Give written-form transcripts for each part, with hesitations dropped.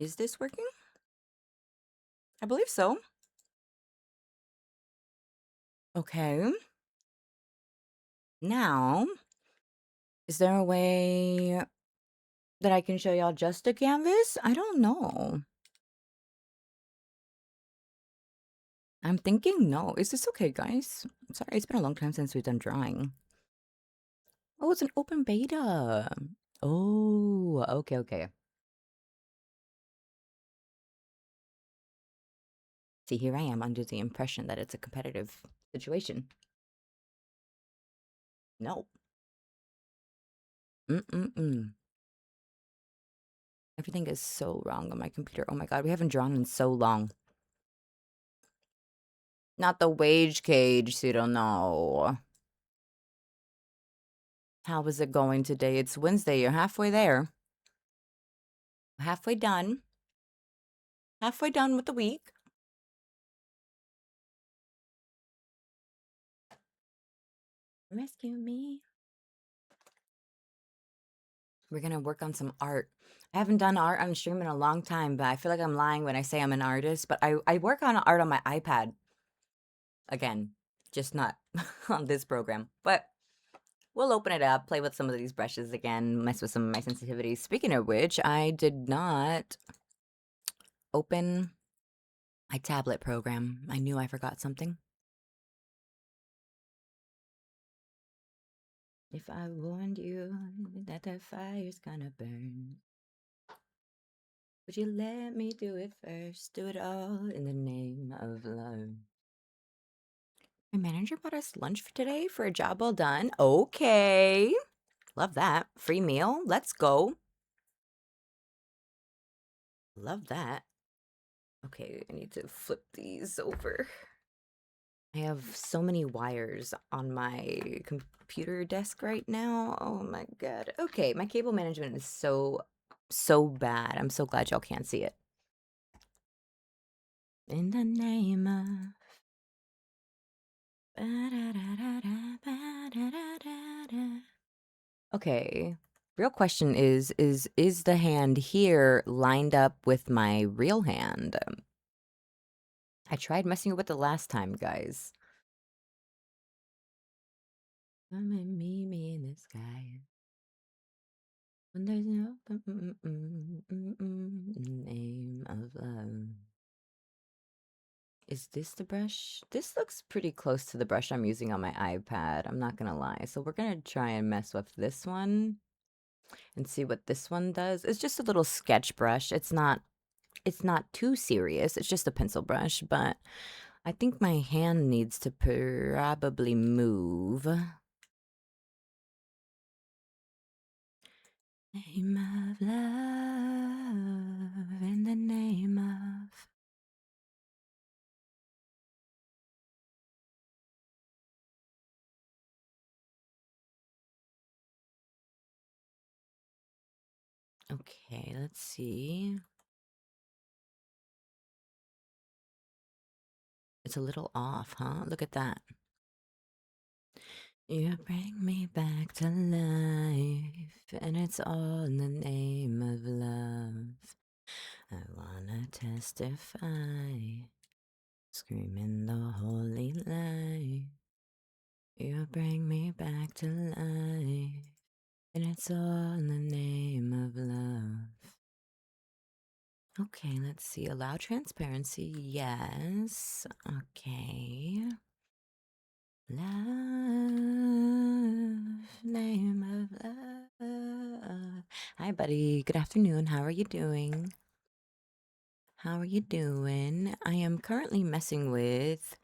Is this working? I believe so. Okay. Now, is there a way that I can show y'all just a canvas? I don't know. I'm thinking no. Is this okay, guys? I'm sorry, it's been a long time since we've done drawing. Oh, it's an open beta. Oh, okay. See, here I am under the impression that it's a competitive situation. No. Everything is so wrong on my computer. Oh my god, we haven't drawn in so long. Not the wage cage, so you don't know. How is it going today? It's Wednesday. You're halfway there. Halfway done. Halfway done with the week. Rescue me. We're gonna work on some art. I haven't done art on stream in a long time, but I feel like I'm lying when I say I'm an artist. But I work on art on my iPad. Again, just not on this program. But we'll open it up, play with some of these brushes again, mess with some of my sensitivities. Speaking of which, I did not open my tablet program. I knew I forgot something. If I warned you that the fire's gonna burn, would you let me do it first? Do it all in the name of love. My manager bought us lunch for today for a job well done. Okay. Love that. Free meal. Let's go. Love that. Okay, I need to flip these over. I have so many wires on my computer desk right now. Oh my god. Okay, my cable management is so bad. I'm so glad y'all can't see it. In the name of okay. Real question is the hand here lined up with my real hand? I tried messing with it last time, guys. I'm a me in the sky. When there's no name of love. Is this the brush? This looks pretty close to the brush I'm using on my iPad. I'm not gonna lie. So we're gonna try and mess with this one and see what this one does. It's just a little sketch brush. It's not too serious. It's just a pencil brush, but I think my hand needs to probably move. Name of love, in the name of. Okay, let's see. It's a little off, huh? Look at that. You bring me back to life, and it's all in the name of love. I wanna testify, screaming the holy light. You bring me back to life, and it's all in the name of love. Okay, let's see. Allow transparency. Yes. Okay. Love, name of love. Hi, buddy. Good afternoon. How are you doing? How are you doing? I am currently messing with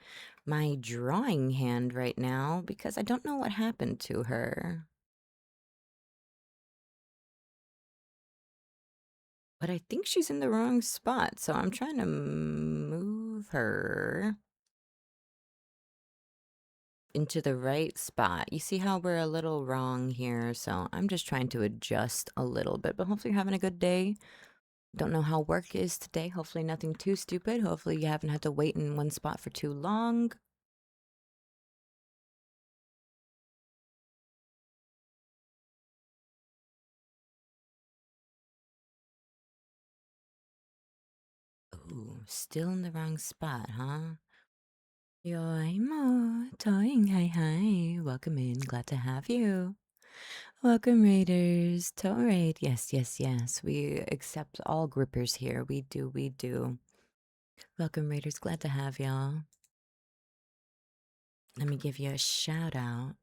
my drawing hand right now because I don't know what happened to her. But I think she's in the wrong spot, so I'm trying to move her into the right spot. You see how we're a little wrong here, so I'm just trying to adjust a little bit, but hopefully you're having a good day. Don't know how work is today. Hopefully nothing too stupid. Hopefully you haven't had to wait in one spot for too long. Ooh, still in the wrong spot, huh? Yoy mo, toing, hi. Welcome in, glad to have you. Welcome, Raiders. Toe Raid. Yes. We accept all grippers here. We do. Welcome, Raiders. Glad to have y'all. Let me give you a shout out.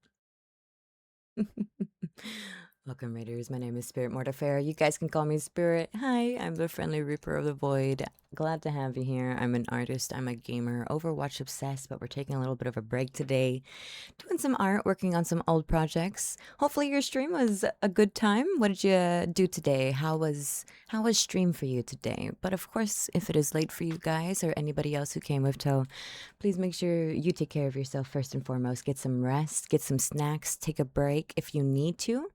Welcome, Raiders. My name is Spirit Mortifera. You guys can call me Spirit. Hi, I'm the friendly Reaper of the Void. Glad to have you here. I'm an artist. I'm a gamer. Overwatch obsessed, but we're taking a little bit of a break today. Doing some art, working on some old projects. Hopefully your stream was a good time. What did you do today? How was stream for you today? But of course, if it is late for you guys or anybody else who came with Toe, please make sure you take care of yourself first and foremost. Get some rest, get some snacks, take a break if you need to.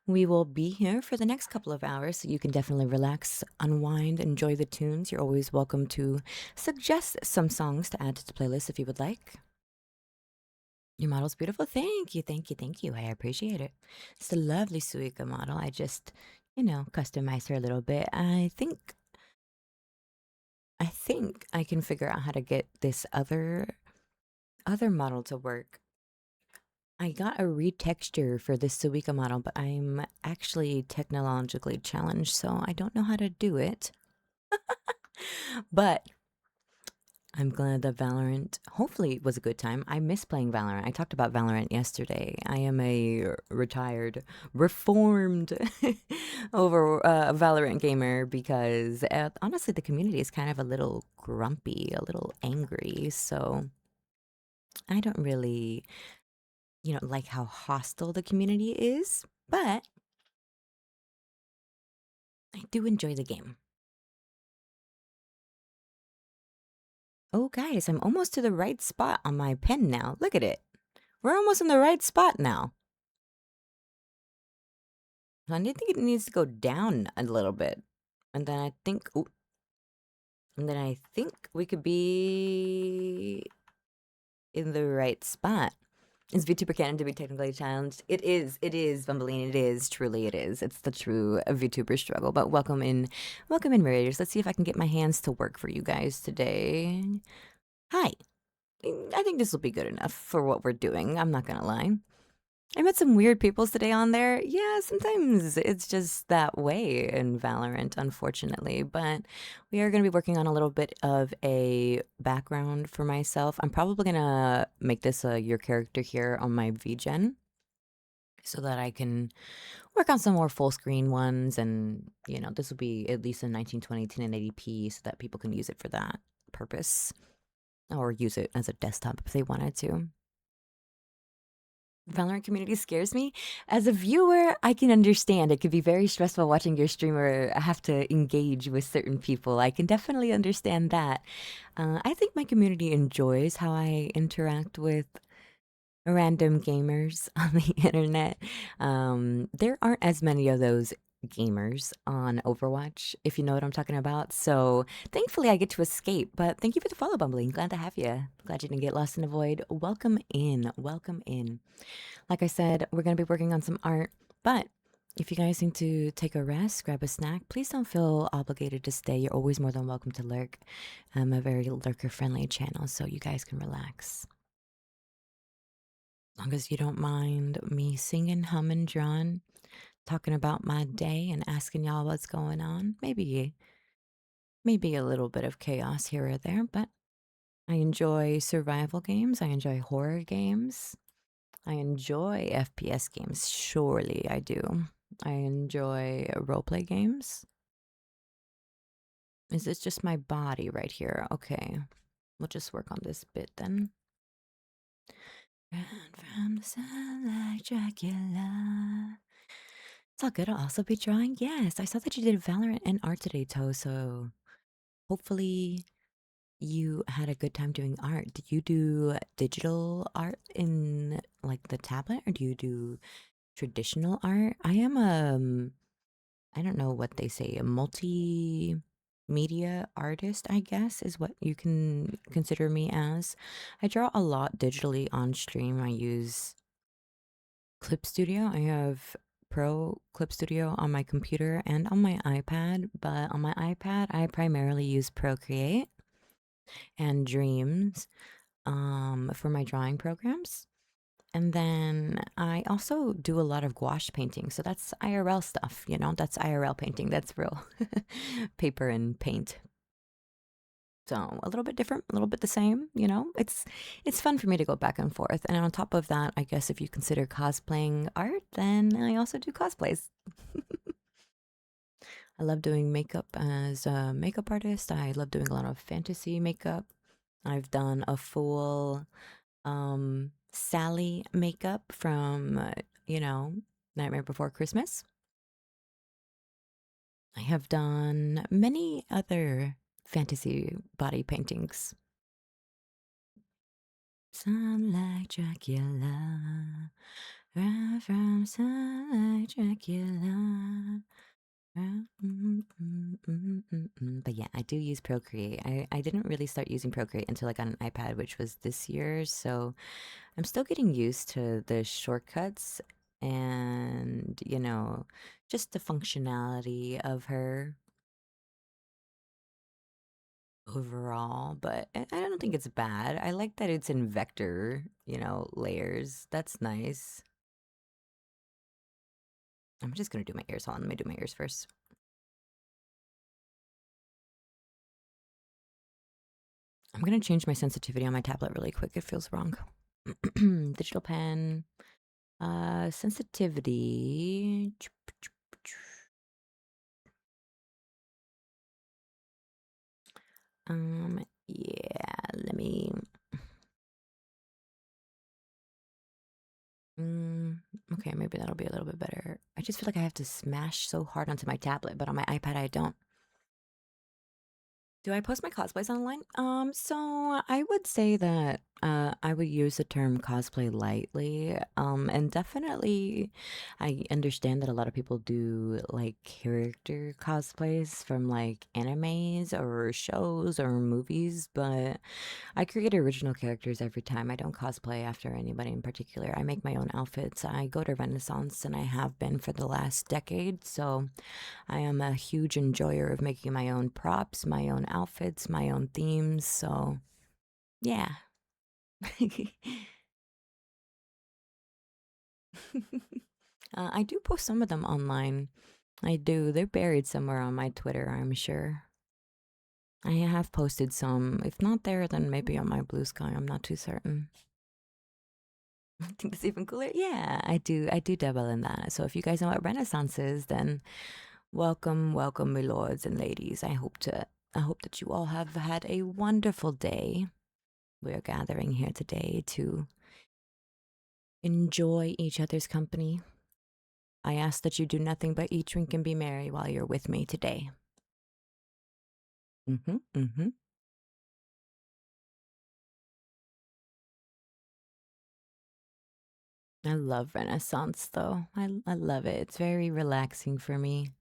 We will be here for the next couple of hours, so you can definitely relax, unwind, enjoy the tunes. You're always welcome to suggest some songs to add to the playlist if you would like. Your model's beautiful. Thank you. I appreciate it. It's a lovely Suica model. I just, customized her a little bit. I think I can figure out how to get this other model to work. I got a retexture for this Suica model, but I'm actually technologically challenged, so I don't know how to do it. But I'm glad that Valorant hopefully was a good time. I miss playing Valorant. I talked about Valorant yesterday. I am a retired, reformed over Valorant gamer because honestly, the community is kind of a little grumpy, a little angry. So I don't really, like how hostile the community is, but I do enjoy the game. Oh, guys, I'm almost to the right spot on my pen now. Look at it. We're almost in the right spot now. I think it needs to go down a little bit. And then I think, we could be in the right spot. Is VTuber canon to be technically challenged? It is, Bumbleine, truly it is. It's the true VTuber struggle. But welcome in, Raiders. Let's see if I can get my hands to work for you guys today. Hi. I think this will be good enough for what we're doing. I'm not gonna lie. I met some weird people today on there. Yeah, sometimes it's just that way in Valorant, unfortunately. But we are going to be working on a little bit of a background for myself. I'm probably going to make this your character here on my Vgen so that I can work on some more full screen ones. And, this will be at least in 1920 1080p so that people can use it for that purpose or use it as a desktop if they wanted to. Valorant community scares me. As a viewer, I can understand. It could be very stressful watching your streamer have to engage with certain people. I can definitely understand that. I think my community enjoys how I interact with random gamers on the internet. There aren't as many of those gamers on Overwatch, if you know what I'm talking about. So thankfully I get to escape. But thank you for the follow, Bumbling. Glad to have you. Glad you didn't get lost in the void. Welcome in. Like I said, we're going to be working on some art, but if you guys need to take a rest, grab a snack, please don't feel obligated to stay. You're always more than welcome to lurk. I'm a very lurker-friendly channel, so you guys can relax. As long as you don't mind me singing, humming, drawing, talking about my day and asking y'all what's going on. Maybe a little bit of chaos here or there, but I enjoy survival games. I enjoy horror games. I enjoy FPS games. Surely I do. I enjoy roleplay games. Is this just my body right here? Okay. We'll just work on this bit then. From the sun like Dracula. It's all good. I'll also be drawing. Yes, I saw that you did Valorant and art today, Toe. So hopefully you had a good time doing art. Did you do digital art in like the tablet, or do you do traditional art? I am I don't know what they say, a multimedia artist, I guess, is what you can consider me as. I draw a lot digitally on stream. I use Clip Studio. I have Pro Clip Studio on my computer and on my iPad, but on my iPad, I primarily use Procreate and Dreams for my drawing programs. And then I also do a lot of gouache painting. So that's IRL stuff, you know, that's IRL painting. That's real paper and paint. So a little bit different, a little bit the same, you know. It's fun for me to go back and forth. And on top of that, I guess if you consider cosplaying art, then I also do cosplays. I love doing makeup as a makeup artist. I love doing a lot of fantasy makeup. I've done a full Sally makeup from you know, Nightmare Before Christmas. I have done many other fantasy body paintings. Some like Dracula, run from some like Dracula. But yeah, I do use Procreate. I didn't really start using Procreate until I got an iPad, which was this year. So I'm still getting used to the shortcuts and, you know, just the functionality of her overall. But I don't think it's bad. I like that it's in vector, you know, layers. That's nice. I'm just gonna do my ears. Hold on, let me do my ears first. I'm gonna change my sensitivity on my tablet really quick. It feels wrong. Digital pen, sensitivity. Yeah, let me. Okay, maybe that'll be a little bit better. I just feel like I have to smash so hard onto my tablet, but on my iPad I don't. Do I post my cosplays online? So I would say that I would use the term cosplay lightly. And definitely I understand that a lot of people do like character cosplays from like animes or shows or movies, but I create original characters every time. I don't cosplay after anybody in particular. I make my own outfits. I go to Renaissance and I have been for the last decade, so I am a huge enjoyer of making my own props, my own outfits, my own themes. So, yeah. I do post some of them online. I do. They're buried somewhere on my Twitter, I'm sure. I have posted some. If not there, then maybe on my Blue Sky. I'm not too certain. I think that's even cooler. Yeah, I do. I do dabble in that. So if you guys know what Renaissance is, then welcome, welcome, my lords and ladies. I hope that you all have had a wonderful day. We are gathering here today to enjoy each other's company. I ask that you do nothing but eat, drink, and be merry while you're with me today. Mm-hmm, mm-hmm. I love Renaissance, though. I love it. It's very relaxing for me.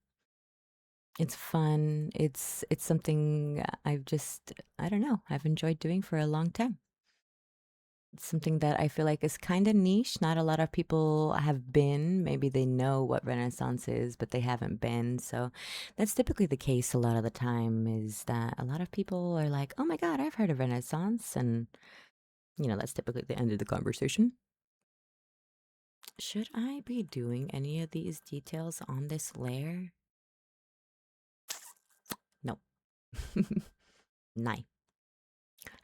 It's fun. It's something I don't know, I've enjoyed doing for a long time. It's something that I feel like is kind of niche. Not a lot of people have been. Maybe they know what Renaissance is, but they haven't been. So that's typically the case a lot of the time, is that a lot of people are like, oh my God, I've heard of Renaissance. And, you know, that's typically the end of the conversation. Should I be doing any of these details on this layer? No. Nah.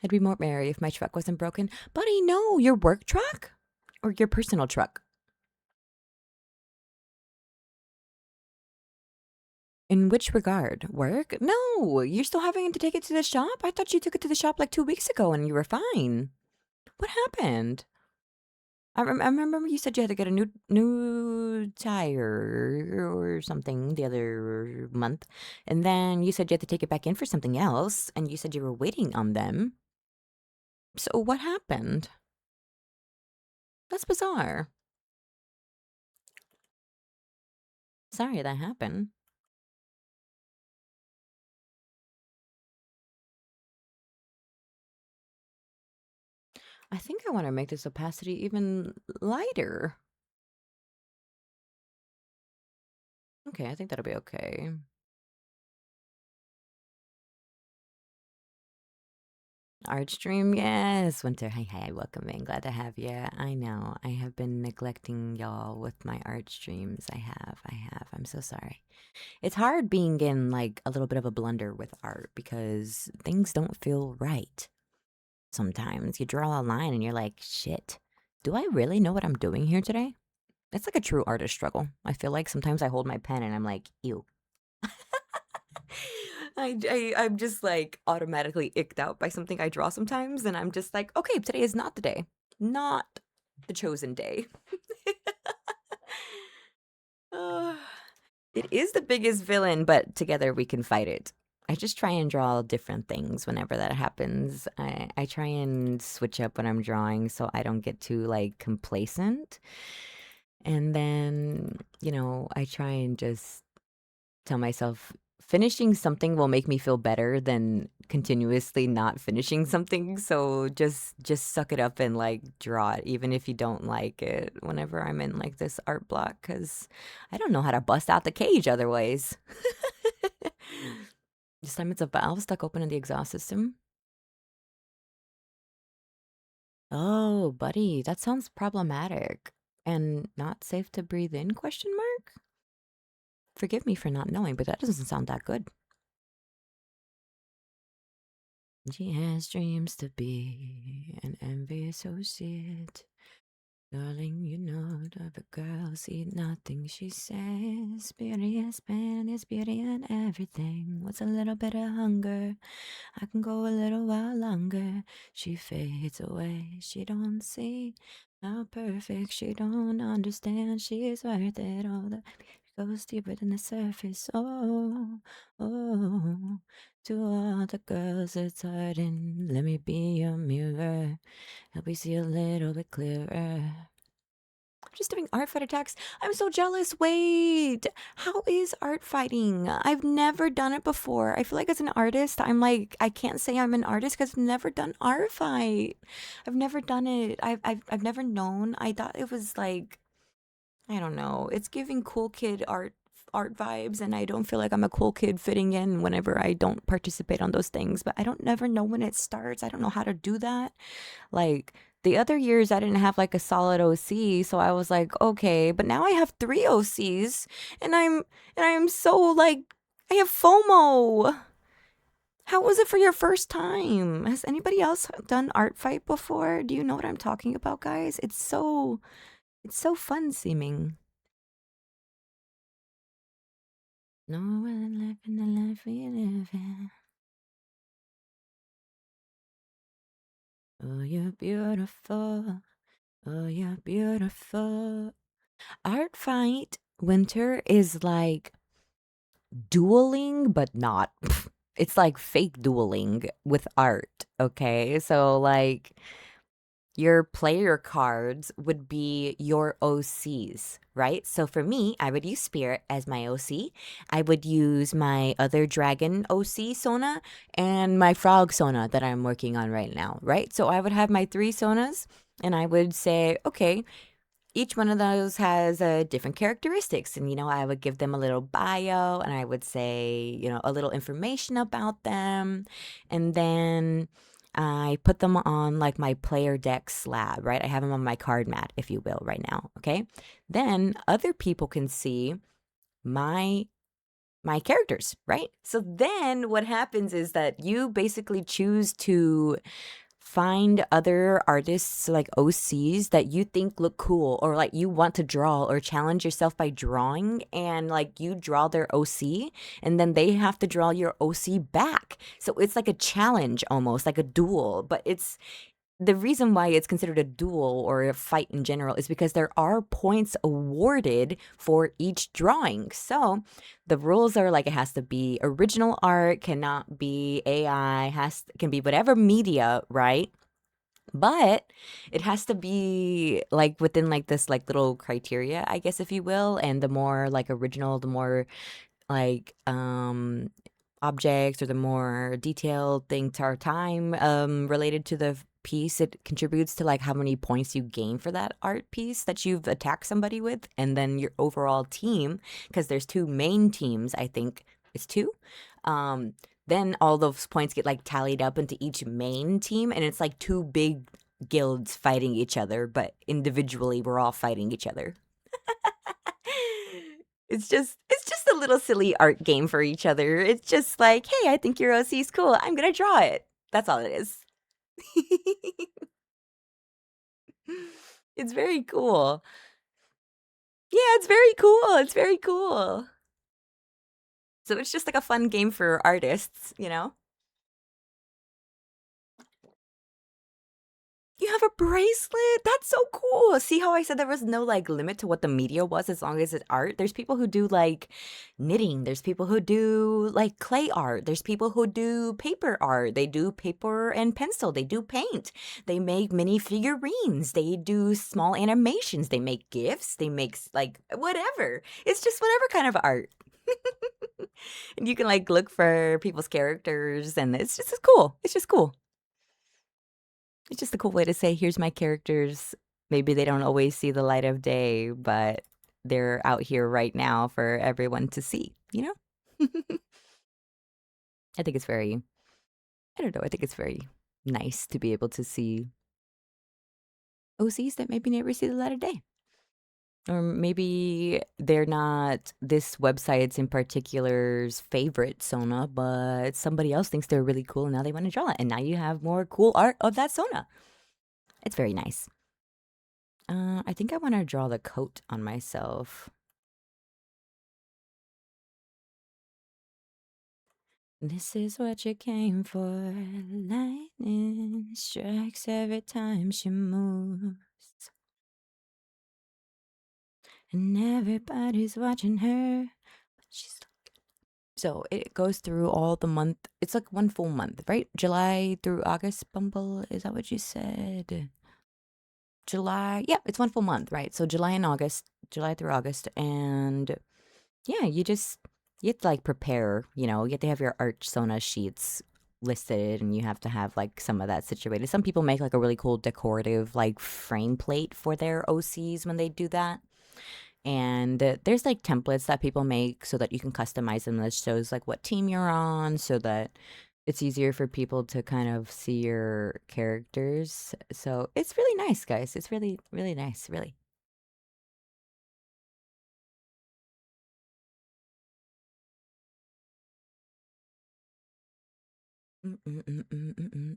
I'd be more merry if my truck wasn't broken. Buddy, no, your work truck? Or your personal truck? In which regard? Work? No, you're still having to take it to the shop? I thought you took it to the shop like 2 weeks ago and you were fine. What happened? I remember you said you had to get a new tire or something the other month, and then you said you had to take it back in for something else, and you said you were waiting on them. So what happened? That's bizarre. Sorry that happened. I think I want to make this opacity even lighter. Okay, I think that'll be okay. Art stream, yes. Winter, hi, welcome in. Glad to have you. I know, I have been neglecting y'all with my art streams. I have. I'm so sorry. It's hard being in like a little bit of a blunder with art because things don't feel right. Sometimes you draw a line and you're like, shit, do I really know what I'm doing here today? It's like a true artist struggle. I feel like sometimes I hold my pen and I'm like, ew. I'm just like automatically icked out by something I draw sometimes, and I'm just like, okay, today is not the day, not the chosen day. Uh, it is the biggest villain, but together we can fight it. I just try and draw different things whenever that happens. I try and switch up when I'm drawing so I don't get too like complacent. And then, I try and just tell myself finishing something will make me feel better than continuously not finishing something. So just suck it up and like draw it, even if you don't like it. Whenever I'm in like this art block, because I don't know how to bust out the cage otherwise. This time it's a valve stuck open in the exhaust system. Oh, buddy, that sounds problematic and not safe to breathe in? Question mark. Forgive me for not knowing, but that doesn't sound that good. She has dreams to be an envious associate. Darling, you know that the girls eat nothing, she says. Beauty is pain, is beauty and everything. What's a little bit of hunger? I can go a little while longer. She fades away, she don't see how perfect, she don't understand. She's worth it all, the goes deeper than the surface. Oh, oh, to all the girls that's hurting, let me be your mirror. Help me see a little bit clearer. I'm just doing art fight attacks. I'm so jealous. Wait, how is art fighting? I've never done it before. I feel like as an artist, I'm like, I can't say I'm an artist because I've never done art fight. I've never done it. I've never known. I thought it was like, I don't know. It's giving cool kid art vibes, and I don't feel like I'm a cool kid fitting in whenever I don't participate on those things. But I don't never know when it starts. I don't know how to do that. Like the other years I didn't have like a solid OC, so I was like, okay, but now I have 3 OCs and I'm so like I have FOMO. How was it for your first time? Has anybody else done art fight before? Do you know what I'm talking about, guys? It's so fun seeming. No one living the life we live in. Oh, you're beautiful. Oh, you're beautiful. Art fight winter is like dueling, but not. It's like fake dueling with art. Okay. So, like, your player cards would be your OCs, right? So for me, I would use Spirit as my OC. I would use my other dragon OC Sona and my frog Sona that I'm working on right now, right? So I would have my 3 Sonas and I would say, okay, each one of those has different characteristics. And, I would give them a little bio and I would say, a little information about them. And then I put them on like my player deck slab, right? I have them on my card mat, if you will, right now. Okay. Then other people can see my characters, right? So then what happens is that you basically choose to find other artists like OCs that you think look cool or like you want to draw or challenge yourself by drawing, and like you draw their OC and then they have to draw your OC back. So it's like a challenge, almost like a duel, but it's the reason why it's considered a duel or a fight in general is because there are points awarded for each drawing. So the rules are like it has to be original art, cannot be AI, can be whatever media, right? But it has to be like within like this like little criteria, I guess, if you will. And the more like original, the more like objects or the more detailed things are time related to the piece, it contributes to like how many points you gain for that art piece that you've attacked somebody with, and then your overall team, because there's two main teams, I think it's two. Then all those points get like tallied up into each main team, and it's like two big guilds fighting each other, but individually we're all fighting each other. It's just a little silly art game for each other. It's just like, hey, I think your OC is cool. I'm gonna draw it. That's all it is. It's very cool. Yeah, it's very cool. It's very cool. So it's just like a fun game for artists, you know? You have a bracelet? That's so cool. See how I said there was no like limit to what the media was as long as it's art? There's people who do like knitting, there's people who do like clay art, there's people who do paper art, they do paper and pencil, they do paint, they make mini figurines, they do small animations, they make gifs, they make like whatever. It's just whatever kind of art. And you can like look for people's characters, and it's cool. It's just cool. It's just a cool way to say, here's my characters. Maybe they don't always see the light of day, but they're out here right now for everyone to see, you know? I think it's very, I don't know, I think it's very nice to be able to see OCs that maybe never see the light of day. Or maybe they're not this website's in particular's favorite Sona, but somebody else thinks they're really cool and now they want to draw it. And now you have more cool art of that Sona. It's very nice. I think I want to draw the coat on myself. This is what you came for. Lightning strikes every time she moves. And everybody's watching her. So it goes through all the month. It's like one full month, right? July through August, Bumble. Is that what you said? July. Yeah, it's one full month, right? So July and August, July through August. And yeah, you have to like prepare, you know, you have to have your art Sona sheets listed, and you have to have like some of that situated. Some people make like a really cool decorative like frame plate for their OCs when they do that. And there's like templates that people make so that you can customize them that shows like what team you're on, so that it's easier for people to kind of see your characters. So it's really nice, guys. It's really, really nice, really.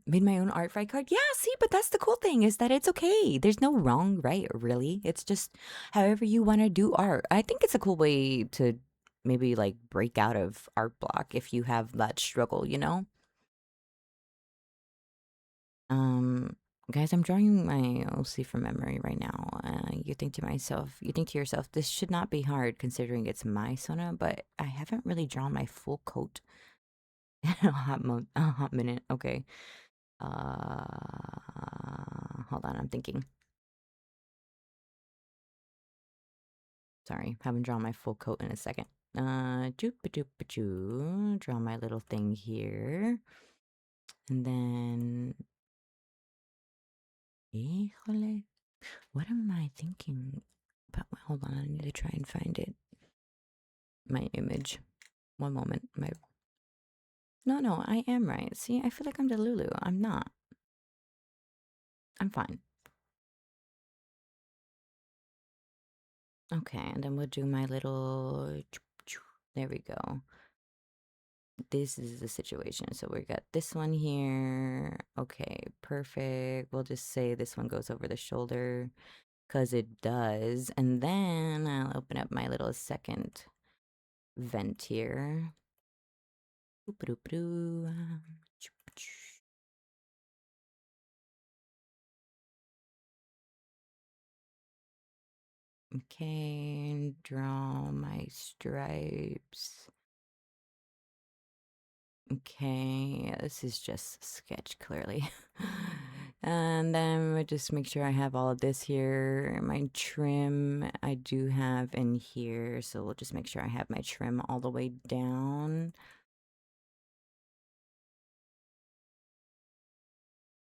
Made my own art fight card. Yeah, see, but that's the cool thing is that it's okay. There's no wrong, right, really. It's just however you want to do art. I think it's a cool way to maybe like break out of art block if you have that struggle, you know? Um, guys, I'm drawing my OC from memory right now. You think to yourself, this should not be hard considering it's my Sona, but I haven't really drawn my full coat in a hot minute. Okay. Hold on, I'm thinking. Sorry, haven't drawn my full coat in a second. Draw my little thing here. And then, híjole, what am I thinking about? Hold on, I need to try and find it. My image. One moment. No, I am right. See, I feel like I'm Delulu. I'm not. I'm fine. Okay, and then we'll do my little. There we go. This is the situation. So we got this one here. Okay, perfect. We'll just say this one goes over the shoulder because it does. And then I'll open up my little second vent here. Okay, draw my stripes. Okay, this is just a sketch, clearly. And then we just make sure I have all of this here. My trim I do have in here, so we'll just make sure I have my trim all the way down.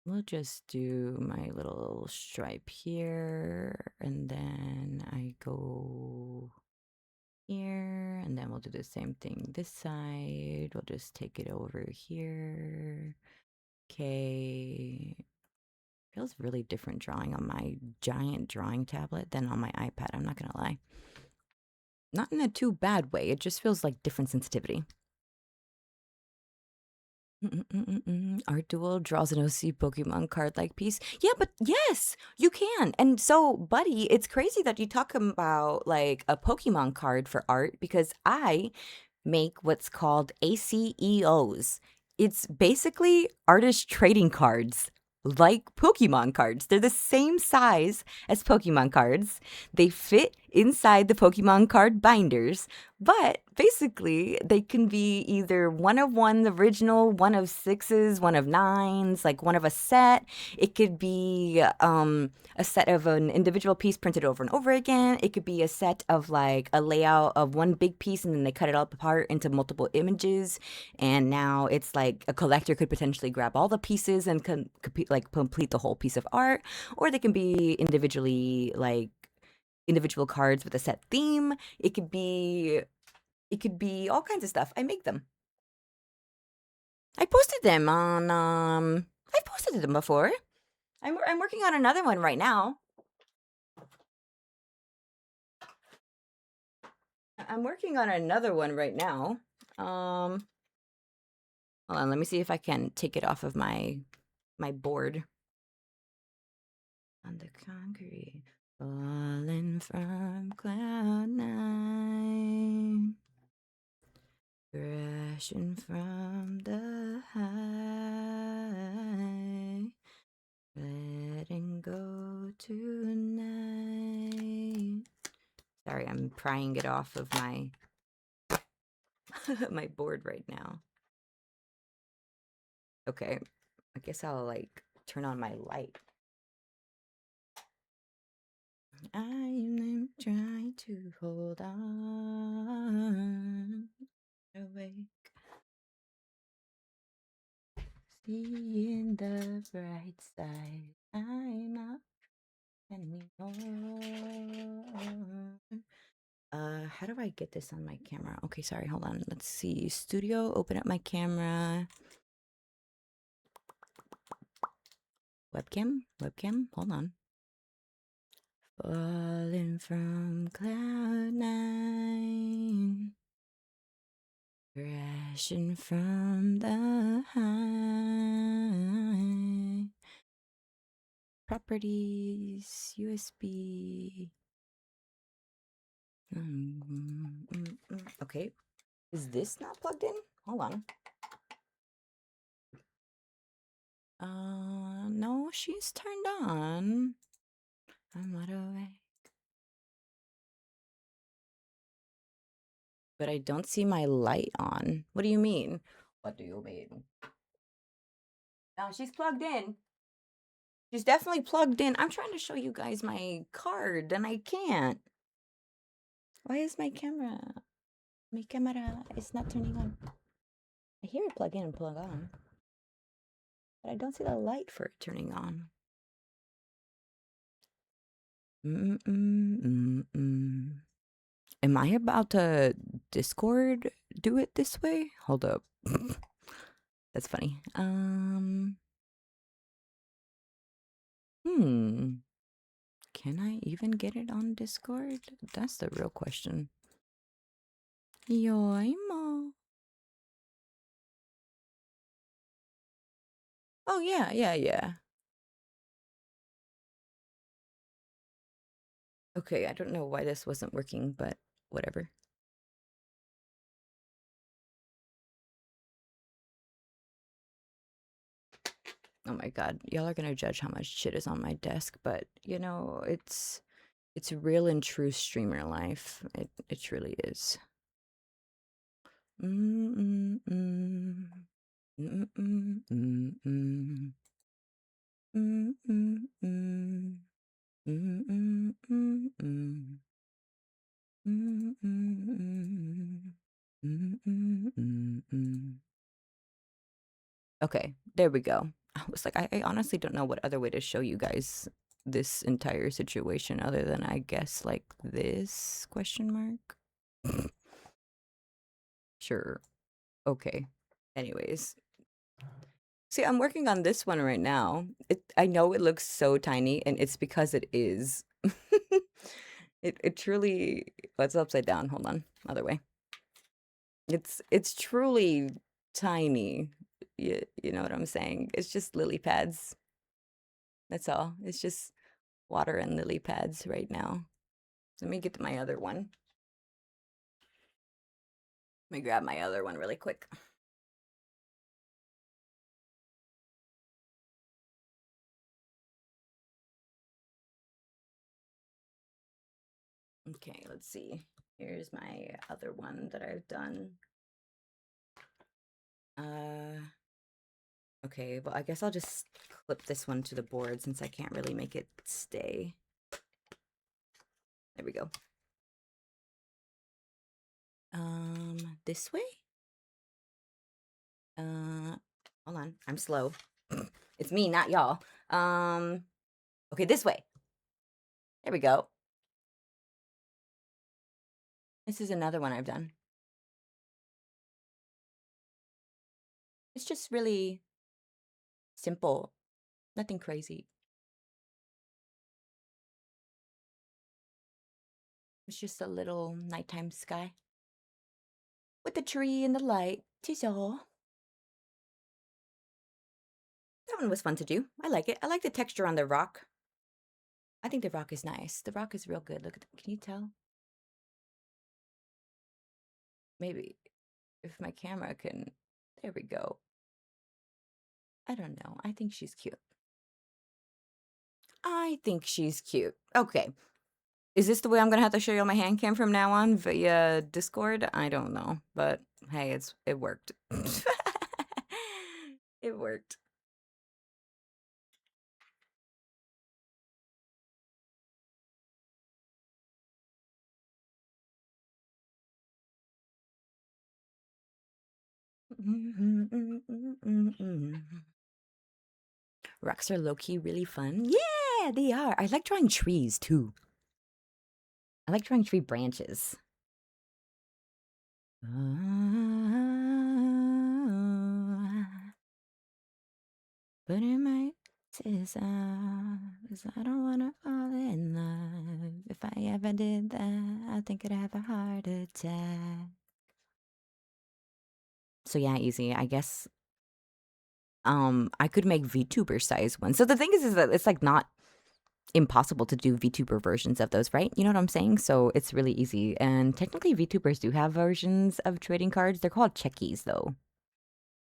We'll just do my little stripe here, and then I go here, and then we'll do the same thing this side. We'll just take it over here. Okay. Feels really different drawing on my giant drawing tablet than on my iPad, I'm not gonna lie. Not in a too bad way, it just feels like different sensitivity. Art Duel draws an OC Pokemon card like piece. Yeah, but yes, you can. And so, buddy, it's crazy that you talk about like a Pokemon card for art because I make what's called ACEOs. It's basically artist trading cards, like Pokemon cards. They're the same size as Pokemon cards. They fit inside the Pokemon card binders, but basically they can be either one of one, the original, one of sixes, one of nines, like one of a set. It could be a set of an individual piece printed over and over again. It could be a set of like a layout of one big piece and then they cut it all apart into multiple images. And now it's like a collector could potentially grab all the pieces and complete the whole piece of art, or they can be individually like individual cards with a set theme. It could be all kinds of stuff. I make them. I posted them on I've posted them before. I'm working on another one right now. I'm working on another one right now. Hold on, let me see if I can take it off of my board. On the concrete, falling from cloud nine, crashing from the high, letting go tonight. Sorry, I'm prying it off of my my board right now. Okay, I guess I'll like turn on my light. I'm trying to hold on. Awake, seeing the bright side. I'm not anymore. How do I get this on my camera? Okay, sorry, hold on. Let's see. Studio, open up my camera. Webcam, hold on. Falling from cloud nine, crashing from the high. Properties, USB. Okay, is this not plugged in? Hold on. No, she's turned on. I'm not awake. But I don't see my light on. What do you mean? What do you mean? No, she's plugged in. She's definitely plugged in. I'm trying to show you guys my card and I can't. Why is my camera? My camera is not turning on. I hear it plug in and plug on. But I don't see the light for it turning on. Am I about to Discord do it this way? Hold up. That's funny. Can I even get it on Discord? That's the real question. Yoimo. Oh, yeah. Okay, I don't know why this wasn't working, but whatever. Oh my god, y'all are gonna judge how much shit is on my desk, but you know, it's real and true streamer life. It truly is. Okay, there we go. was like, I honestly don't know what other way to show you guys this entire situation other than, I guess, like this question mark. Sure. Okay. Anyways. See, I'm working on this one right now. I know it looks so tiny, and it's because it is. It truly. It's upside down. Hold on. Other way. It's truly tiny. You know what I'm saying? It's just lily pads. That's all. It's just water and lily pads right now. Let me get to my other one. Let me grab my other one really quick. Okay, let's see. Here's my other one that I've done. Okay, well, I guess I'll just clip this one to the board since I can't really make it stay. There we go. This way? Hold on. I'm slow. It's me, not y'all. Okay, this way. There we go. This is another one I've done. It's just really simple. Nothing crazy. It's just a little nighttime sky. With the tree and the light. Tis all. That one was fun to do. I like it. I like the texture on the rock. I think the rock is nice. The rock is real good. Look at can you tell? Maybe if my camera can. There we go. I don't know. I think she's cute. I think she's cute. Okay. Is this the way I'm gonna have to show you my hand cam from now on via Discord? I don't know, but hey, it worked. It worked. Rocks are low-key really fun. Yeah, they are. I like drawing trees too. I like drawing tree branches. But it might is cause I don't wanna fall in love. If I ever did that, I think I'd have a heart attack. So yeah, easy. I guess I could make VTuber size ones. So the thing is that it's like not impossible to do VTuber versions of those, right? You know what I'm saying? So it's really easy. And technically VTubers do have versions of trading cards. They're called checkies though.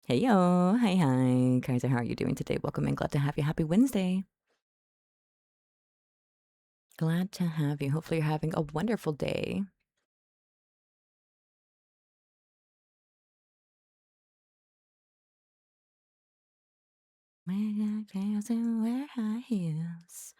Hey yo, hi, Kaiser, how are you doing today? Welcome and glad to have you. Happy Wednesday. Glad to have you. Hopefully you're having a wonderful day. Wear heels and wear high heels.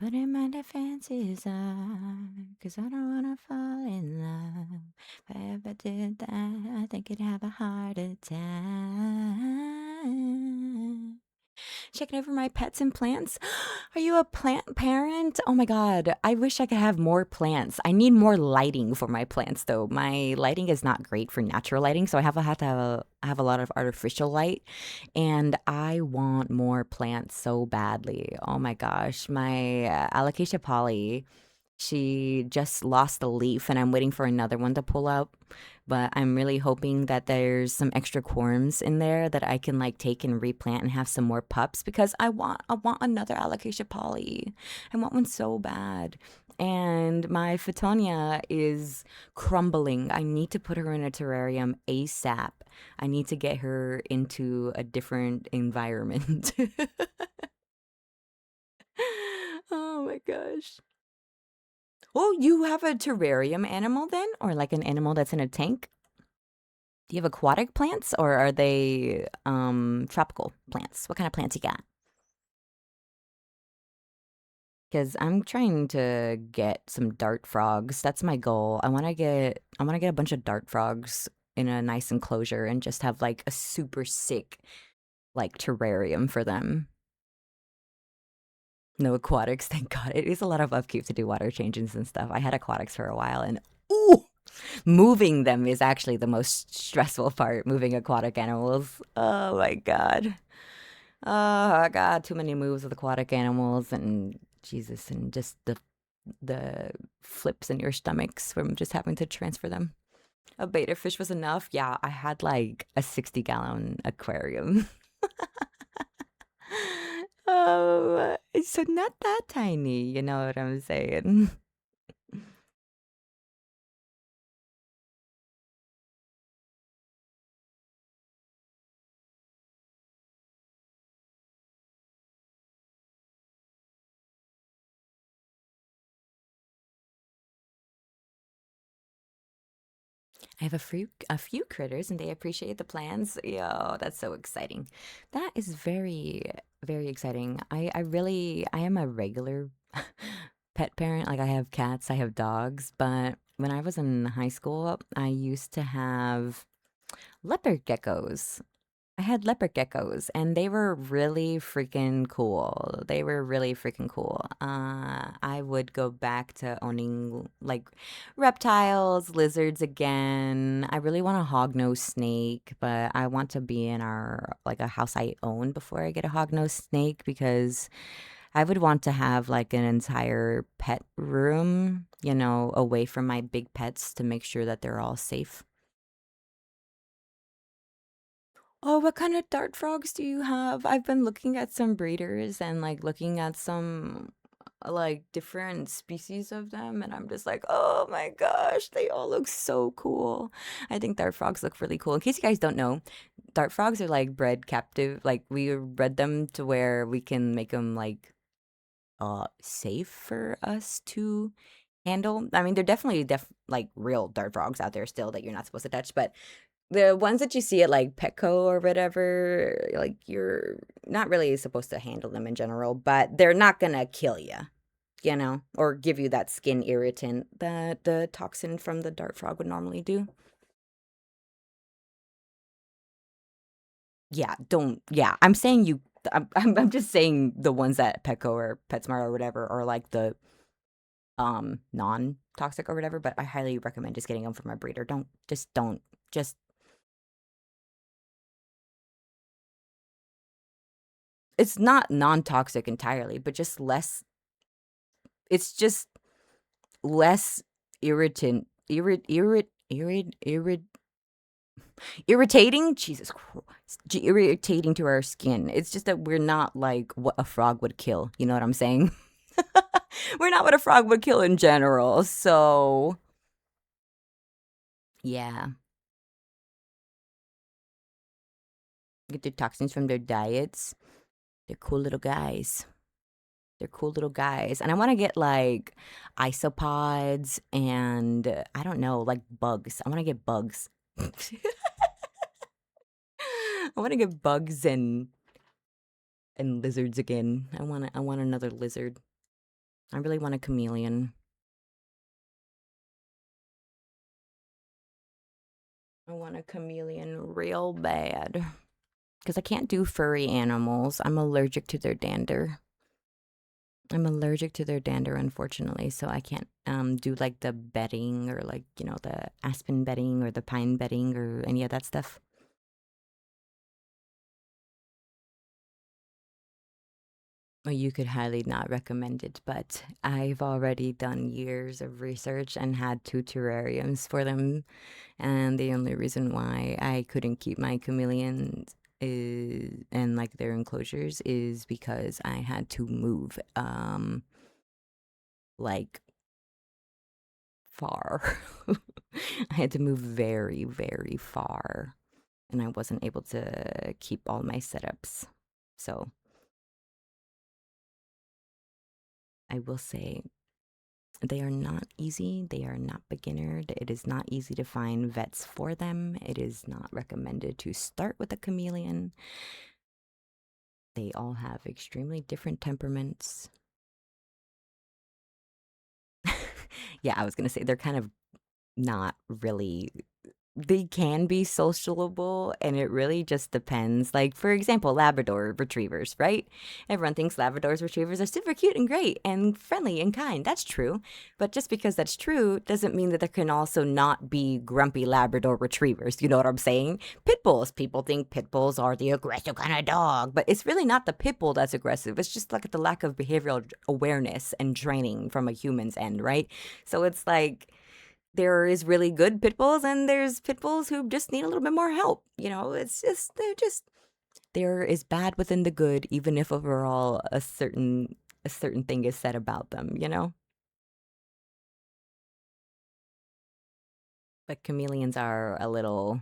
But in my defense is cause I don't wanna fall in love. If I ever did that, I think I'd have a heart attack. Checking over my pets and plants. Are you a plant parent? Oh my god, I wish I could have more plants. I need more lighting for my plants though. My lighting is not great for natural lighting, so I have to have a lot of artificial light, and I want more plants so badly. Oh my gosh, my alocasia poly, she just lost a leaf and I'm waiting for another one to pull out. But I'm really hoping that there's some extra corms in there that I can like take and replant and have some more pups because I want another alocasia poly. I want one so bad. And my Fittonia is crumbling. I need to put her in a terrarium ASAP. I need to get her into a different environment. Oh my gosh. Oh, you have a terrarium animal then? Or like an animal that's in a tank? Do you have aquatic plants or are they tropical plants? What kind of plants you got? Because I'm trying to get some dart frogs. That's my goal. I want to get a bunch of dart frogs in a nice enclosure and just have like a super sick like terrarium for them. No aquatics, thank God. It is a lot of upkeep to do water changes and stuff. I had aquatics for a while and ooh, moving them is actually the most stressful part, moving aquatic animals. Oh my God. Oh God, too many moves with aquatic animals and Jesus and just the flips in your stomachs from just having to transfer them. A beta fish was enough. Yeah, I had like a 60-gallon aquarium. Oh, so not that tiny, you know what I'm saying? I have a few critters and they appreciate the plans. Yo, that's so exciting. That is very, very exciting. I am a regular pet parent. Like I have cats, I have dogs, but when I was in high school, I used to have leopard geckos. I had leopard geckos and they were really freaking cool. They were really freaking cool. I would go back to owning like reptiles, lizards again. I really want a hognose snake, but I want to be in our like a house I own before I get a hognose snake because I would want to have like an entire pet room, away from my big pets to make sure that they're all safe. Oh, what kind of dart frogs do you have? I've been looking at some breeders and like looking at some like different species of them, and I'm just like, oh my gosh, they all look so cool. I think dart frogs look really cool. In case you guys don't know, dart frogs are like bred captive. Like we bred them to where we can make them like safe for us to handle. I mean, they're definitely like real dart frogs out there still that you're not supposed to touch, but the ones that you see at like Petco or whatever, like you're not really supposed to handle them in general, but they're not gonna kill you, or give you that skin irritant that the toxin from the dart frog would normally do. Yeah, don't. Yeah, I'm saying you. I'm just saying the ones at Petco or PetSmart or whatever are like the non toxic or whatever. But I highly recommend just getting them from a breeder. Don't just. It's not non toxic entirely, but just less. It's just less irritant irritating, Jesus Christ, irritating to our skin. It's just that we're not like what a frog would kill, you know what I'm saying? We're not what a frog would kill in general, so yeah, get their toxins from their diets. They're cool little guys. They're cool little guys, and I want to get like isopods and I don't know, like bugs. I want to get bugs. I want to get bugs and lizards again. I want another lizard. I really want a chameleon. I want a chameleon real bad. Because I can't do furry animals. I'm allergic to their dander. I'm allergic to their dander, unfortunately. So I can't do like the bedding or like, the aspen bedding or the pine bedding or any of that stuff. Well, you could highly not recommend it, but I've already done years of research and had two terrariums for them. And the only reason why I couldn't keep my chameleons is and like their enclosures is because I had to move like far. I had to move very, very far. And I wasn't able to keep all my setups. So I will say They are not easy. They are not beginnered. It is not easy to find vets for them. It is not recommended to start with a chameleon. They all have extremely different temperaments. Yeah, I was going to say they're kind of not really, they can be sociable, and it really just depends. Like, for example, Labrador retrievers, right? Everyone thinks Labradors retrievers are super cute and great and friendly and kind. That's true. But just because that's true doesn't mean that there can also not be grumpy Labrador retrievers. You know what I'm saying? Pit bulls. People think pit bulls are the aggressive kind of dog, but it's really not the pit bull that's aggressive. It's just like the lack of behavioral awareness and training from a human's end, right? So it's like, there is really good pit bulls and there's pit bulls who just need a little bit more help. You know, it's just, there is bad within the good, even if overall a certain thing is said about them, you know? But chameleons are a little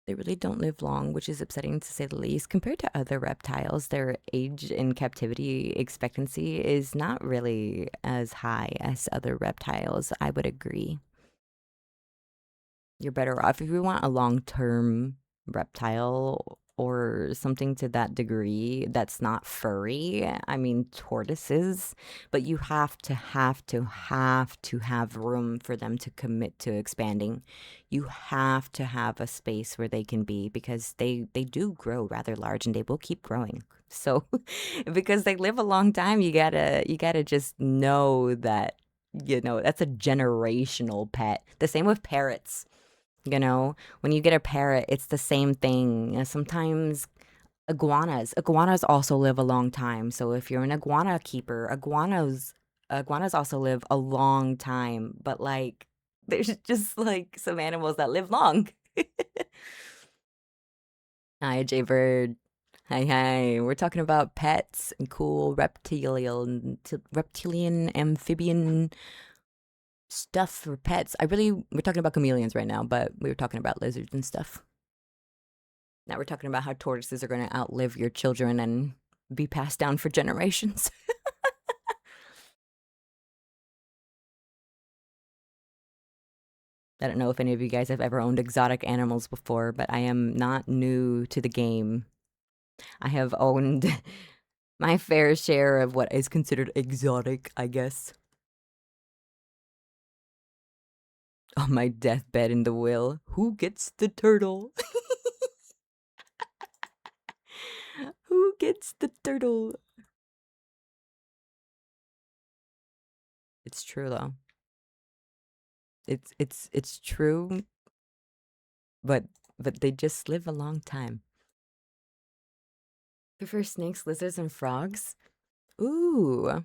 they really don't live long, which is upsetting to say the least. Compared to other reptiles, their age in captivity expectancy is not really as high as other reptiles. I would agree. You're better off if you want a long-term reptile or something to that degree that's not furry. I mean, tortoises, but you have room for them to commit to expanding. You have to have a space where they can be, because they do grow rather large and they will keep growing. So because they live a long time, you gotta just know that, that's a generational pet. The same with parrots. When you get a parrot, it's the same thing. Sometimes iguanas also live a long time. So if you're an iguana keeper, iguanas also live a long time. But like, there's just like some animals that live long. Hi, Jaybird. Hi, hi. We're talking about pets and cool reptilian amphibian stuff for pets. We're talking about chameleons right now, but we were talking about lizards and stuff. Now we're talking about how tortoises are going to outlive your children and be passed down for generations. I don't know if any of you guys have ever owned exotic animals before, but I am not new to the game. I have owned my fair share of what is considered exotic, I guess. On my deathbed in the will, who gets the turtle? Who gets the turtle? It's true though. It's true, but they just live a long time. Prefer snakes, lizards, and frogs? Ooh.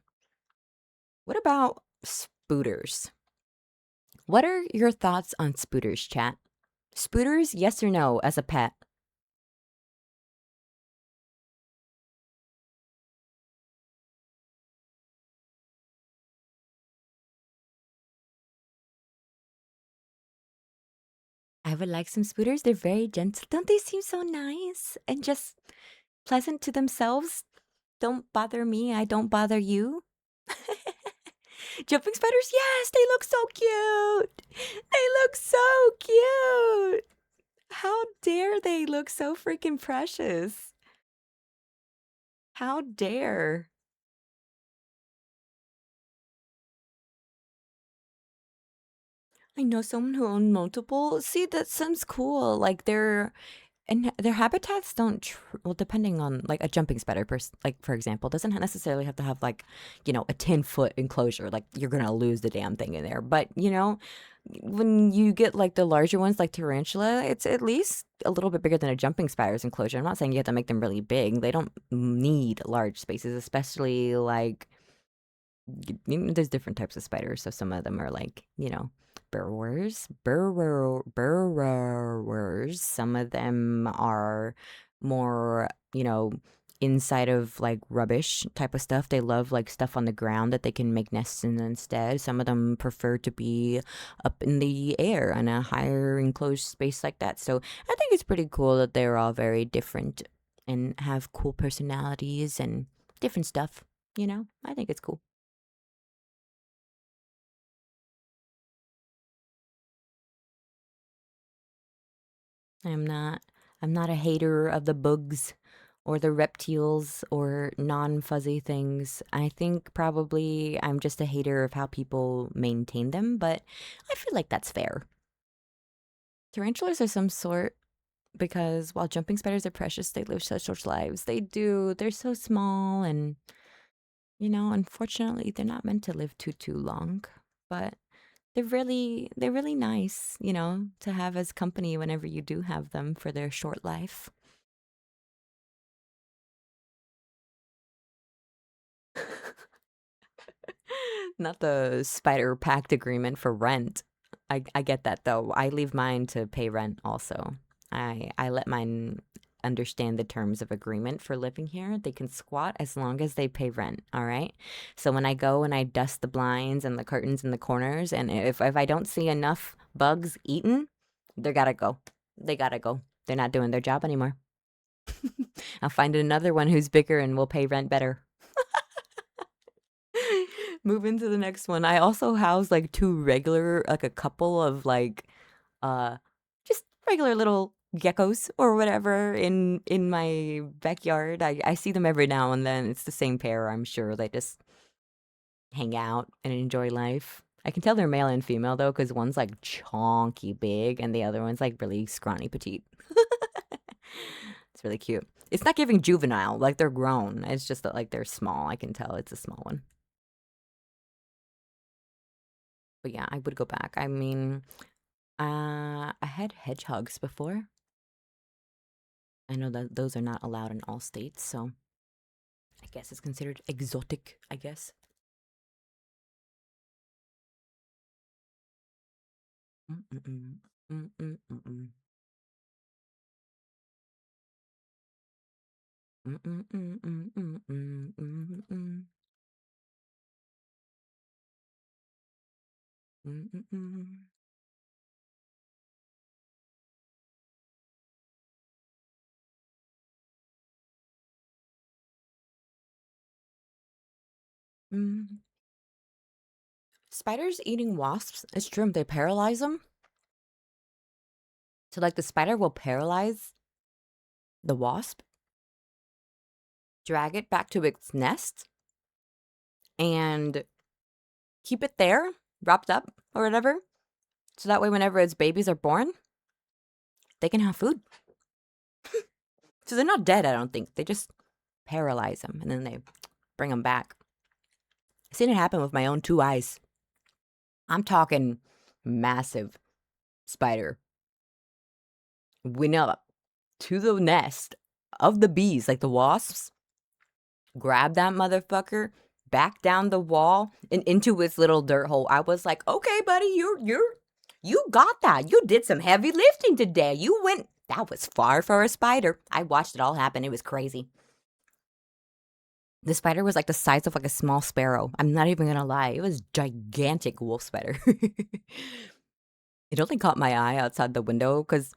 What about spooters? What are your thoughts on spooters, chat? Spooters, yes or no, as a pet? I would like some spooters. They're very gentle. Don't they seem so nice and just pleasant to themselves? Don't bother me. I don't bother you. Jumping spiders, yes, they look so cute. They look so cute. How dare they look so freaking precious? How dare? I know someone who owned multiple. See, that sounds cool. Like their habitats don't well, depending on like a jumping spider like for example, doesn't necessarily have to have like, a 10-foot enclosure. Like you're gonna lose the damn thing in there. But when you get like the larger ones like tarantula, it's at least a little bit bigger than a jumping spider's enclosure. I'm not saying you have to make them really big. They don't need large spaces, especially like there's different types of spiders. So some of them are like, burrowers. Some of them are more, inside of like rubbish type of stuff. They love like stuff on the ground that they can make nests in instead. Some of them prefer to be up in the air in a higher enclosed space like that. So I think it's pretty cool that they're all very different and have cool personalities and different stuff. You know, I think it's cool. I'm not I'm not a hater of the bugs or the reptiles or non-fuzzy things. I think probably I'm just a hater of how people maintain them, but I feel like that's fair. Tarantulas are some sort because while jumping spiders are precious, they live such short lives. They do. They're so small and unfortunately they're not meant to live too long. But they're really nice, to have as company whenever you do have them for their short life. Not the spider pact agreement for rent. I get that though. I leave mine to pay rent also. I let mine understand the terms of agreement for living here. They can squat as long as they pay rent, all right? So when I go and I dust the blinds and the curtains in the corners, and if I don't see enough bugs eaten, they gotta go. They gotta go. They're not doing their job anymore. I'll find another one who's bigger and will pay rent better. Move into the next one. I also house like a couple of uh just regular little geckos or whatever in my backyard. I see them every now and then. It's the same pair, I'm sure. They just hang out and enjoy life. I can tell they're male and female though, because one's like chonky big and the other one's like really scrawny petite. It's really cute. It's not giving juvenile, like they're grown. It's just that like they're small. I can tell it's a small one. But yeah, I would go back. I mean, I had hedgehogs before. I know that those are not allowed in all states, so I guess it's considered exotic, I guess. Mm-mm-mm. Mm-mm-mm-mm. Mm-mm-mm-mm-mm-mm-mm. Mm-mm-mm. Mm. Spiders eating wasps, it's true. They paralyze them. So, like, the spider will paralyze the wasp, drag it back to its nest, and keep it there, wrapped up or whatever. So that way, whenever its babies are born, they can have food. So they're not dead, I don't think. They just paralyze them and then they bring them back. I've seen it happen with my own two eyes. I'm talking massive spider. Went up to the nest of the bees, like the wasps, grab that motherfucker, back down the wall and into its little dirt hole. I was like, okay, buddy, you got that. You did some heavy lifting today. You went, that was far for a spider. I watched it all happen. It was crazy. The spider was like the size of like a small sparrow. I'm not even gonna lie. It was gigantic wolf spider. It only caught my eye outside the window because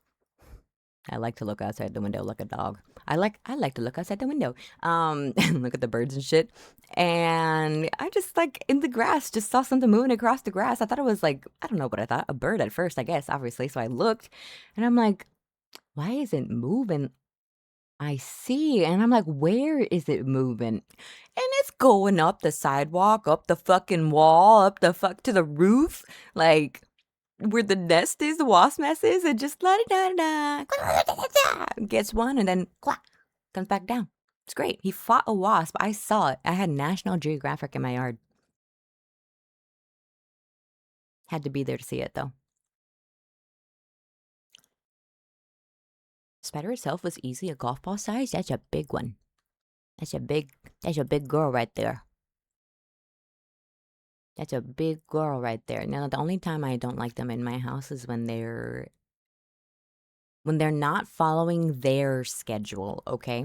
I like to look outside the window like a dog. I like to look outside the window, and look at the birds and shit. And I just like in the grass, just saw something moving across the grass. I thought it was like I don't know what I thought, a bird at first, I guess, obviously. So I looked, and I'm like, why is it moving? I see. And I'm like, where is it moving? And it's going up the sidewalk, up the fucking wall, up the fuck to the roof, like where the nest is, the wasp nest is, and just la da da da gets one and then clack, comes back down. It's great. He fought a wasp. I saw it. I had National Geographic in my yard. Had to be there to see it though. Spider itself was easy, a golf ball size. That's a big one. That's a big girl right there. That's a big girl right there. Now, the only time I don't like them in my house is when they're not following their schedule, okay?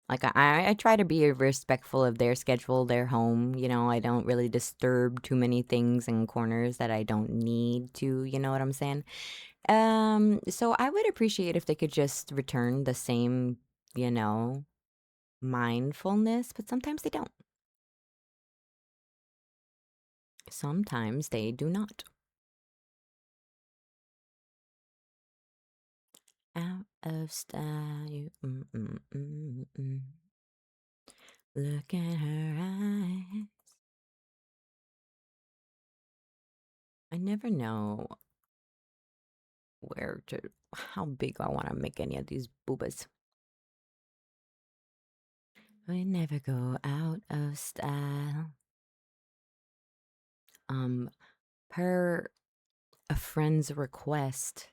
Like I try to be respectful of their schedule, their home. I don't really disturb too many things and corners that I don't need to. You know what I'm saying? So I would appreciate if they could just return the same, you know, mindfulness, but sometimes they don't. Sometimes they do not. Out of style. Look at her eyes. I never know how big I want to make any of these boobas. We never go out of style. Per a friend's request,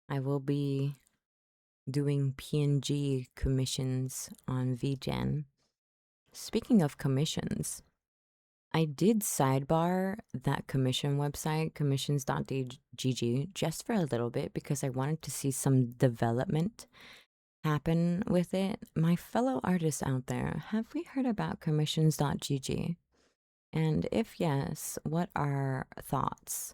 I will be doing PNG commissions on Vgen. Speaking of commissions, I did sidebar that commission website, commissions.gg, just for a little bit because I wanted to see some development happen with it. My fellow artists out there, have we heard about commissions.gg? And if yes, what are thoughts?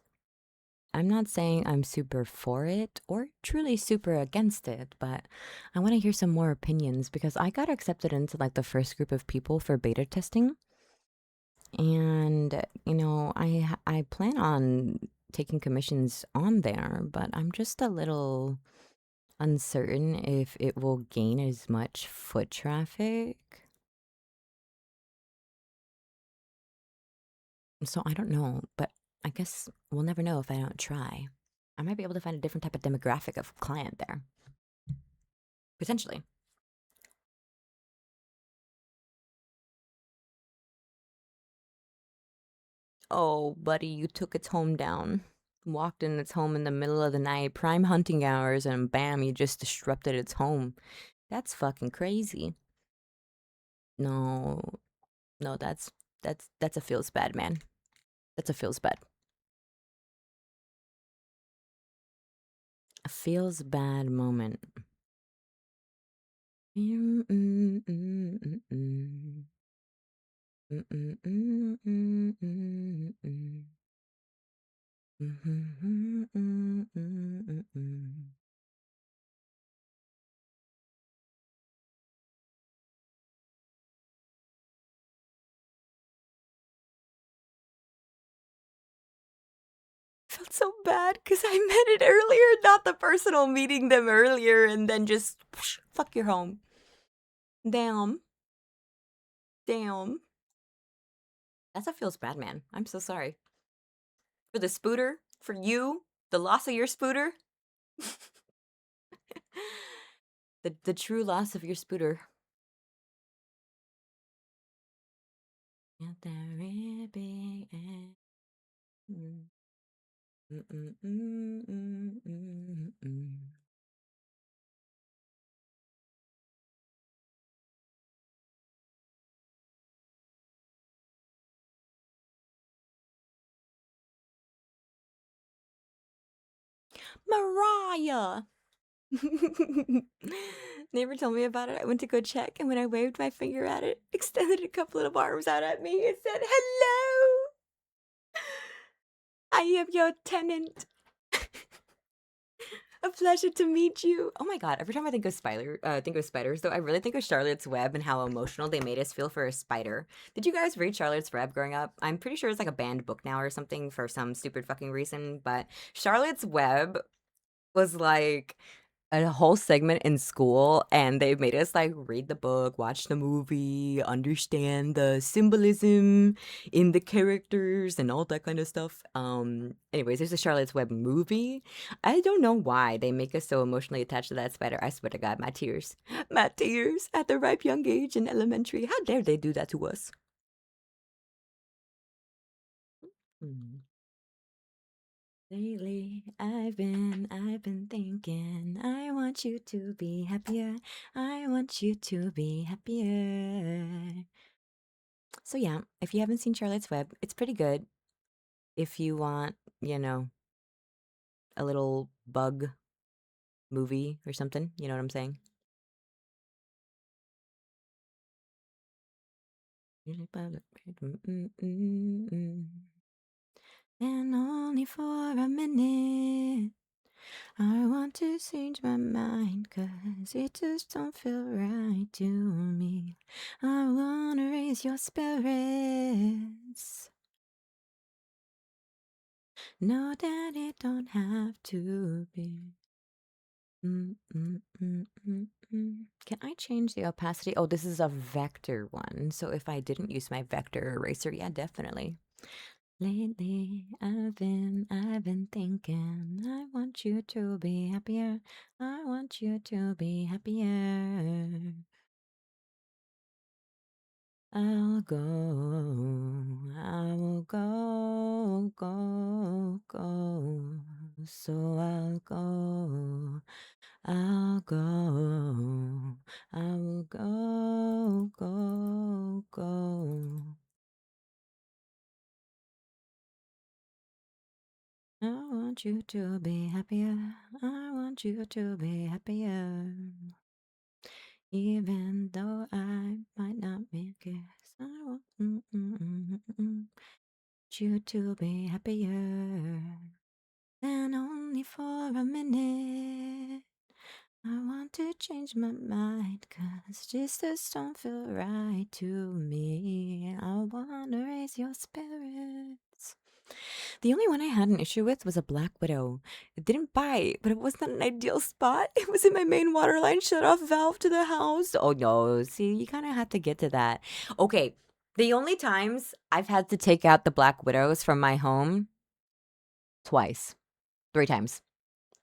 I'm not saying I'm super for it or truly super against it, but I want to hear some more opinions because I got accepted into like the first group of people for beta testing. And, I plan on taking commissions on there, but I'm just a little uncertain if it will gain as much foot traffic. So I don't know, but I guess we'll never know if I don't try. I might be able to find a different type of demographic of client there. Potentially. Oh, buddy, you took its home down. Walked in its home in the middle of the night, prime hunting hours, and bam, you just disrupted its home. That's fucking crazy. No, no, that's a feels bad, man. That's a feels bad. A feels bad moment. Felt so bad because I met it earlier, not the personal meeting them earlier and then just whoosh, fuck your home. Damn. Damn. That's a feels bad, man. I'm so sorry. For the spooter, for you, the loss of your spooter. the true loss of your spooter. Mariah. Neighbor told me about it. I went to go check, and when I waved my finger at it, extended a couple of arms out at me and said, "Hello, I am your tenant. A pleasure to meet you." Oh my god! Every time I think of spiders, though, I really think of Charlotte's Web and how emotional they made us feel for a spider. Did you guys read Charlotte's Web growing up? I'm pretty sure it's like a banned book now or something for some stupid fucking reason. But Charlotte's Web was like a whole segment in school, and they made us like read the book, watch the movie, understand the symbolism in the characters and all that kind of stuff. Anyways, there's a Charlotte's Web movie. I don't know why they make us so emotionally attached to that spider. I swear to God, my tears at the ripe young age in elementary. How dare they do that to us? Hmm. Lately, I've been thinking, I want you to be happier. I want you to be happier. So yeah, if you haven't seen Charlotte's Web, it's pretty good. If you want, a little bug movie or something, you know what I'm saying? And only for a minute, I want to change my mind, 'cause it just don't feel right to me. I wanna raise your spirits. Know that it don't have to be. Can I change the opacity? Oh, this is a vector one. So if I didn't use my vector eraser, yeah, definitely. Lately, I've been thinking, I want you to be happier. I want you to be happier. I will go. So I'll go. I will go. I want you to be happier. I want you to be happier. Even though I might not make it, I want you to be happier. And only for a minute. I want to change my mind, 'cause this don't feel right to me. I wanna raise your spirits. The only one I had an issue with was a black widow. It didn't bite, but it wasn't an ideal spot. It was in my main water line shut-off valve to the house. Oh no, see, you kind of have to get to that. Okay, the only times I've had to take out the black widows from my home, twice. 3 times.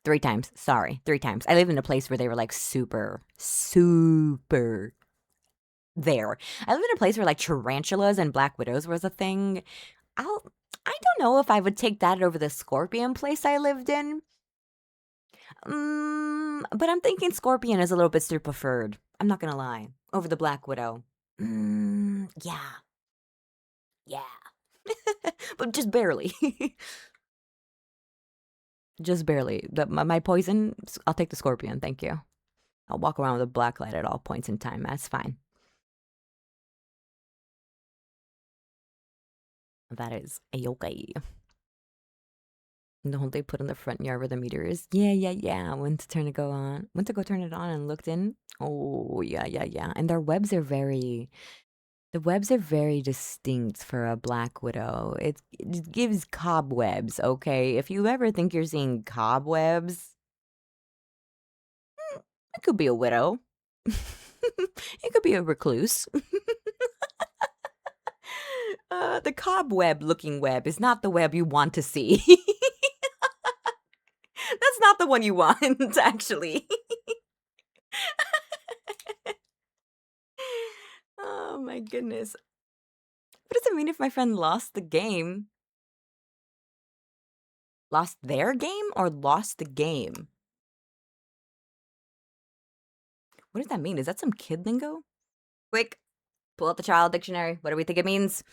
3 times. Sorry, 3 times. I live in a place where they were like super there. I live in a place where like tarantulas and black widows was a thing. I don't know if I would take that over the scorpion place I lived in. But I'm thinking scorpion is a little bit still preferred. I'm not gonna lie. Over the black widow. Yeah. But just barely. Just barely. My poison, I'll take the scorpion, thank you. I'll walk around with a black light at all points in time. That's fine. That is a-okay. The whole they put in the front yard where the meter is. Yeah. Went to go turn it on and looked in. Oh, yeah. And the webs are very distinct for a black widow. It gives cobwebs, okay? If you ever think you're seeing cobwebs, it could be a widow. It could be a recluse. The cobweb looking web is not the web you want to see. That's not the one you want, actually. Oh my goodness. What does it mean if my friend lost the game? Lost their game or lost the game? What does that mean? Is that some kid lingo? Quick, pull out the child dictionary. What do we think it means?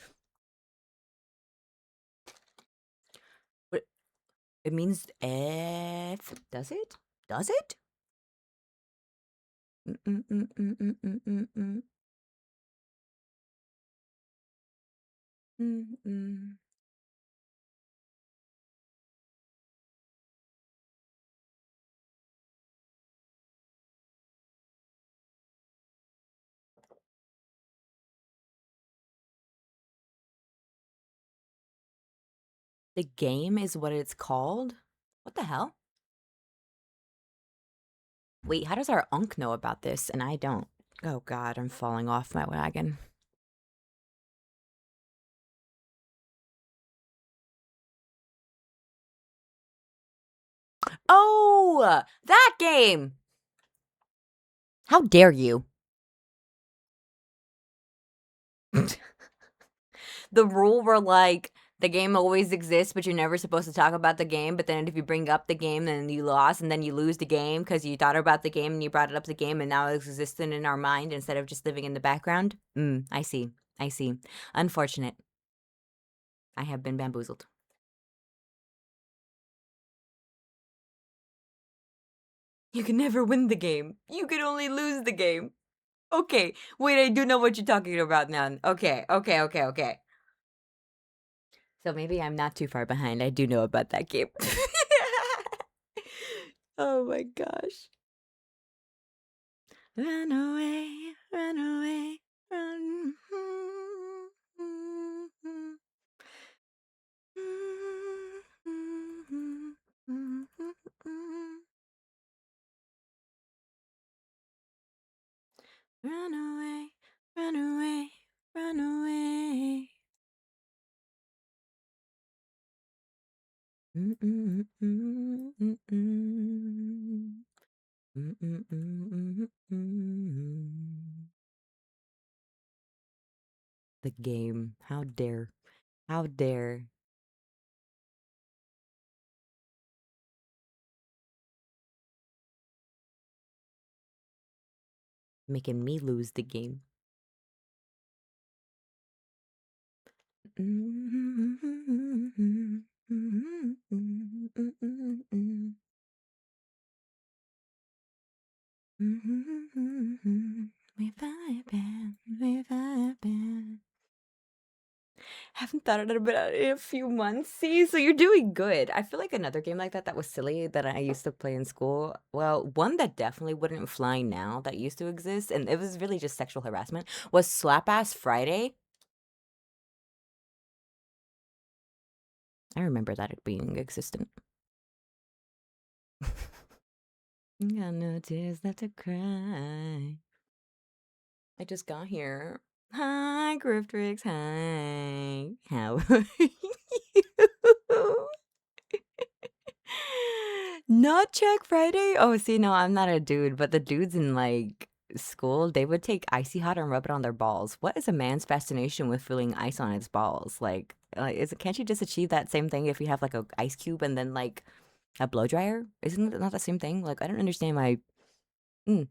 What? It means F. Does it? Does it? The game is what it's called? What the hell? Wait, how does our Unk know about this and I don't? Oh god, I'm falling off my wagon. Oh, that game! How dare you? The rule where like the game always exists, but you're never supposed to talk about the game. But then if you bring up the game, then you lost, and then you lose the game because you thought about the game and you brought it up the game, and now it's existing in our mind instead of just living in the background. I see. Unfortunate. I have been bamboozled. You can never win the game. You can only lose the game. Okay, wait, I do know what you're talking about now. Okay. So maybe I'm not too far behind. I do know about that game. Oh my gosh. Run away, run away, run. Run away, run away, run away. The game. How dare. How dare. Making me lose the game. Haven't thought about it in a few months. See, so you're doing good. I feel like another game like that was silly that I used to play in school. Well, one that definitely wouldn't fly now that used to exist, and it was really just sexual harassment, was Slap Ass Friday. I remember that it being existent. Got no tears left to cry. I just got here. Hi, Griftrix. Hi. How are you? Not check Friday? Oh, see, no, I'm not a dude, but the dudes in like school, they would take icy hot and rub it on their balls. What is a man's fascination with feeling ice on his balls? Can't you just achieve that same thing if you have like a ice cube and then like a blow dryer? Isn't it not the same thing? Like, I don't understand why. Mm.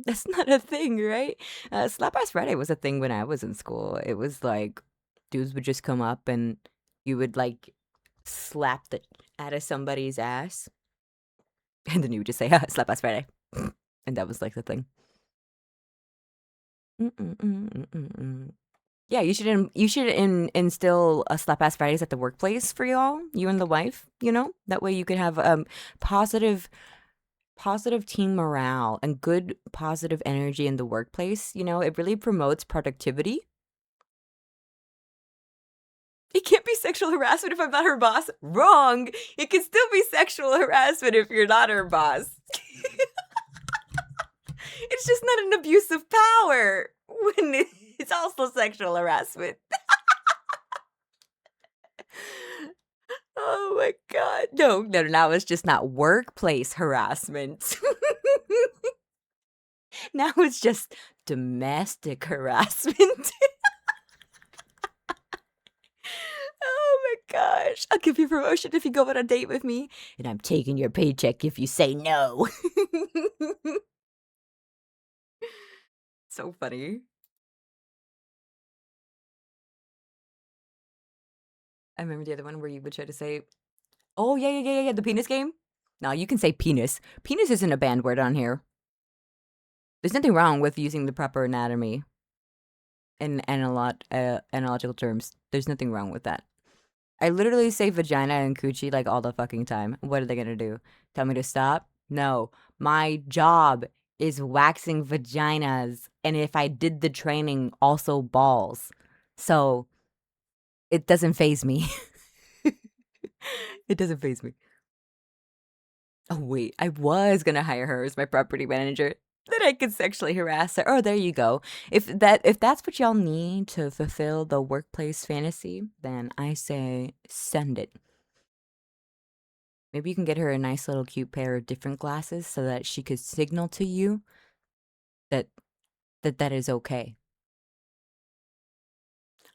That's not a thing, right? Slap Ass Friday was a thing when I was in school. It was like dudes would just come up and you would like slap the out of somebody's ass, and then you would just say, "Slap Ass Friday," and that was like the thing. Yeah, you should instill a Slap Ass Fridays at the workplace for y'all, you and the wife. You know that way you could have positive team morale and good positive energy in the workplace. You know, it really promotes productivity. It can't be sexual harassment if I'm not her boss. Wrong. It can still be sexual harassment if you're not her boss. It's just not an abuse of power when it's also sexual harassment. Oh my god. No, now it's just not workplace harassment. Now it's just domestic harassment. Oh my gosh. I'll give you a promotion if you go on a date with me, and I'm taking your paycheck if you say no. So funny. I remember the other one where you would try to say, oh, yeah, the penis game. No, you can say penis. Penis isn't a banned word on here. There's nothing wrong with using the proper anatomy in analogical terms. There's nothing wrong with that. I literally say vagina and coochie like all the fucking time. What are they gonna do? Tell me to stop? No. My job is waxing vaginas. And if I did the training, also balls. So it doesn't faze me. It doesn't faze me. Oh, wait. I was gonna hire her as my property manager. Then I could sexually harass her. Oh, there you go. If that's what y'all need to fulfill the workplace fantasy, then I say send it. Maybe you can get her a nice little cute pair of different glasses so that she could signal to you that that is okay.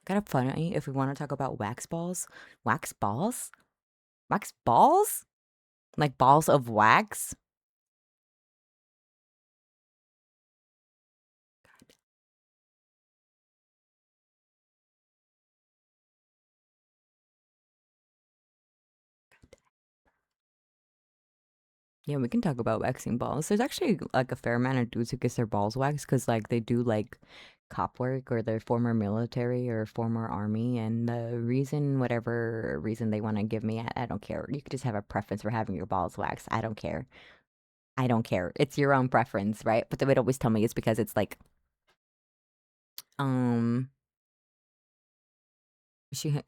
Kind of funny if we want to talk about wax balls. Wax balls? Wax balls? Like balls of wax? Yeah, we can talk about waxing balls. There's actually like a fair amount of dudes who gets their balls waxed because like they do like cop work or they're former military or former army, and the reason, whatever reason they want to give me, I don't care. You could just have a preference for having your balls waxed. I don't care. I don't care. It's your own preference, right? But they would always tell me it's because it's like, um,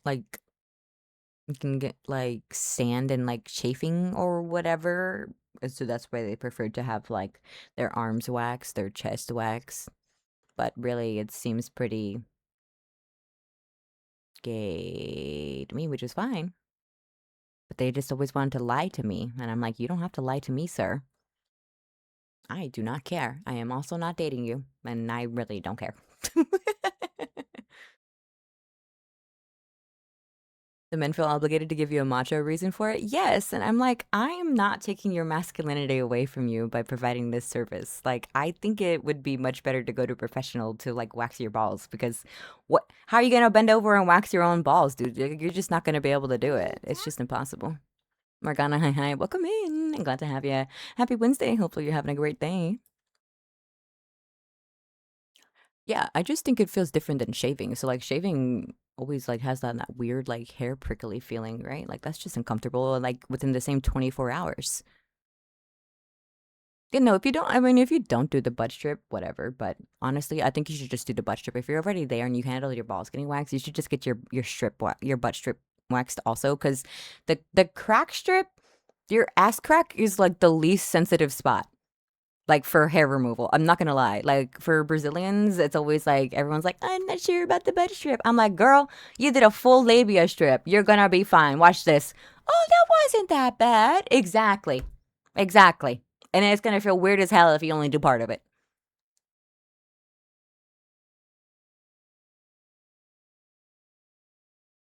like you can get like sand and like chafing or whatever. So that's why they prefer to have like their arms waxed, their chest waxed. But really, it seems pretty gay to me, which is fine. But they just always wanted to lie to me. And I'm like, you don't have to lie to me, sir. I do not care. I am also not dating you. And I really don't care. The men feel obligated to give you a macho reason for it? Yes. And I'm like, I am not taking your masculinity away from you by providing this service. Like, I think it would be much better to go to a professional to like wax your balls because how are you going to bend over and wax your own balls, dude? You're just not going to be able to do it. It's just impossible. Morgana, hi, hi. Welcome in. I'm glad to have you. Happy Wednesday. Hopefully you're having a great day. Yeah, I just think it feels different than shaving. So like shaving always like has that weird like hair prickly feeling, right? Like that's just uncomfortable like within the same 24 hours. You know, if you don't, I mean, if you don't do the butt strip, whatever. But honestly, I think you should just do the butt strip. If you're already there and you can handle your balls getting waxed, you should just get your butt strip waxed also, because the crack strip, your ass crack is like the least sensitive spot. Like for hair removal, I'm not gonna lie. Like for Brazilians, it's always like everyone's like, I'm not sure about the butt strip. I'm like, girl, you did a full labia strip. You're gonna be fine. Watch this. Oh, that wasn't that bad. Exactly, exactly. And it's gonna feel weird as hell if you only do part of it.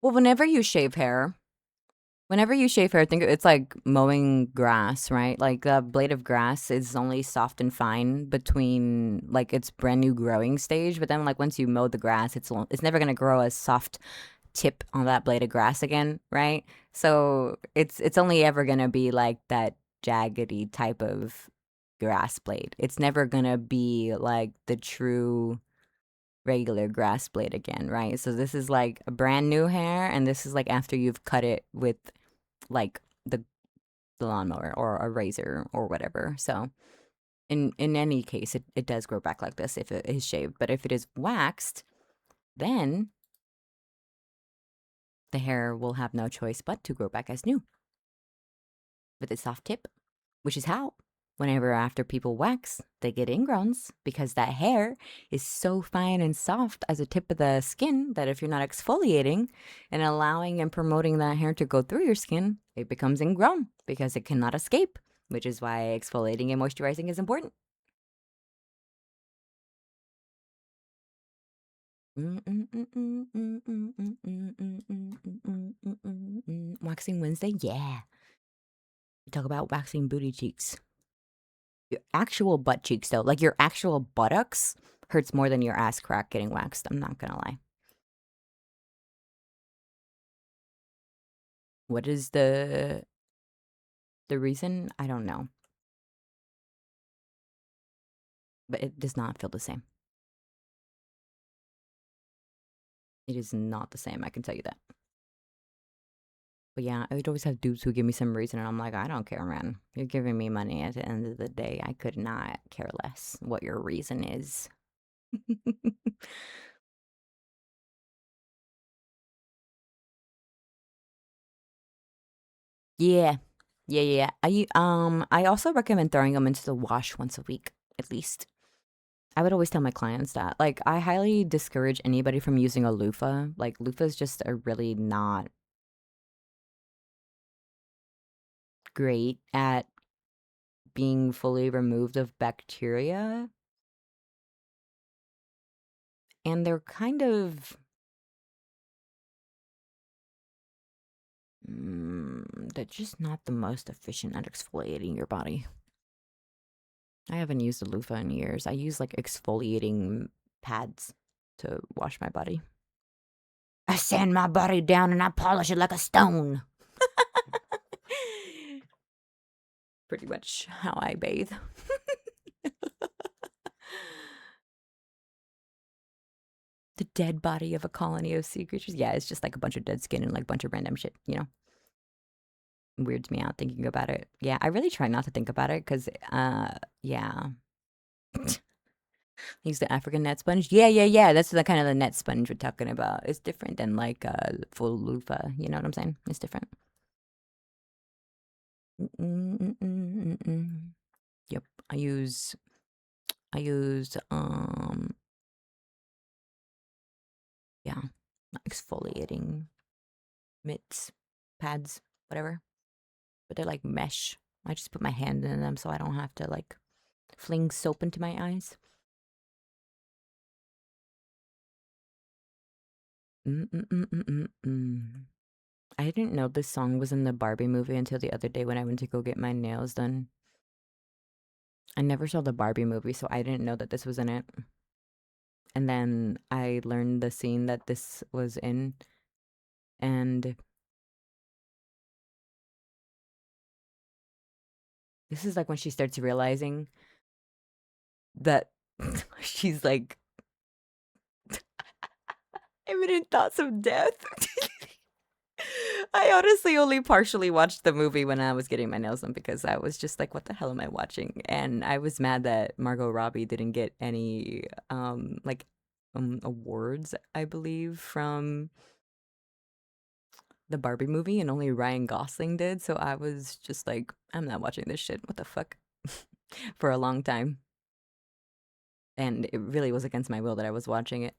Well, whenever you shave hair, think it's like mowing grass, right? Like a blade of grass is only soft and fine between like its brand new growing stage, but then like once you mow the grass, it's never gonna grow a soft tip on that blade of grass again, right? So it's only ever gonna be like that jaggedy type of grass blade. It's never gonna be like the true regular grass blade again, right? So this is like a brand new hair, and this is like after you've cut it with like the lawnmower or a razor or whatever. So in any case, it does grow back like this if it is shaved. But if it is waxed, then the hair will have no choice but to grow back as new with a soft tip, which is how whenever after people wax, they get ingrowns because that hair is so fine and soft as a tip of the skin that if you're not exfoliating and allowing and promoting that hair to go through your skin, it becomes ingrown because it cannot escape, which is why exfoliating and moisturizing is important. Waxing Wednesday? Yeah. We talk about waxing booty cheeks. Your actual butt cheeks, though, like your actual buttocks, hurts more than your ass crack getting waxed. I'm not gonna lie. What is the reason? I don't know, but it does not feel the same. It is not the same. I can tell you that. But yeah, I would always have dudes who give me some reason, and I'm like, I don't care, man. You're giving me money at the end of the day. I could not care less what your reason is. Yeah. Yeah, yeah. I also recommend throwing them into the wash once a week, at least. I would always tell my clients that. Like, I highly discourage anybody from using a loofah. Like, loofahs just are really not great at being fully removed of bacteria. And they're kind of they're just not the most efficient at exfoliating your body. I haven't used a loofah in years. I use like exfoliating pads to wash my body. I sand my body down and I polish it like a stone. Pretty much how I bathe. The dead body of a colony of sea creatures. Yeah, it's just like a bunch of dead skin and like a bunch of random shit, you know? Weirds me out thinking about it. Yeah, I really try not to think about it because, yeah. Use the African net sponge. Yeah. That's the kind of the net sponge we're talking about. It's different than like full loofah. You know what I'm saying? It's different. Yep. I use yeah, exfoliating mitts, pads, whatever. But they're like mesh. I just put my hand in them so I don't have to like fling soap into my eyes. I didn't know this song was in the Barbie movie until the other day when I went to go get my nails done. I never saw the Barbie movie, so I didn't know that this was in it. And then I learned the scene that this was in, and this is like when she starts realizing that she's like imminent thoughts of death. I honestly only partially watched the movie when I was getting my nails done because I was just like, what the hell am I watching? And I was mad that Margot Robbie didn't get any awards, I believe, from the Barbie movie, and only Ryan Gosling did. So I was just like, I'm not watching this shit. What the fuck? For a long time. And it really was against my will that I was watching it.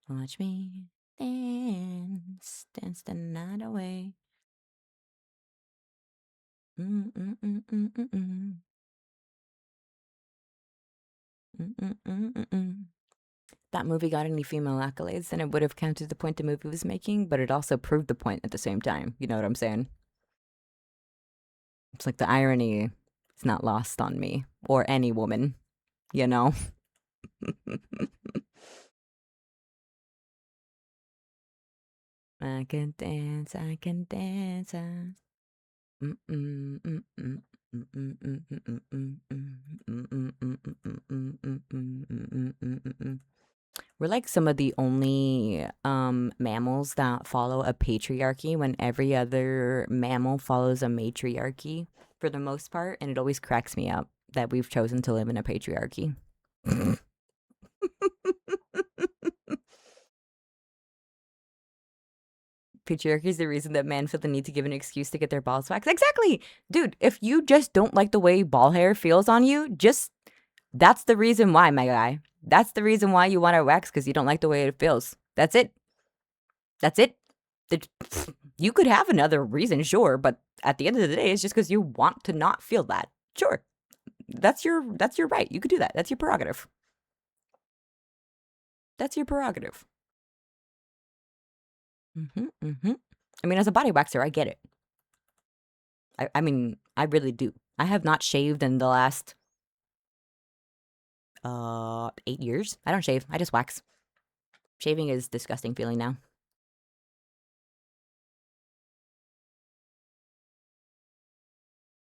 Watch me dance the night away. Mm, mm, mm, mm, mm, mm. Mm, mm, mm, mm, mm. That movie got any female accolades, then it would have counted the point the movie was making, but it also proved the point at the same time. You know what I'm saying? It's like the irony is not lost on me or any woman, you know? I can dance, I can dance. We're like some of the only mammals that follow a patriarchy when every other mammal follows a matriarchy for the most part, and it always cracks me up that we've chosen to live in a patriarchy. Patriarchy is the reason that men feel the need to give an excuse to get their balls waxed. Exactly. Dude, if you just don't like the way ball hair feels on you, just that's the reason why, my guy. That's the reason why you want to wax, because you don't like the way it feels. That's it. That's it. You could have another reason, sure, but at the end of the day, it's just because you want to not feel that. Sure. That's your right. You could do that. That's your prerogative. That's your prerogative. I mean, as a body waxer, I get it. I mean, I really do. I have not shaved in the last 8 years. I don't shave. I just wax. Shaving is disgusting feeling now.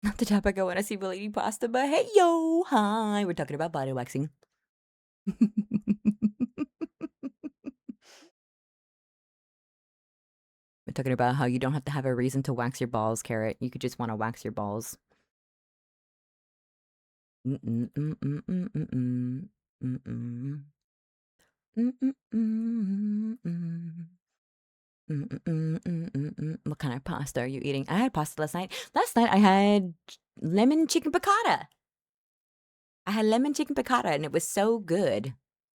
Not the topic I want to see with Lady Pasta, but hey yo, hi. We're talking about body waxing. We're talking about how you don't have to have a reason to wax your balls, Carrot. You could just want to wax your balls. Look, what kind of pasta are you eating? I had pasta last night. Last night I had lemon chicken piccata. I had lemon chicken piccata and it was so good.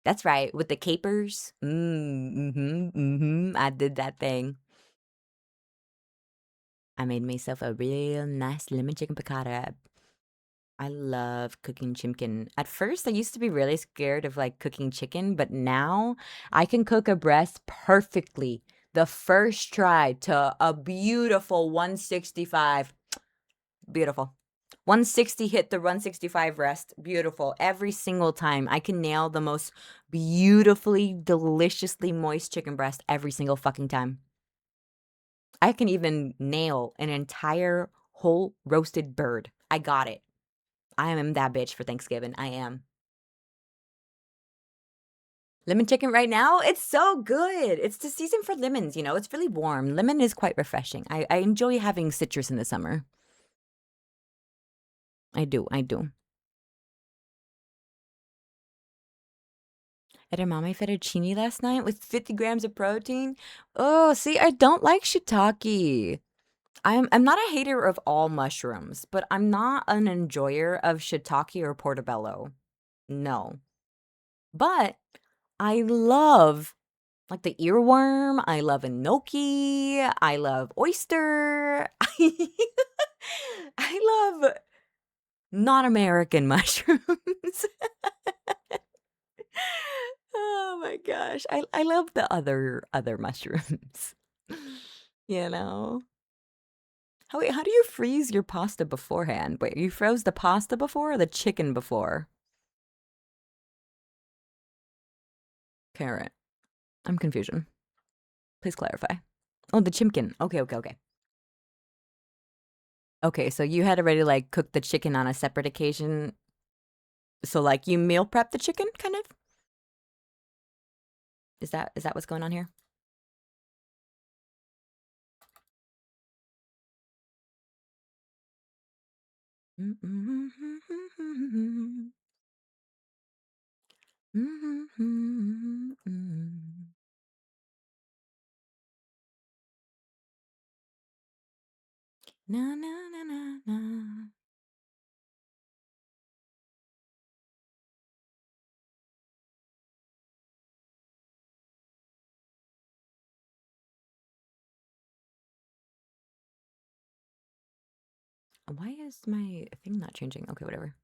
That's right, with the capers. I did that thing. I made myself a real nice lemon chicken piccata. I love cooking chicken. At first, I used to be really scared of like cooking chicken, but now I can cook a breast perfectly. The first try to a beautiful 165. Beautiful. 160 hit the 165 rest. Beautiful. Every single time. I can nail the most beautifully, deliciously moist chicken breast every single fucking time. I can even nail an entire whole roasted bird. I got it. I am that bitch for Thanksgiving. I am. Lemon chicken right now? It's so good. It's the season for lemons, you know? It's really warm. Lemon is quite refreshing. I enjoy having citrus in the summer. I do. I do. Edamame fettuccine last night with 50 grams of protein. Oh, see, I don't like shiitake. I'm not a hater of all mushrooms, but I'm not an enjoyer of shiitake or portobello. No. But I love like the earworm. I love enoki. I love oyster. I love non-American mushrooms. Oh my gosh. I love the other mushrooms. You know? How do you freeze your pasta beforehand? Wait, you froze the pasta before or the chicken before? Carrot. I'm confusion. Please clarify. Oh, the chimkin. Okay, okay, okay. Okay, so you had already like cooked the chicken on a separate occasion. So like you meal prep the chicken, kind of? Is that what's going on here? Na na na na na. Why is my thing not changing? Okay, whatever.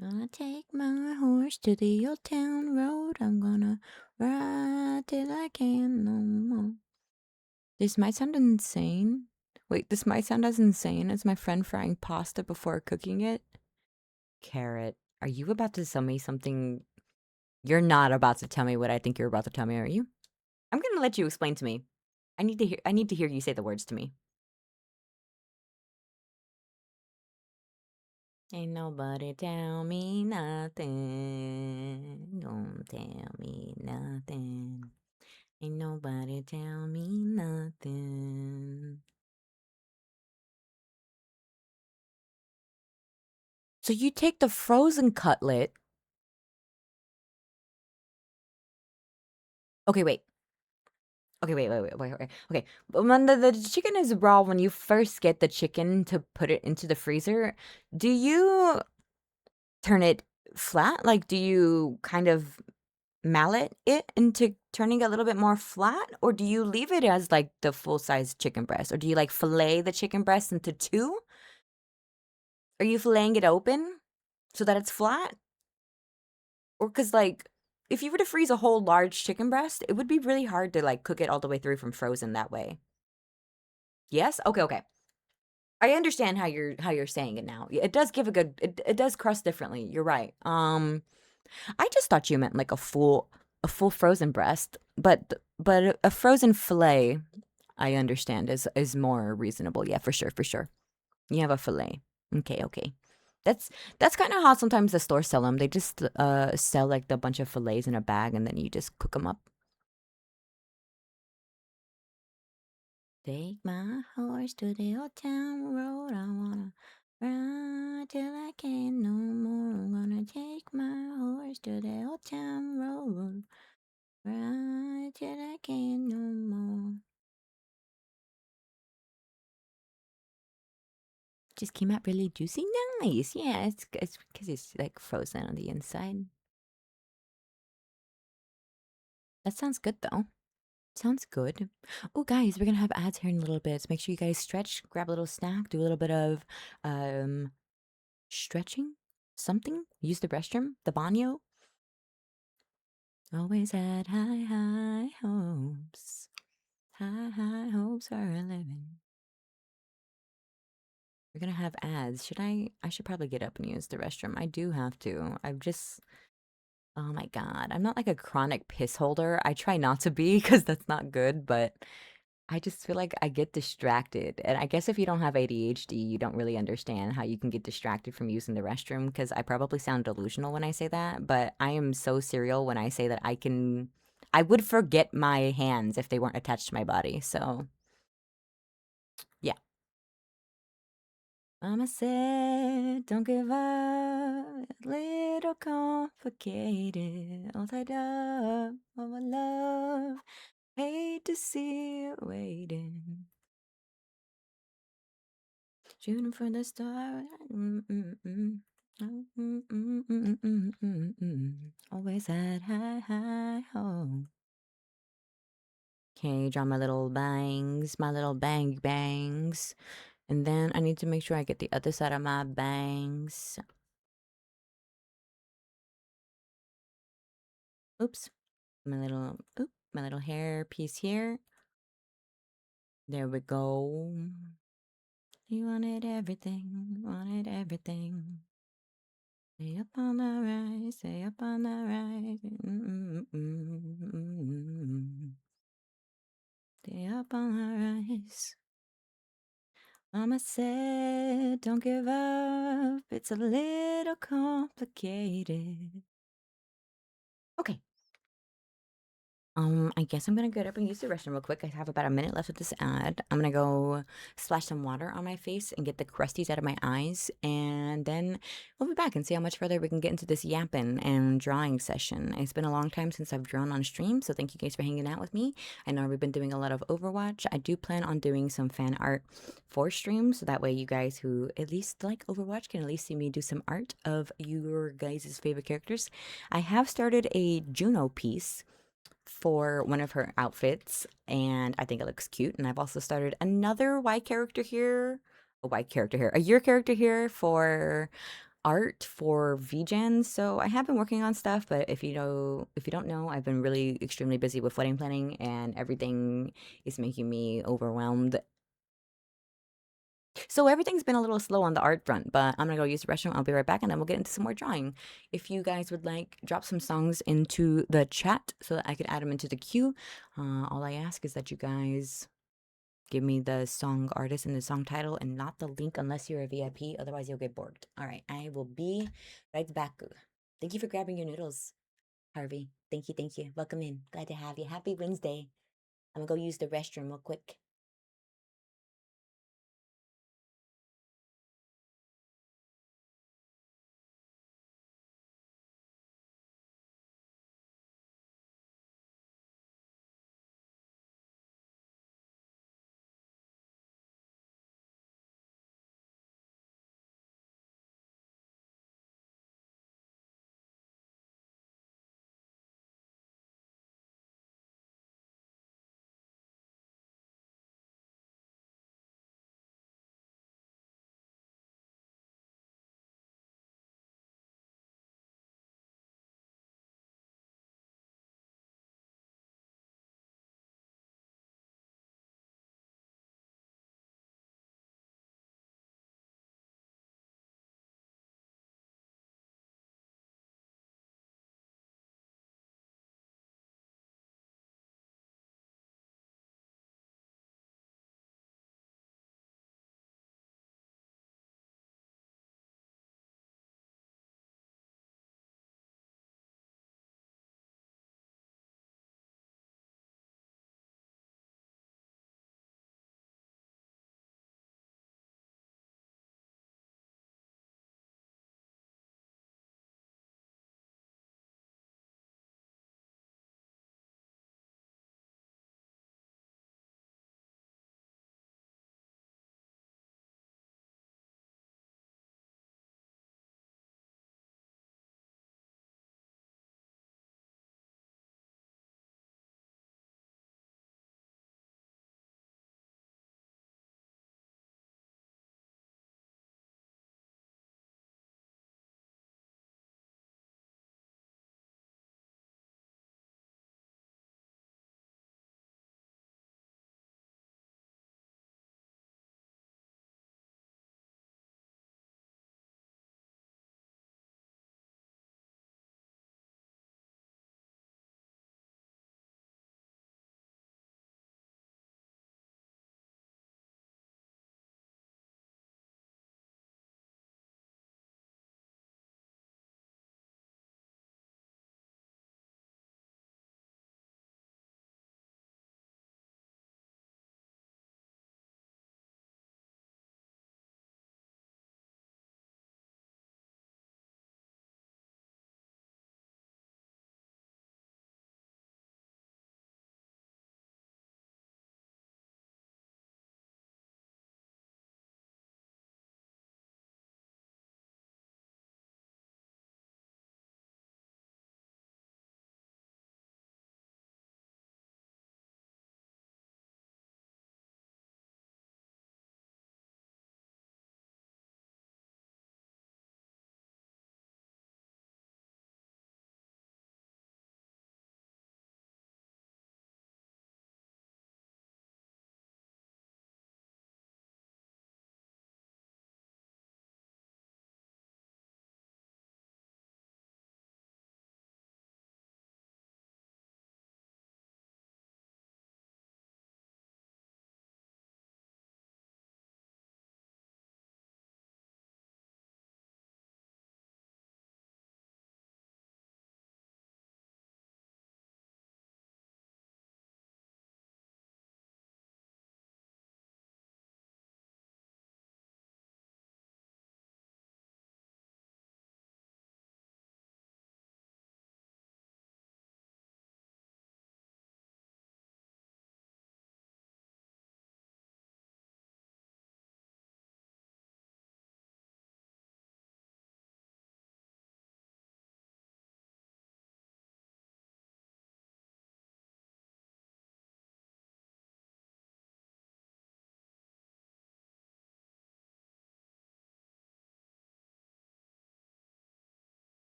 Gonna take my horse to the old town road. I'm gonna ride till I can't no more. This might sound insane. Wait, this might sound as insane as my friend frying pasta before cooking it. Carrot, are you about to tell me something? You're not about to tell me what I think you're about to tell me, are you? I'm gonna let you explain to me. I need to hear you say the words to me. Ain't nobody tell me nothing. Don't tell me nothing. Ain't nobody tell me nothing. So you take the frozen cutlet. Okay, wait. Okay, wait. Okay, but when the chicken is raw, when you first get the chicken to put it into the freezer, do you turn it flat? Like, do you kind of mallet it into turning it a little bit more flat? Or do you leave it as like the full-size chicken breast? Or do you like fillet the chicken breast into two? Are you filleting it open so that it's flat? Or because like if you were to freeze a whole large chicken breast, it would be really hard to like cook it all the way through from frozen that way. Yes? Okay, okay. I understand how you're saying it now. It does give a good it does crust differently. You're right. I just thought you meant like a full frozen breast, but a frozen fillet I understand is more reasonable. Yeah, for sure, for sure. You have a fillet. Okay, okay. That's that's kind of how sometimes the stores sell them. They just sell like the bunch of fillets in a bag and then you just cook them up. Take my horse to the old town road. I wanna ride till I can't no more. I'm gonna take my horse to the old town road. Ride till I can't no more. Just came out really juicy. Nice. Yeah, it's because it's like frozen on the inside. That sounds good though. Sounds good. Oh, guys, we're gonna have ads here in a little bit. So make sure you guys stretch, grab a little snack, do a little bit of stretching, something. Use the restroom, the banyo. Always had high hopes, high hopes for a living. We're gonna have ads. Should I? I should probably get up and use the restroom. I do have to. I've just. Oh my god, I'm not like a chronic piss holder. I try not to be because that's not good, but I just feel like I get distracted. And I guess if you don't have ADHD, you don't really understand how you can get distracted from using the restroom because I probably sound delusional when I say that, but I am so serial when I say that I would forget my hands if they weren't attached to my body. So, yeah. Mama said, don't give up, a little complicated, all tied up, oh my love, hate to see you waiting. Shooting for the stars. Always at high home. Okay, draw my little bangs, my little bangs. And then I need to make sure I get the other side of my bangs. Oops. My little hair piece here. There we go. You wanted everything, wanted everything. Stay up on the rise, stay up on the rise. Stay up on the rise. Mama said, don't give up. It's a little complicated. Okay. I guess I'm gonna get up and use the restroom real quick. I have about a minute left of this ad. I'm gonna go splash some water on my face and get the crusties out of my eyes, and then we'll be back and see how much further we can get into this yapping and drawing session. It's been a long time since I've drawn on stream, so thank you guys for hanging out with me. I know we've been doing a lot of Overwatch. I do plan on doing some fan art for stream, so that way you guys who at least like Overwatch can at least see me do some art of your guys' favorite characters. I have started a Juno piece for one of her outfits, and I think it looks cute. And I've also started another a your character here for art for Vgen. So I have been working on stuff, but if you don't know, I've been really extremely busy with wedding planning, and everything is making me overwhelmed. So everything's been a little slow on the art front, but I'm gonna go use the restroom. I'll be right back, and then we'll get into some more drawing. If you guys would like, drop some songs into the chat so that I could add them into the queue. All I ask is that you guys give me the song artist and the song title and not the link unless you're a VIP. Otherwise, you'll get borked. All right, I will be right back. Thank you for grabbing your noodles, Harvey. Thank you, thank you. Welcome in. Glad to have you. Happy Wednesday. I'm gonna go use the restroom real quick.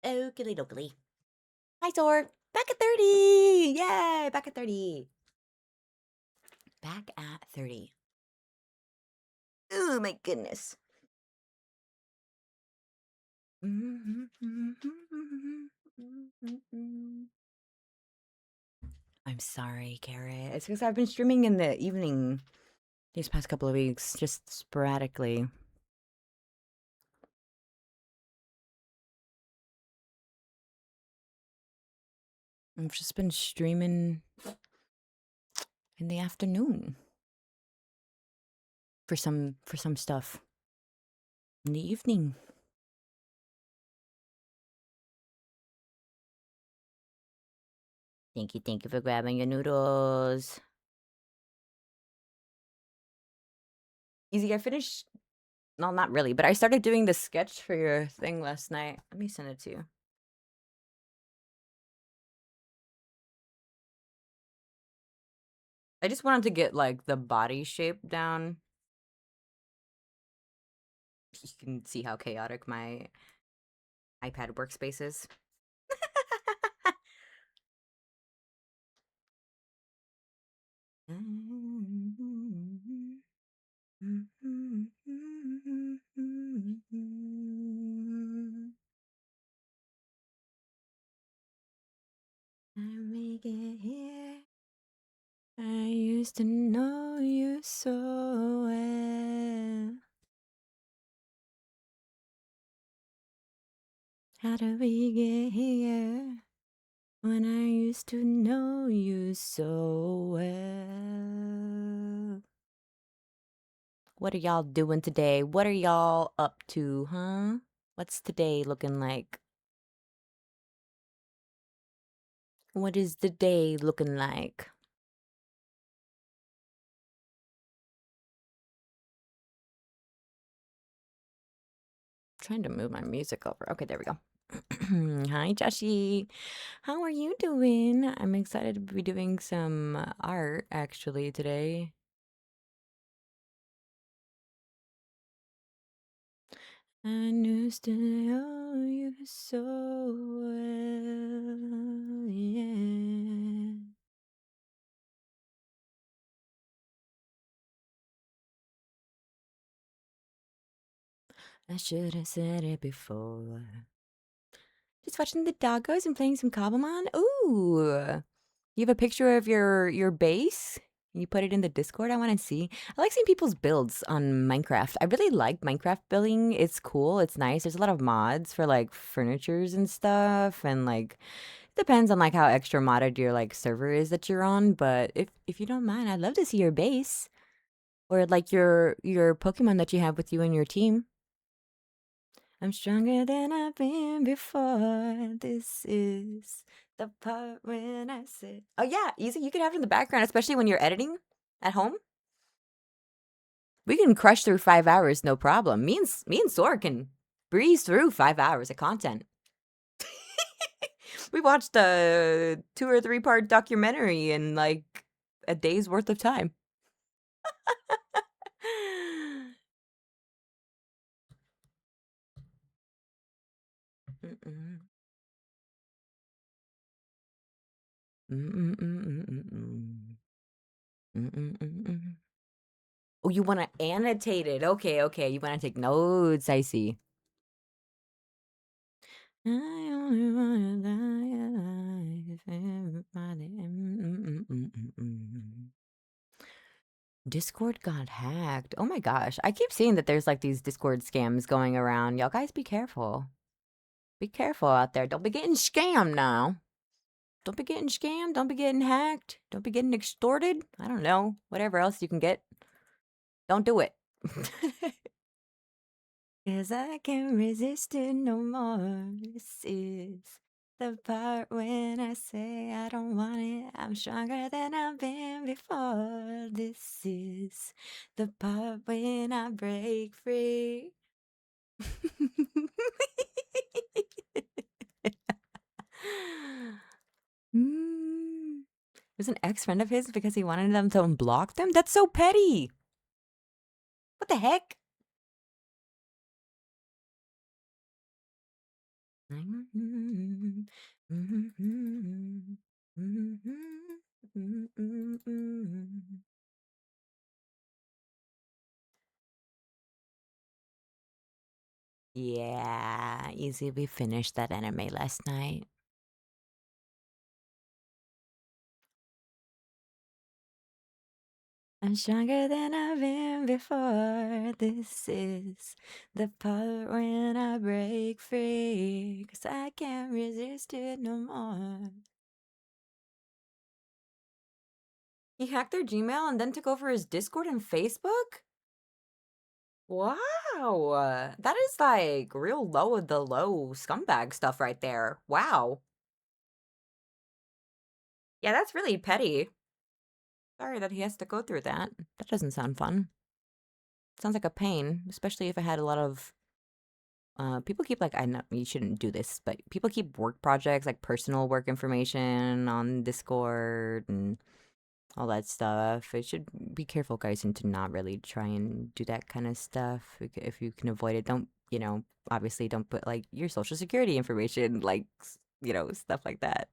Oakley dokley. Hi, Thor. Back at 30. Yay, back at 30. Back at 30. Oh, my goodness. I'm sorry, Carrot. It's because I've been streaming in the evening these past couple of weeks, just sporadically. I've just been streaming in the afternoon for some stuff in the evening. Thank you for grabbing your noodles. Easy, I finished. Well, not really, but I started doing the sketch for your thing last night. Let me send it to you. I just wanted to get like the body shape down. You can see how chaotic my iPad workspace is. I used to know you so well. How did we get here? When I used to know you so well. What are y'all doing today? What are y'all up to, huh? What's today looking like? What is the day looking like? Trying to move my music over. Okay, there we go. Hi, Joshi. How are you doing? I'm excited to be doing some art actually today. I used to know you so well, yeah. I should have said it before. Just watching the doggos and playing some Cobblemon. Ooh, you have a picture of your base? You put it in the Discord? I want to see. I like seeing people's builds on Minecraft. I really like Minecraft building. It's cool. It's nice. There's a lot of mods for like furnitures and stuff, and like depends on like how extra modded your like server is that you're on. But if you don't mind, I'd love to see your base or like your Pokemon that you have with you and your team. I'm stronger than I've been before. This is the part when I say, oh yeah, easy. You can have it in the background, especially when you're editing at home. We can crush through 5 hours, no problem. Me and Sora can breeze through 5 hours of content. We watched a 2 or 3 part documentary in like a day's worth of time. Oh, you want to annotate it? Okay, okay. You want to take notes. I see. I only want to die if everybody. Discord got hacked. Oh my gosh. I keep seeing that there's like these Discord scams going around. Y'all guys be careful. Be careful out there. Don't be getting scammed now. Don't be getting scammed. Don't be getting hacked. Don't be getting extorted. I don't know. Whatever else you can get. Don't do it. 'Cause I can't resist it no more. This is the part when I say I don't want it. I'm stronger than I've been before. This is the part when I break free. It was an ex-friend of his because he wanted them to unblock them? That's so petty. What the heck? Yeah, easy. We finished that anime last night. I'm stronger than I've been before. This is the part when I break free, 'cause I can't resist it no more. He hacked their Gmail and then took over his Discord and Facebook? Wow. That is like real low of the low scumbag stuff right there. Wow. Yeah, that's really petty. Sorry that he has to go through that. That doesn't sound fun. Sounds like a pain, especially if it had a lot of people keep like I know you shouldn't do this, but people keep work projects like personal work information on Discord and all that stuff. It should be careful, guys, and to not really try and do that kind of stuff if you can avoid it. Don't obviously don't put like your social security information, like stuff like that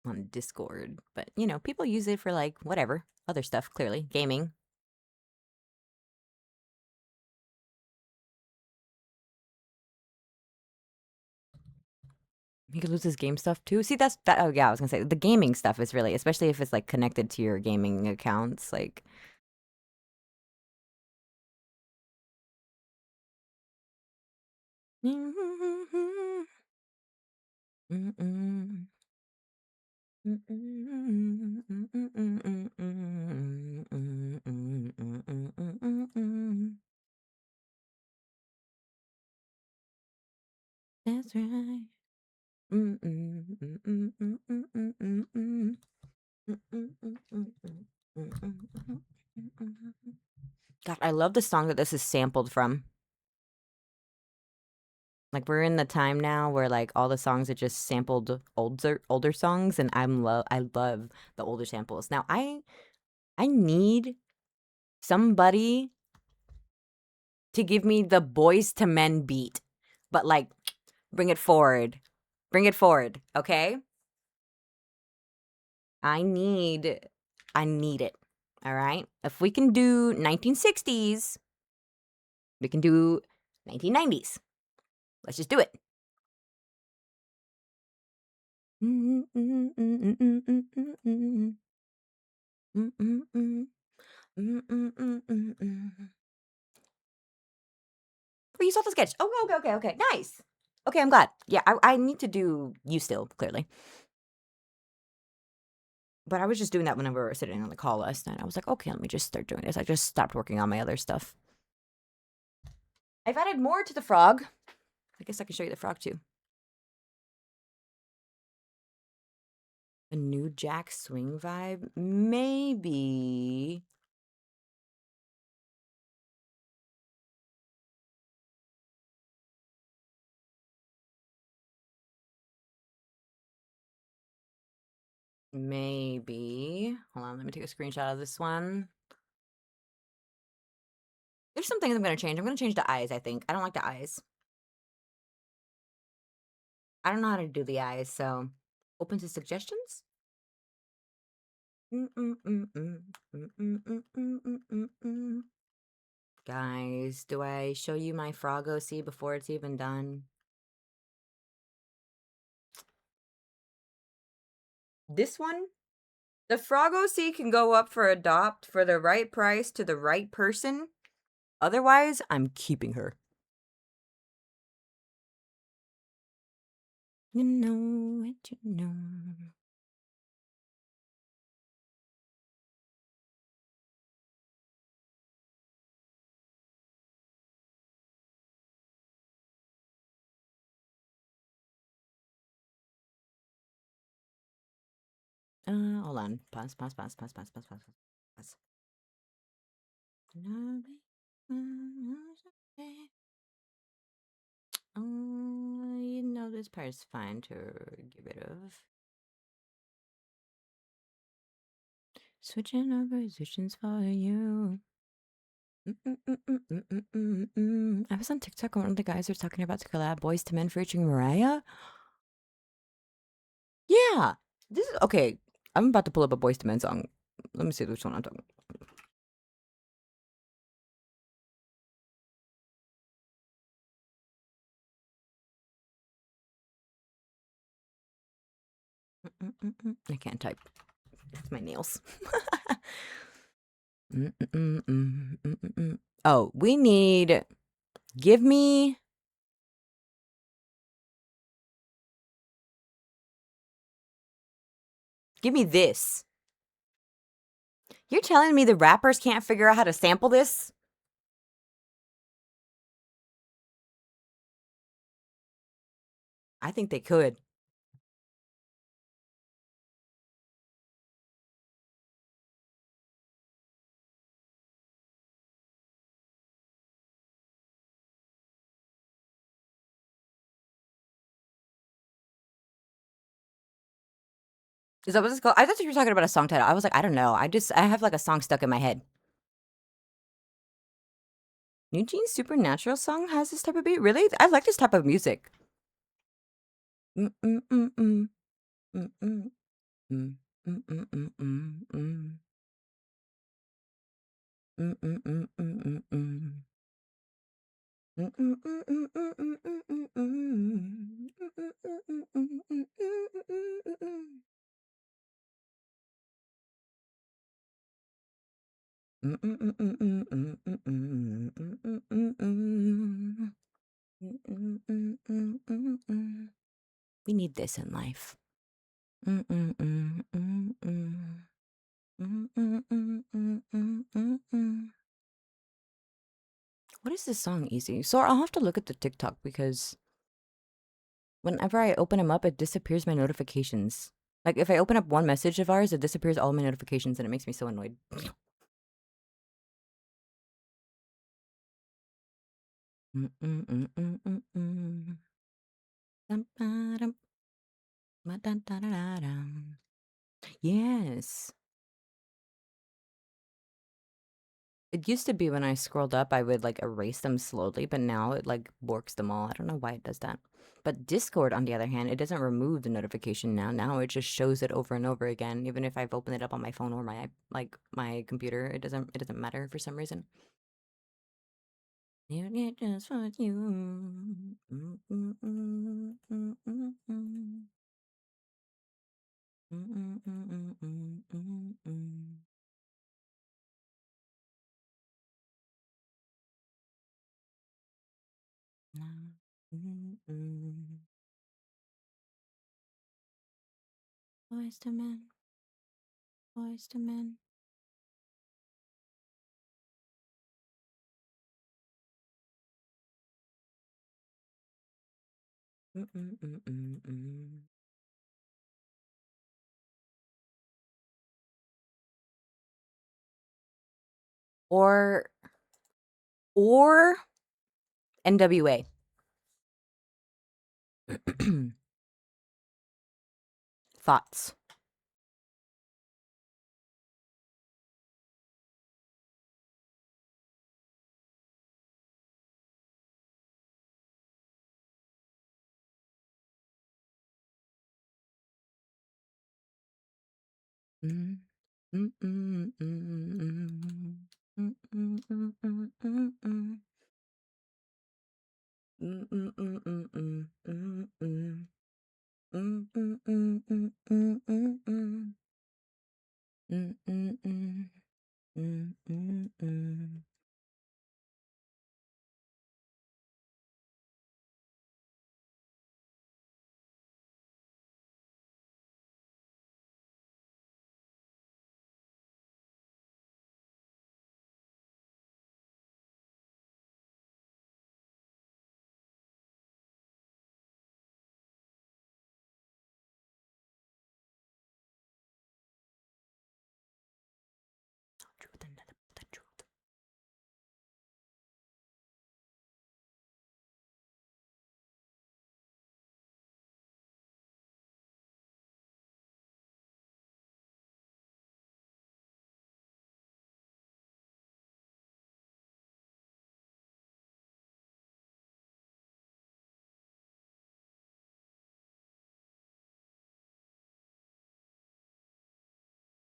on Discord. But people use it for like whatever other stuff. Clearly, gaming. He could lose his game stuff too. See, that's that. Oh yeah, I was gonna say the gaming stuff is really, especially if it's like connected to your gaming accounts. Like, that's right. God, I love the song that this is sampled from. Like we're in the time now where like all the songs are just sampled older songs, and I love the older samples. Now I need somebody to give me the Boys to Men beat, but like bring it forward, okay? I need it. All right. If we can do 1960s, we can do 1990s. Let's just do it. Oh, you saw the sketch. Oh, okay. Nice. Okay, I'm glad. Yeah, I need to do you still, clearly. But I was just doing that whenever we were sitting on the call last night. I was like, okay, let me just start doing this. I just stopped working on my other stuff. I've added more to the frog. I guess I can show you the frog too. A new Jack Swing vibe? Maybe. Maybe. Hold on, let me take a screenshot of this one. There's some things I'm going to change. I'm going to change the eyes, I think. I don't like the eyes. I don't know how to do the eyes, so open to suggestions? Guys, do I show you my frog OC before it's even done? This one? The frog OC can go up for adopt for the right price to the right person. Otherwise, I'm keeping her. You know what you know. Hold on. Pause. This part's fine to get rid of. Switching over positions for you. I was on TikTok and one of the guys was talking about the collab Boys to Men featuring Mariah. Yeah. This is okay. I'm about to pull up a Boys to Men song. Let me see which one I'm talking I can't type. It's my nails. Oh, we need. Give me. Give me this. You're telling me the rappers can't figure out how to sample this? I think they could. Is that what it's called? I thought you were talking about a song title. I was like, I don't know. I have like a song stuck in my head. New Jeans Supernatural song has this type of beat? Really? I like this type of music. We need this in life. What is this song, Easy? So I'll have to look at the TikTok because whenever I open them up, it disappears my notifications. Like if I open up one message of ours, it disappears all my notifications and it makes me so annoyed. Yes. It used to be when I scrolled up, I would like erase them slowly, but now it like works them all. I don't know why it does that. But Discord, on the other hand, it doesn't remove the notification now. Now it just shows it over and over again. Even if I've opened it up on my phone or my computer, it doesn't matter for some reason. You get just what you. Boys to men, boys to men. Or or NWA. Thoughts.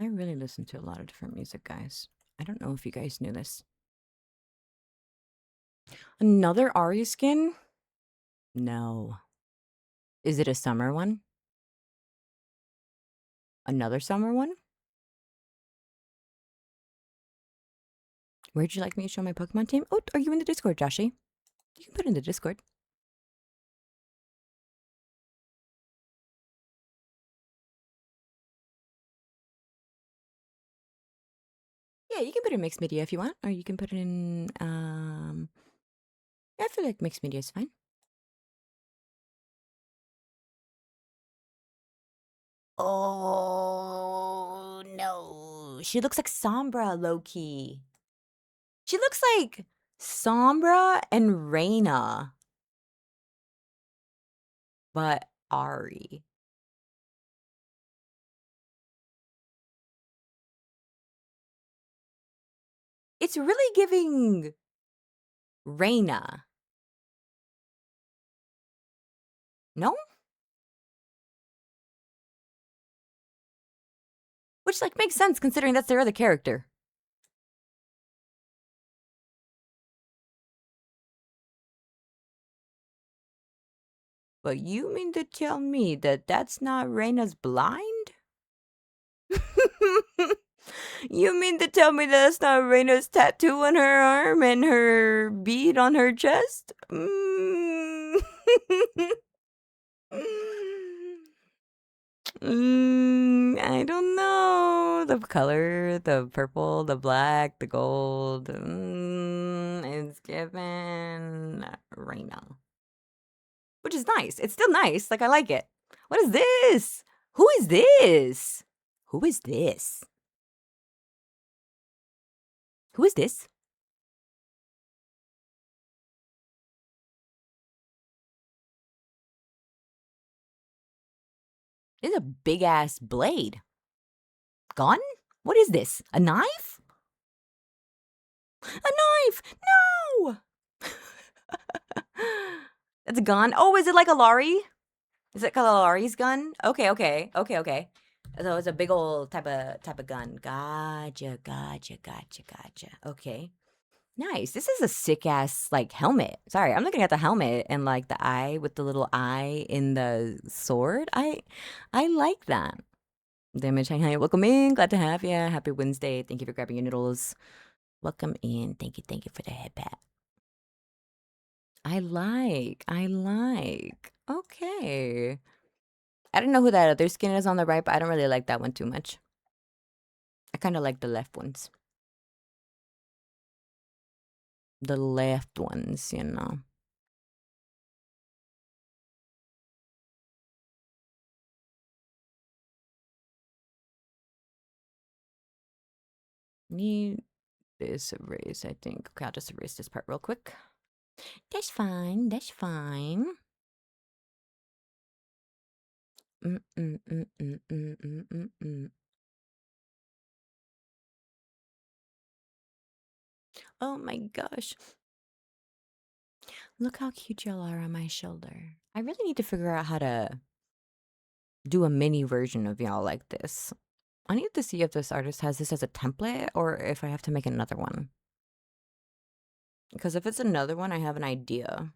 I really listen to a lot of different music, guys. I don't know if you guys knew this. Another Ari skin? No. Is it a summer one? Another summer one? Where'd you like me to show my Pokemon team? Oh, are you in the Discord, Joshy? You can put it in the Discord. Yeah, you can put it in mixed media if you want, or you can put it in, I feel like mixed media is fine. Oh, no. She looks like Sombra, low-key. She looks like Sombra and Reina. But Ari. It's really giving Reina. No? Which, like, makes sense considering that's their other character. But you mean to tell me that that's not Reina's blind? You mean to tell me that's not Reina's tattoo on her arm and her bead on her chest? I don't know. The color, the purple, the black, the gold. It's given Reina. Which is nice. It's still nice. Like, I like it. What is this? Who is this? Who is this? Who is this? It's a big ass blade. Gun? What is this? A knife? A knife! No! It's a gun. Oh, is it like a Lari? Is it called a Lari's gun? Okay. So it's a big old type of gun. Gotcha. Okay. Nice. This is a sick ass like helmet. Sorry, I'm looking at the helmet and like the eye with the little eye in the sword. I like that. Damage Shanghai, welcome in. Glad to have you. Happy Wednesday. Thank you for grabbing your noodles. Welcome in. Thank you for the head pat. I like. Okay. I don't know who that other skin is on the right, but I don't really like that one too much. I kind of like the left ones. The left ones, you know. Need this erase, I think. Okay, I'll just erase this part real quick. That's fine. Oh my gosh. Look how cute y'all are on my shoulder. I really need to figure out how to do a mini version of y'all like this. I need to see if this artist has this as a template or if I have to make another one. Because if it's another one, I have an idea.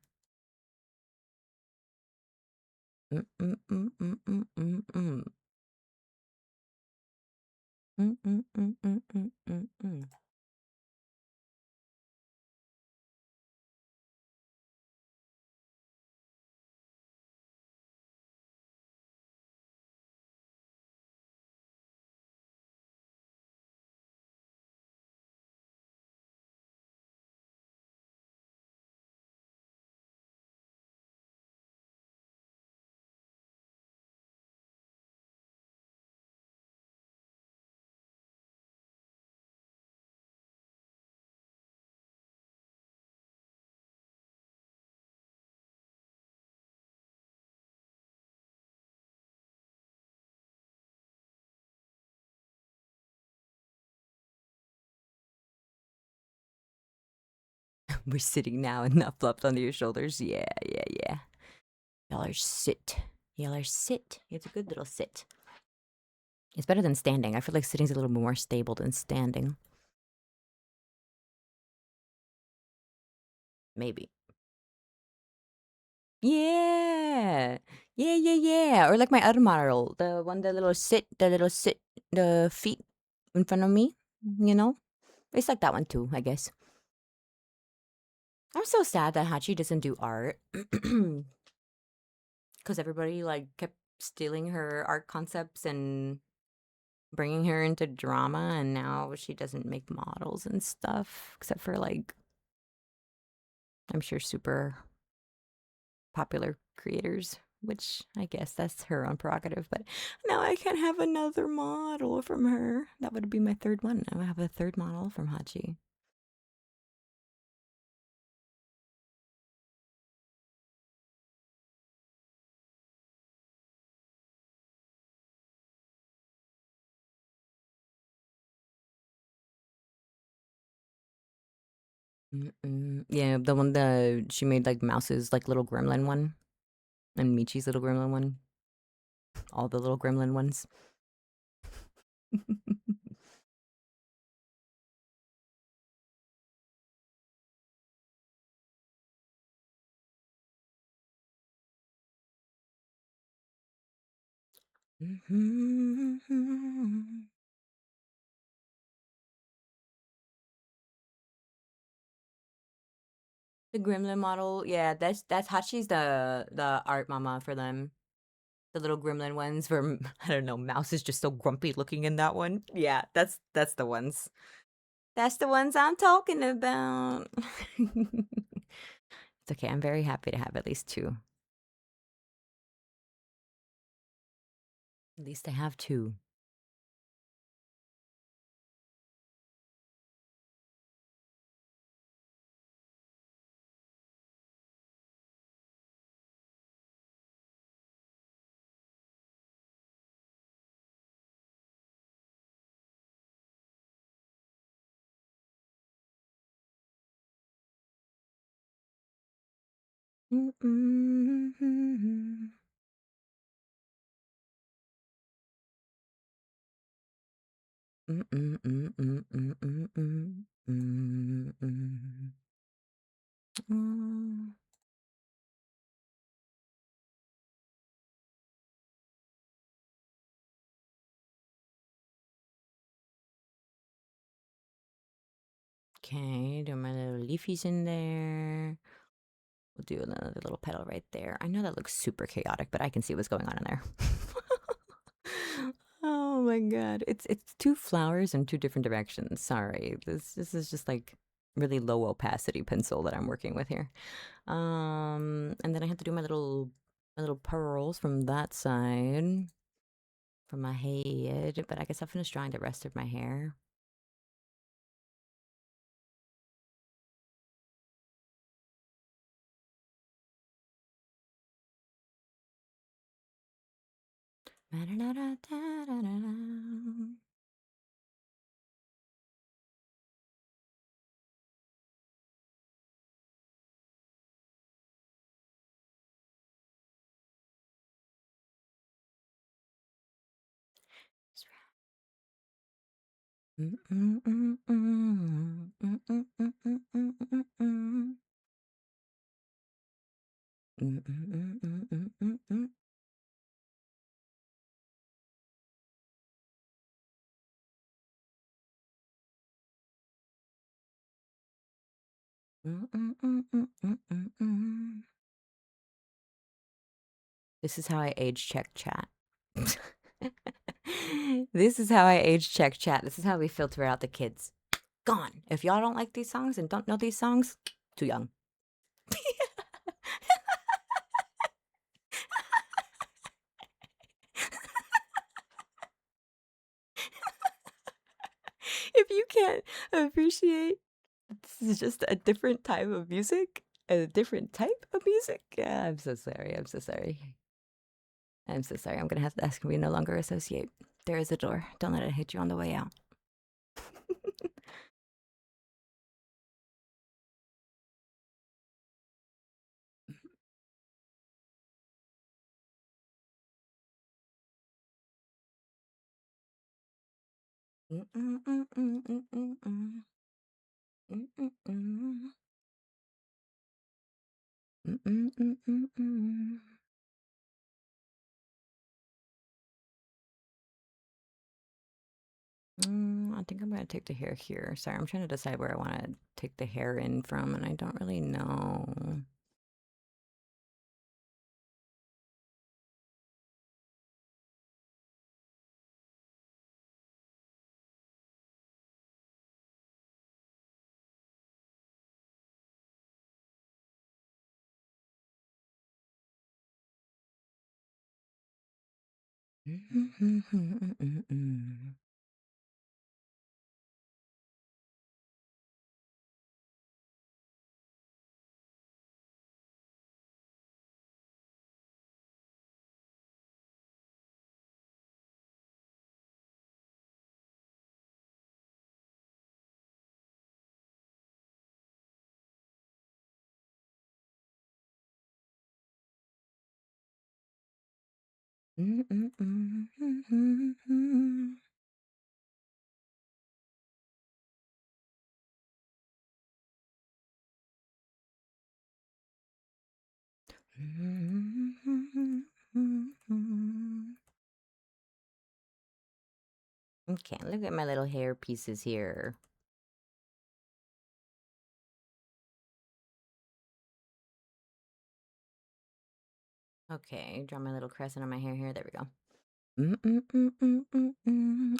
We're sitting now and not flopped onto your shoulders. Yeah. Y'all are sit. It's a good little sit. It's better than standing. I feel like sitting's a little more stable than standing. Maybe. Yeah. Yeah. Or like my other model, the one, the little sit, the feet in front of me, you know? It's like that one too, I guess. I'm so sad that Hachi doesn't do art. Because everybody like kept stealing her art concepts and bringing her into drama, and now she doesn't make models and stuff, except for like, I'm sure super popular creators, which I guess that's her own prerogative. But now I can't have another model from her. That would be my third one. I would have a third model from Hachi. Yeah, the one that she made like Mouse's like little gremlin one, and Michi's little gremlin one. All the little gremlin ones. The gremlin model, yeah, that's Hachi's the art mama for them. The little gremlin ones where I don't know, Mouse is just so grumpy looking in that one. Yeah, that's the ones. That's the ones I'm talking about. It's okay. I'm very happy to have at least two. At least I have two. Okay, do my little leafies in there. We'll do another little petal right there. I know that looks super chaotic, but I can see what's going on in there. Oh my god. It's two flowers in two different directions. Sorry. This is just like really low opacity pencil that I'm working with here. And then I have to do my little pearls from that side. From my head. But I guess I'll finish drawing the rest of my hair. This is how I age check chat. This is how I age check chat. This is how we filter out the kids. Gone. If y'all don't like these songs and don't know these songs, too young. If you can't appreciate, this is just a different type of music, a different type of music. Yeah, I'm so sorry. I'm so sorry. I'm so sorry. I'm gonna have to ask we no longer associate. There is a door. Don't let it hit you on the way out. I think I'm gonna take the hair here. Sorry, I'm trying to decide where I want to take the hair in from, and I don't really know. Okay, look at my little hair pieces here. Okay, draw my little crescent on my hair here. There we go.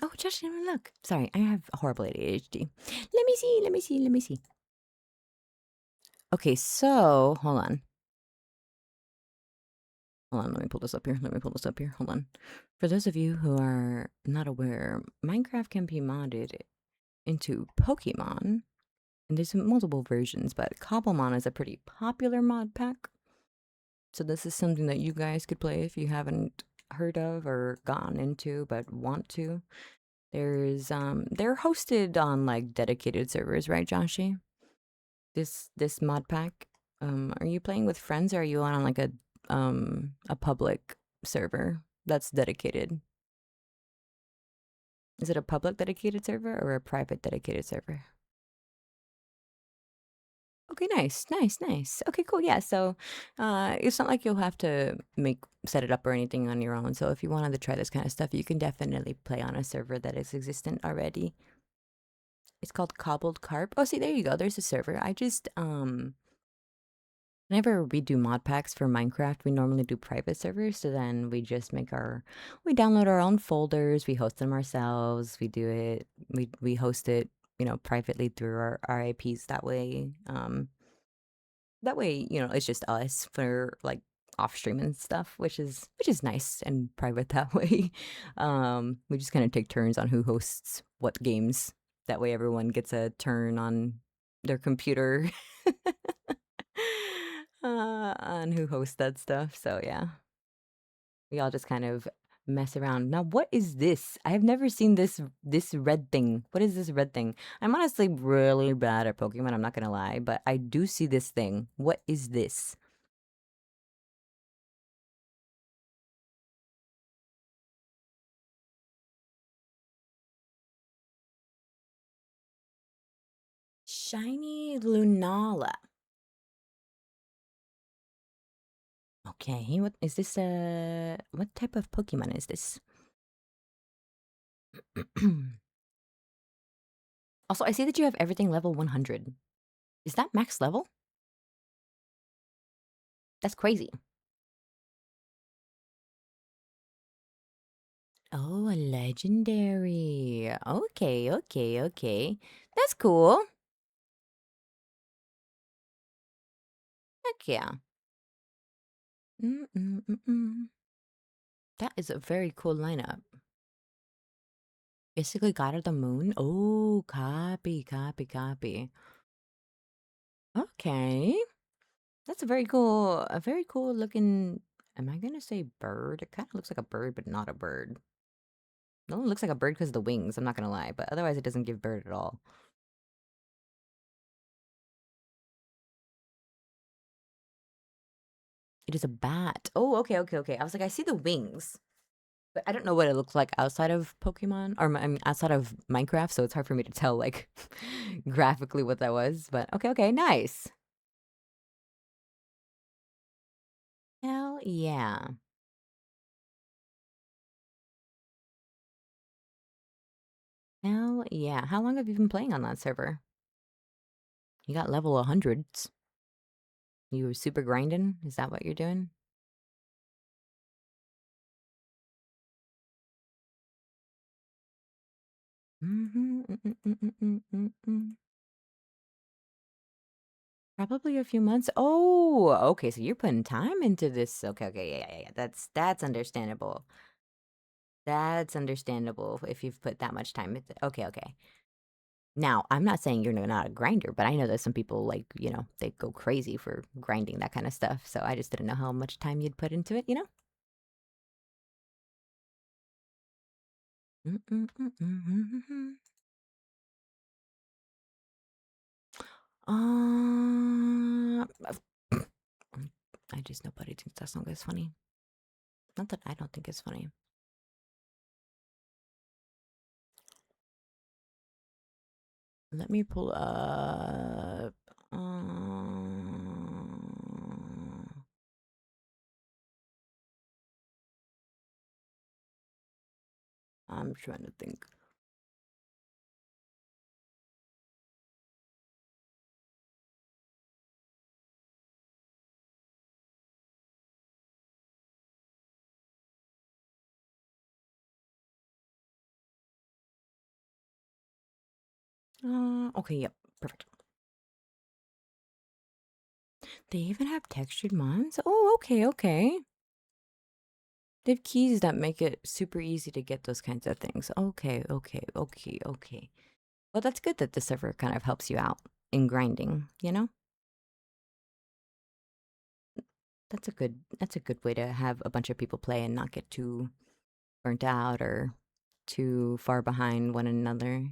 Oh, Josh, look. Sorry, I have horrible ADHD. Let me see, let me see, let me see. Okay, so, hold on. Hold on, let me pull this up here. Let me pull this up here. Hold on. For those of you who are not aware, Minecraft can be modded into Pokemon. And there's multiple versions, but Cobblemon is a pretty popular mod pack. So this is something that you guys could play if you haven't heard of or gotten into but want to. There's they're hosted on like dedicated servers, right, Joshy? This mod pack. Are you playing with friends or are you on like a public server that's dedicated? Is it a public dedicated server or a private dedicated server? Okay, nice, nice, nice. Okay, cool. Yeah, so it's not like you'll have to set it up or anything on your own. So if you wanted to try this kind of stuff, you can definitely play on a server that is existent already. It's called Cobbled Carp. Oh, see, there you go. There's a server. I just whenever we do mod packs for Minecraft, we normally do private servers. So then we just we download our own folders, we host them ourselves, we do it, we host it, privately through our IPs that way. It's just us for like off stream and stuff, which is nice and private that way. We just kind of take turns on who hosts what games. That way everyone gets a turn on their computer on who hosts that stuff. So yeah, we all just kind of mess around. Now, what is this? I have never seen this red thing. What is this red thing? I'm honestly really bad at Pokemon, I'm not gonna lie, but I do see this thing. What is this? Shiny Lunala. Okay, what is this? What type of Pokemon is this? Also, I see that you have everything level 100. Is that max level? That's crazy. Oh, a legendary. Okay, okay, okay. That's cool. Heck yeah. Mm-mm-mm-mm. That is a very cool lineup. Basically, God of the Moon. Oh, copy, copy, copy. Okay. That's a very cool looking. Am I gonna say bird? It kind of looks like a bird, but not a bird. No, it looks like a bird because of the wings. I'm not gonna lie, but otherwise, it doesn't give bird at all. It is a bat. Oh, okay, okay, okay. I was like, I see the wings. But I don't know what it looks like outside of Pokemon, or I mean, outside of Minecraft, so it's hard for me to tell, like, graphically what that was. But okay, nice. Hell yeah. Hell yeah. How long have you been playing on that server? You got level 100s. You were super grinding? Is that what you're doing? Probably a few months. Oh, okay. So you're putting time into this. Okay. Yeah. That's understandable. That's understandable if you've put that much time into. Okay. Now, I'm not saying you're not a grinder, but I know that some people like, they go crazy for grinding that kind of stuff. So I just didn't know how much time you'd put into it, I just nobody thinks that song is funny. Not that I don't think it's funny. Let me pull up. I'm trying to think. Okay, yep, perfect. They even have textured mods? Oh, okay. They have keys that make it super easy to get those kinds of things. Okay. Well, that's good that the server kind of helps you out in grinding. That's a good way to have a bunch of people play and not get too burnt out or too far behind one another.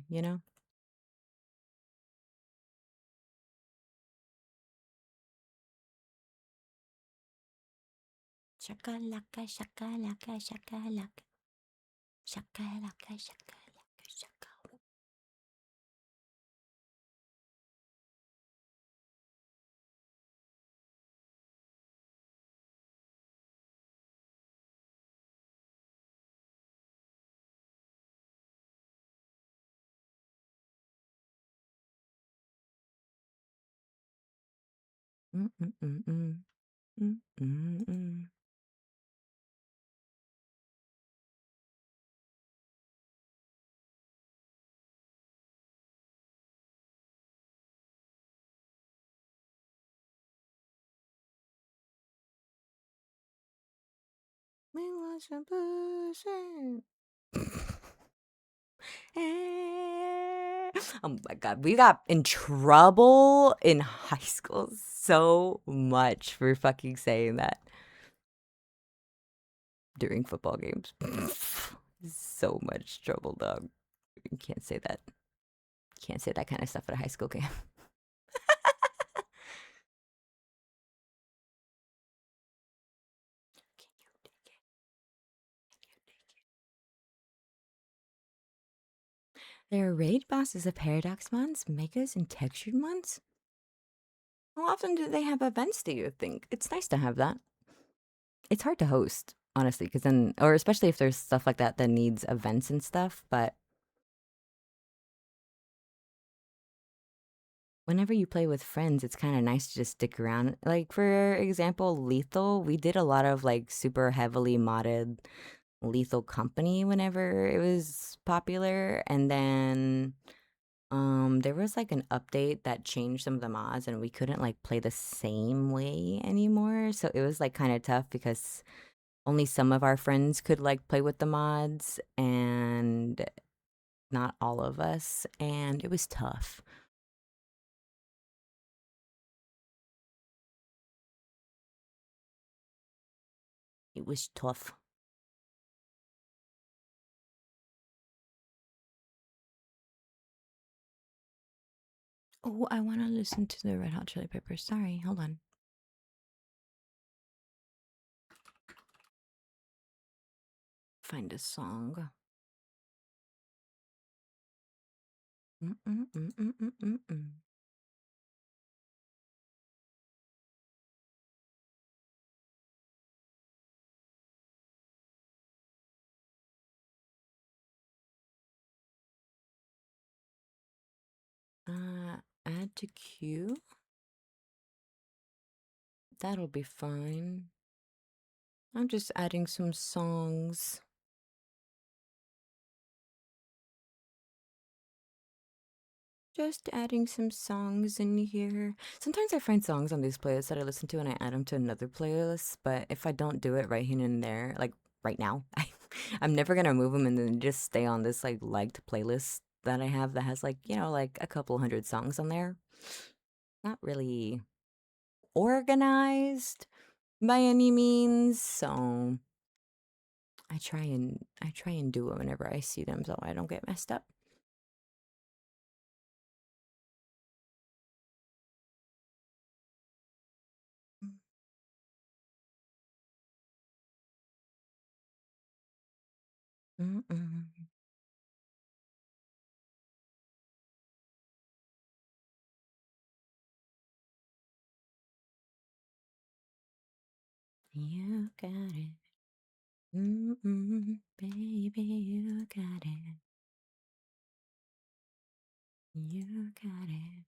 Shakalaka, shakalaka, shakalaka. Shakalaka, shakalaka, shakalaka. Mm-mm-mm-mm. Mm-mm-mm. We want some pussy. Oh my God, we got in trouble in high school so much for fucking saying that during football games. So much trouble, dog. You can't say that. Can't say that kind of stuff at a high school game. There are raid bosses of paradox mons, megas, and textured mons. How often do they have events, do you think? It's nice to have that. It's hard to host, honestly, because then, or especially if there's stuff like that that needs events and stuff, but whenever you play with friends, it's kind of nice to just stick around. Like, for example, Lethal, we did a lot of like super heavily modded Lethal Company whenever it was popular. And then there was like an update that changed some of the mods and we couldn't like play the same way anymore. So it was like kind of tough because only some of our friends could like play with the mods and not all of us. And it was tough. It was tough. Oh, I want to listen to the Red Hot Chili Peppers. Sorry, hold on. find a song. Add to queue. That'll be fine. I'm just adding some songs. Just adding some songs in here. Sometimes I find songs on these playlists that I listen to and I add them to another playlist. But if I don't do it right here and there, like right now, I'm never gonna move them and then just stay on this like liked playlist that I have that has like, you know, like a couple hundred songs on there. Not really organized by any means, so I try and do it whenever I see them so I don't get messed up. You got it. Baby, you got it. You got it.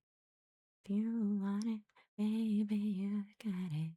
If you want it, baby, you got it.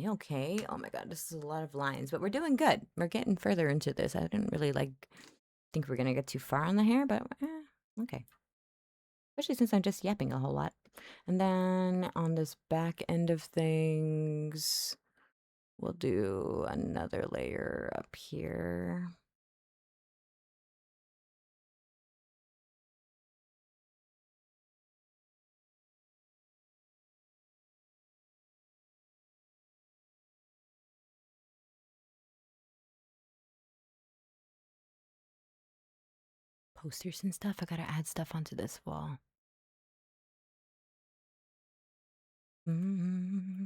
Okay. Oh my god, this is a lot of lines, but we're doing good. We're getting further into this. I didn't really think we're gonna get too far on the hair, but okay. Especially since I'm just yapping a whole lot. And then on this back end of things, we'll do another layer up here. Posters and stuff. I gotta add stuff onto this wall. And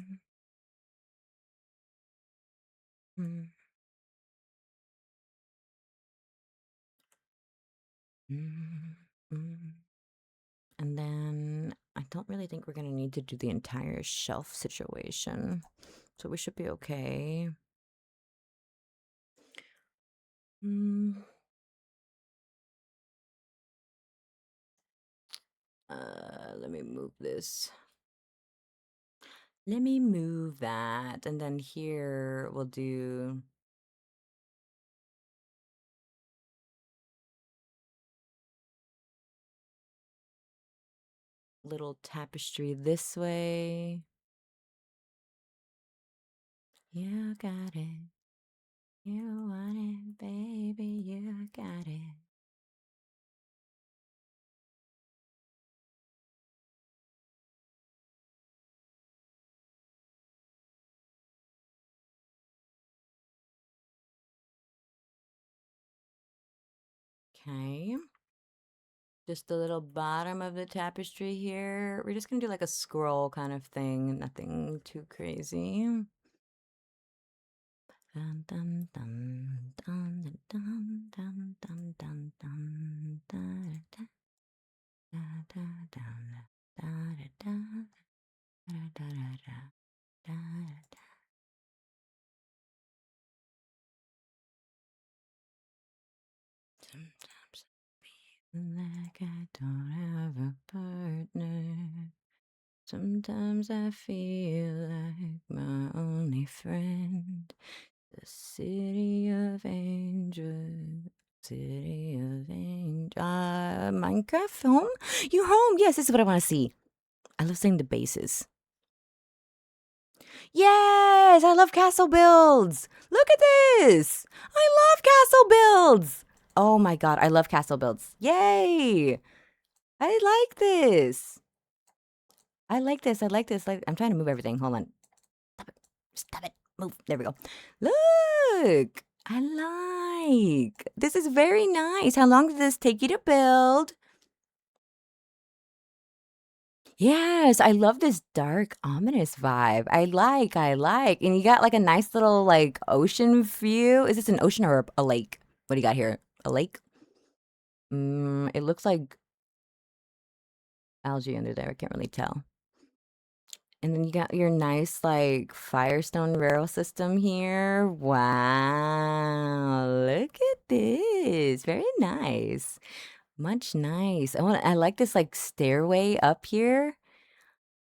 then I don't really think we're gonna need to do the entire shelf situation, so we should be okay. Let me move this. Let me move that, and then here we'll do little tapestry this way. You got it. You want it, baby. You got it. Okay. Just the little bottom of the tapestry here. We're just gonna do like a scroll kind of thing, nothing too crazy. Dun, dun, dun, dun, dun, dun, dun, dun, dun, dun, dun, dun, dun, dun, dun, dun, dun, dun, dun. Sometimes I feel like I don't have a partner. Sometimes I feel like my only friend. The city of angels. City of angels. Minecraft home? You home? Yes, this is what I want to see. I love seeing the bases. Yes, I love castle builds. Look at this. I love castle builds. Oh my god, I love castle builds. Yay! I like this. I like this. I like this. Like, I'm trying to move everything. Hold on. Stop it. Stop it. Move. There we go. Look. I like. This is very nice. How long did this take you to build? Yes, I love this dark, ominous vibe. I like. And you got like a nice little like ocean view. Is this an ocean or a lake? What do you got here? A lake? It looks like algae under there. I can't really tell. And then you got your nice like Firestone rail system here. Wow, look at this. Very nice. Much nice. Oh, and I like this like stairway up here.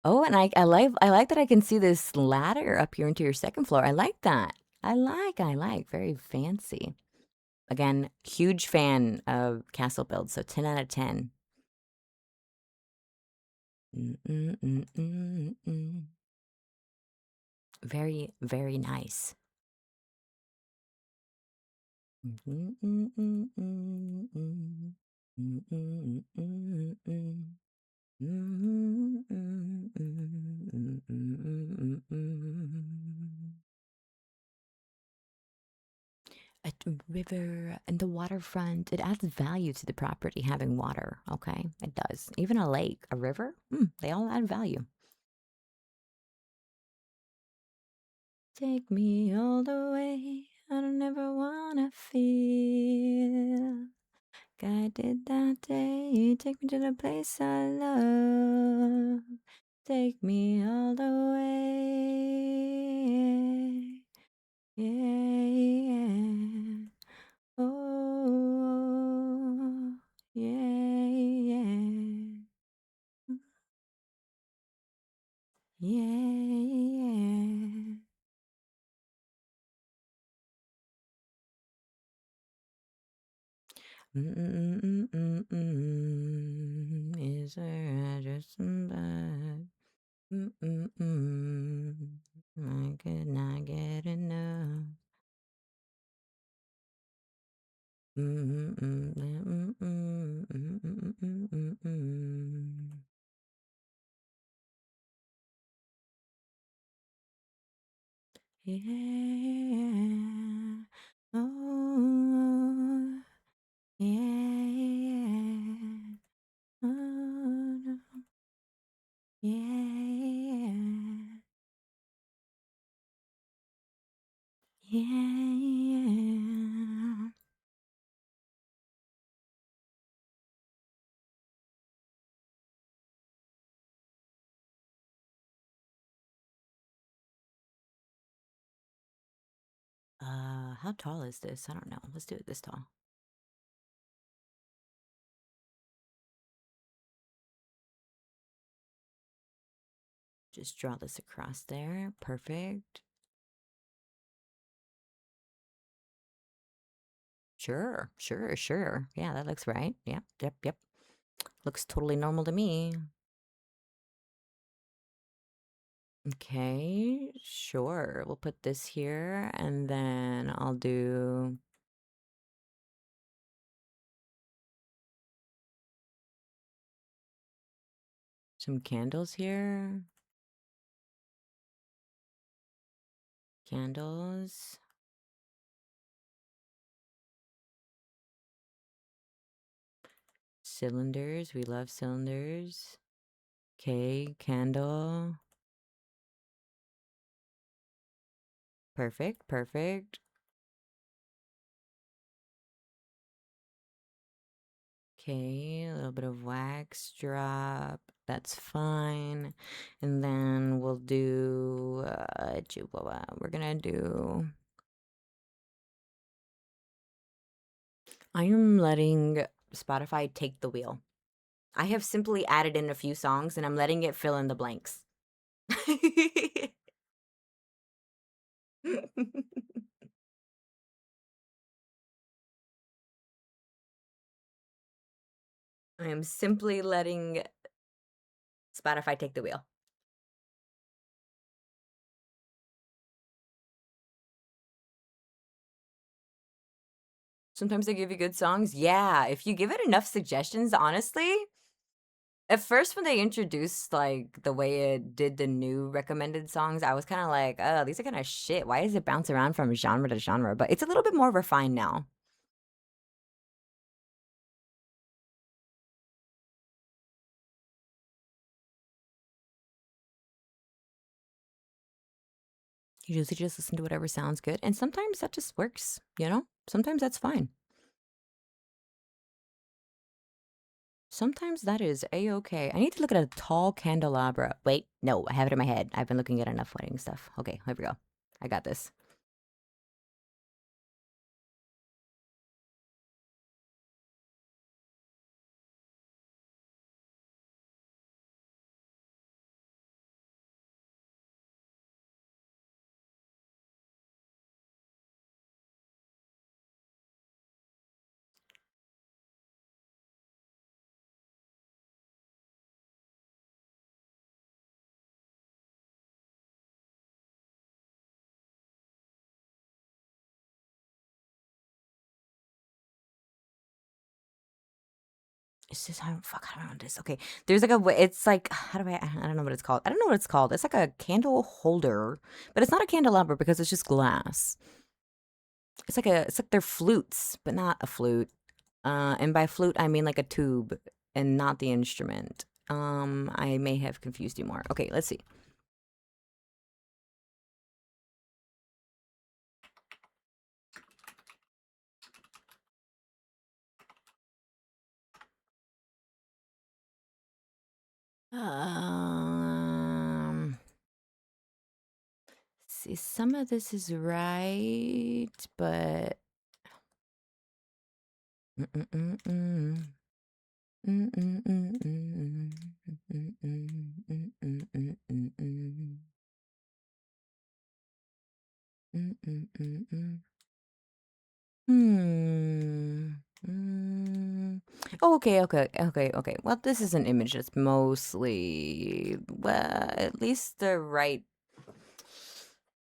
Oh, and I like that I can see this ladder up here into your second floor. I like that. I like. Very fancy. Again, huge fan of castle builds, so 10 out of 10. Very, very nice. A river and the waterfront, it adds value to the property having water. Okay, it does. Even a lake, a river, they all add value. Take me all the way. I don't ever wanna feel guided that day. Take me to the place I love. Take me all the way. Yeah. Oh, yeah. Yeah. Is there just some bad? I could not get enough. Yeah. Oh, yeah. Oh, no. Yeah. Yeah. How tall is this? I don't know. Let's do it this tall. Just draw this across there. Perfect. Sure. Yeah, that looks right. Yep. Looks totally normal to me. Okay, sure. We'll put this here and then I'll do some candles here. Candles. Cylinders. We love cylinders. Okay, candle. Perfect. Okay, a little bit of wax drop. That's fine. And then we'll do, we're gonna do, I am letting Spotify take the wheel. I have simply added in a few songs and I'm letting it fill in the blanks. I am simply letting Spotify take the wheel. Sometimes they give you good songs. Yeah, if you give it enough suggestions, honestly. At first, when they introduced like the way it did the new recommended songs, I was kind of like, "Oh, these are kind of shit. Why does it bounce around from genre to genre?" But it's a little bit more refined now. You usually just listen to whatever sounds good, and sometimes that just works. You know, sometimes that's fine. Sometimes that is a-okay. I need to look at a tall candelabra. Wait, no, I have it in my head. I've been looking at enough wedding stuff. Okay, here we go. I got this. It's just I don't fuck. I don't know this. Okay, there's like a it's like how do I don't know what it's called. I don't know what it's called. It's like a candle holder, but it's not a candelabra because it's just glass. It's like they're flutes, but not a flute. And by flute I mean like a tube and not the instrument. I may have confused you more. Okay, let's see. Um, see, some of this is right, but mm-mm-mm-mm. Mm-mm-mm-mm. Mm-mm-mm-mm-mm. Mm-mm-mm-mm. Hmm. Mm. Oh, okay. Well, this is an image that's mostly, well, at least the right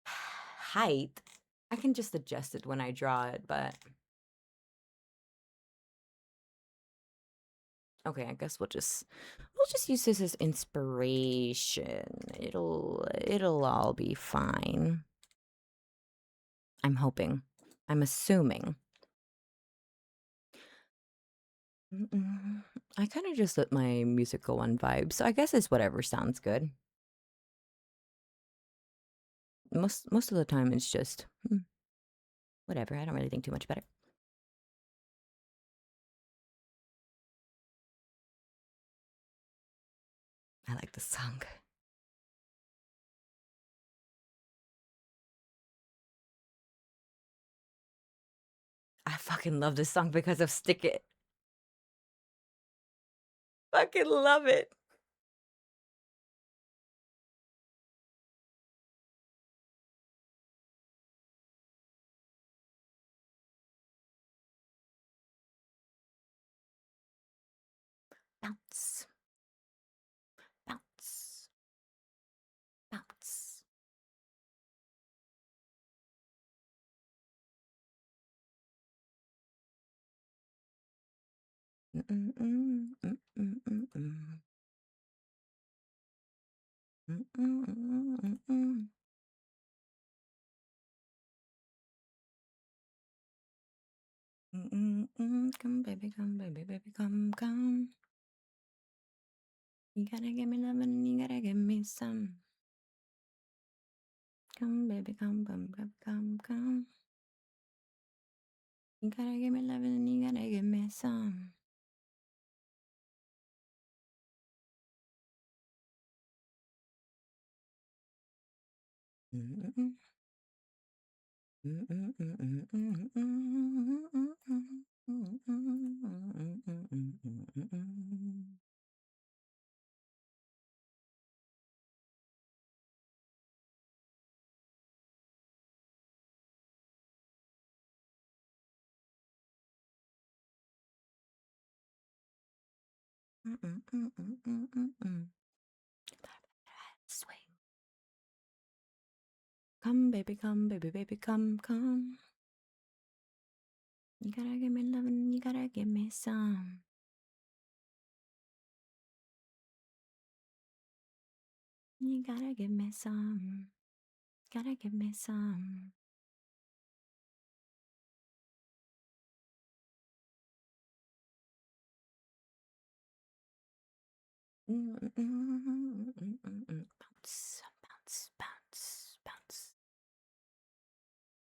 height. I can just adjust it when I draw it, but okay, I guess we'll just use this as inspiration. It'll all be fine. I'm hoping. I'm assuming. Mm-mm. I kind of just let my music go on vibes, so I guess it's whatever sounds good. Most of the time, it's just whatever. I don't really think too much about it. I like the song. I fucking love this song because of Stick It. Fucking love it. Bounce, bounce, bounce. Mm-mm-mm, mm-mm-mm-mm. Mm-mm-mm-mm-mm. Mm-mm-mm. Come, baby, come, baby, baby, come, come. You gotta give me love and you gotta give me some. Come, baby, come, come, come, come, come. You gotta give me love and you gotta give me some. Mm-mm. Swing. Come, baby, baby, come, come. You gotta give me loving, you gotta give me some. You gotta give me some. Gotta give me some. Bounce, bounce, bounce, bounce,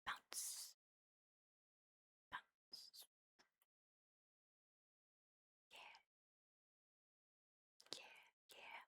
bounce, bounce. Yeah, yeah, yeah.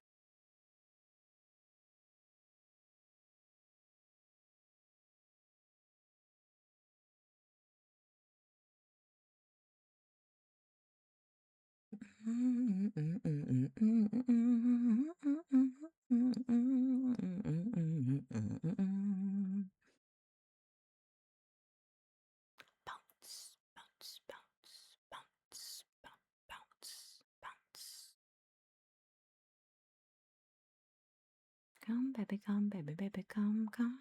Bounce, bounce, bounce, bounce, bounce, bounce. Come, baby, come, baby, baby, come, come.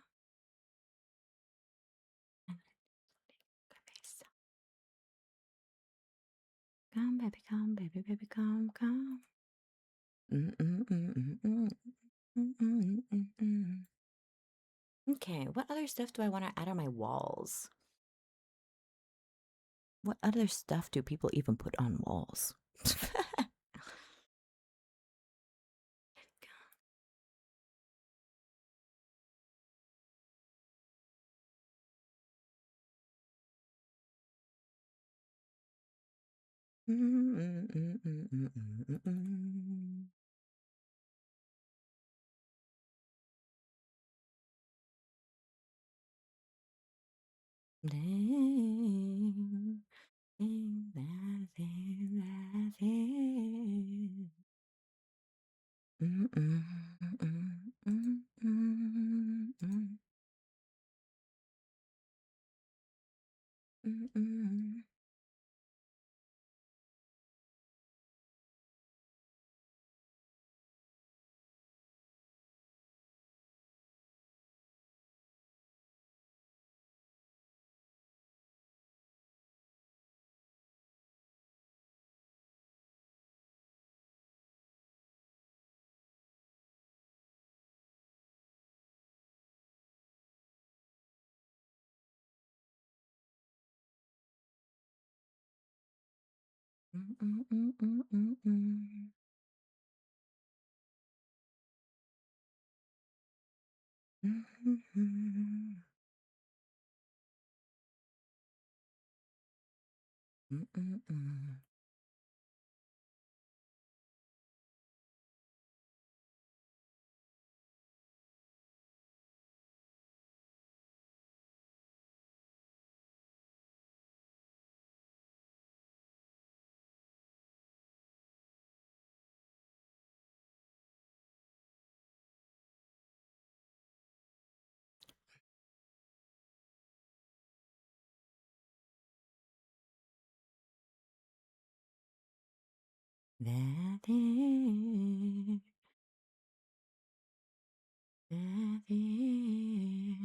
Come, baby, come, baby, baby, come, come. Okay, what other stuff do I want to add on my walls? What other stuff do people even put on walls? That is, that is.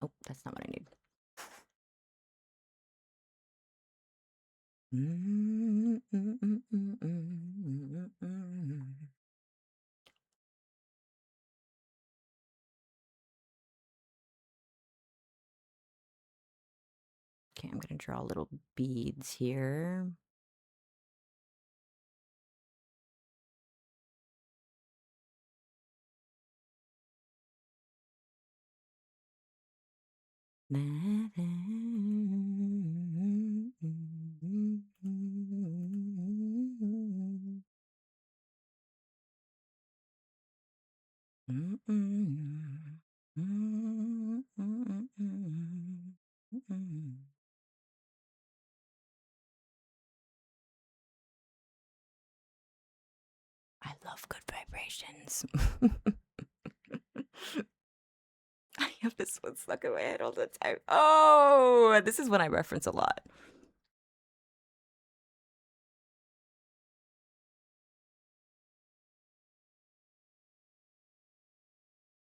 Oh, that's not what I need. Okay, I'm gonna draw little beads here. I love good vibrations. I have this one stuck in my head all the time. Oh, this is one I reference a lot.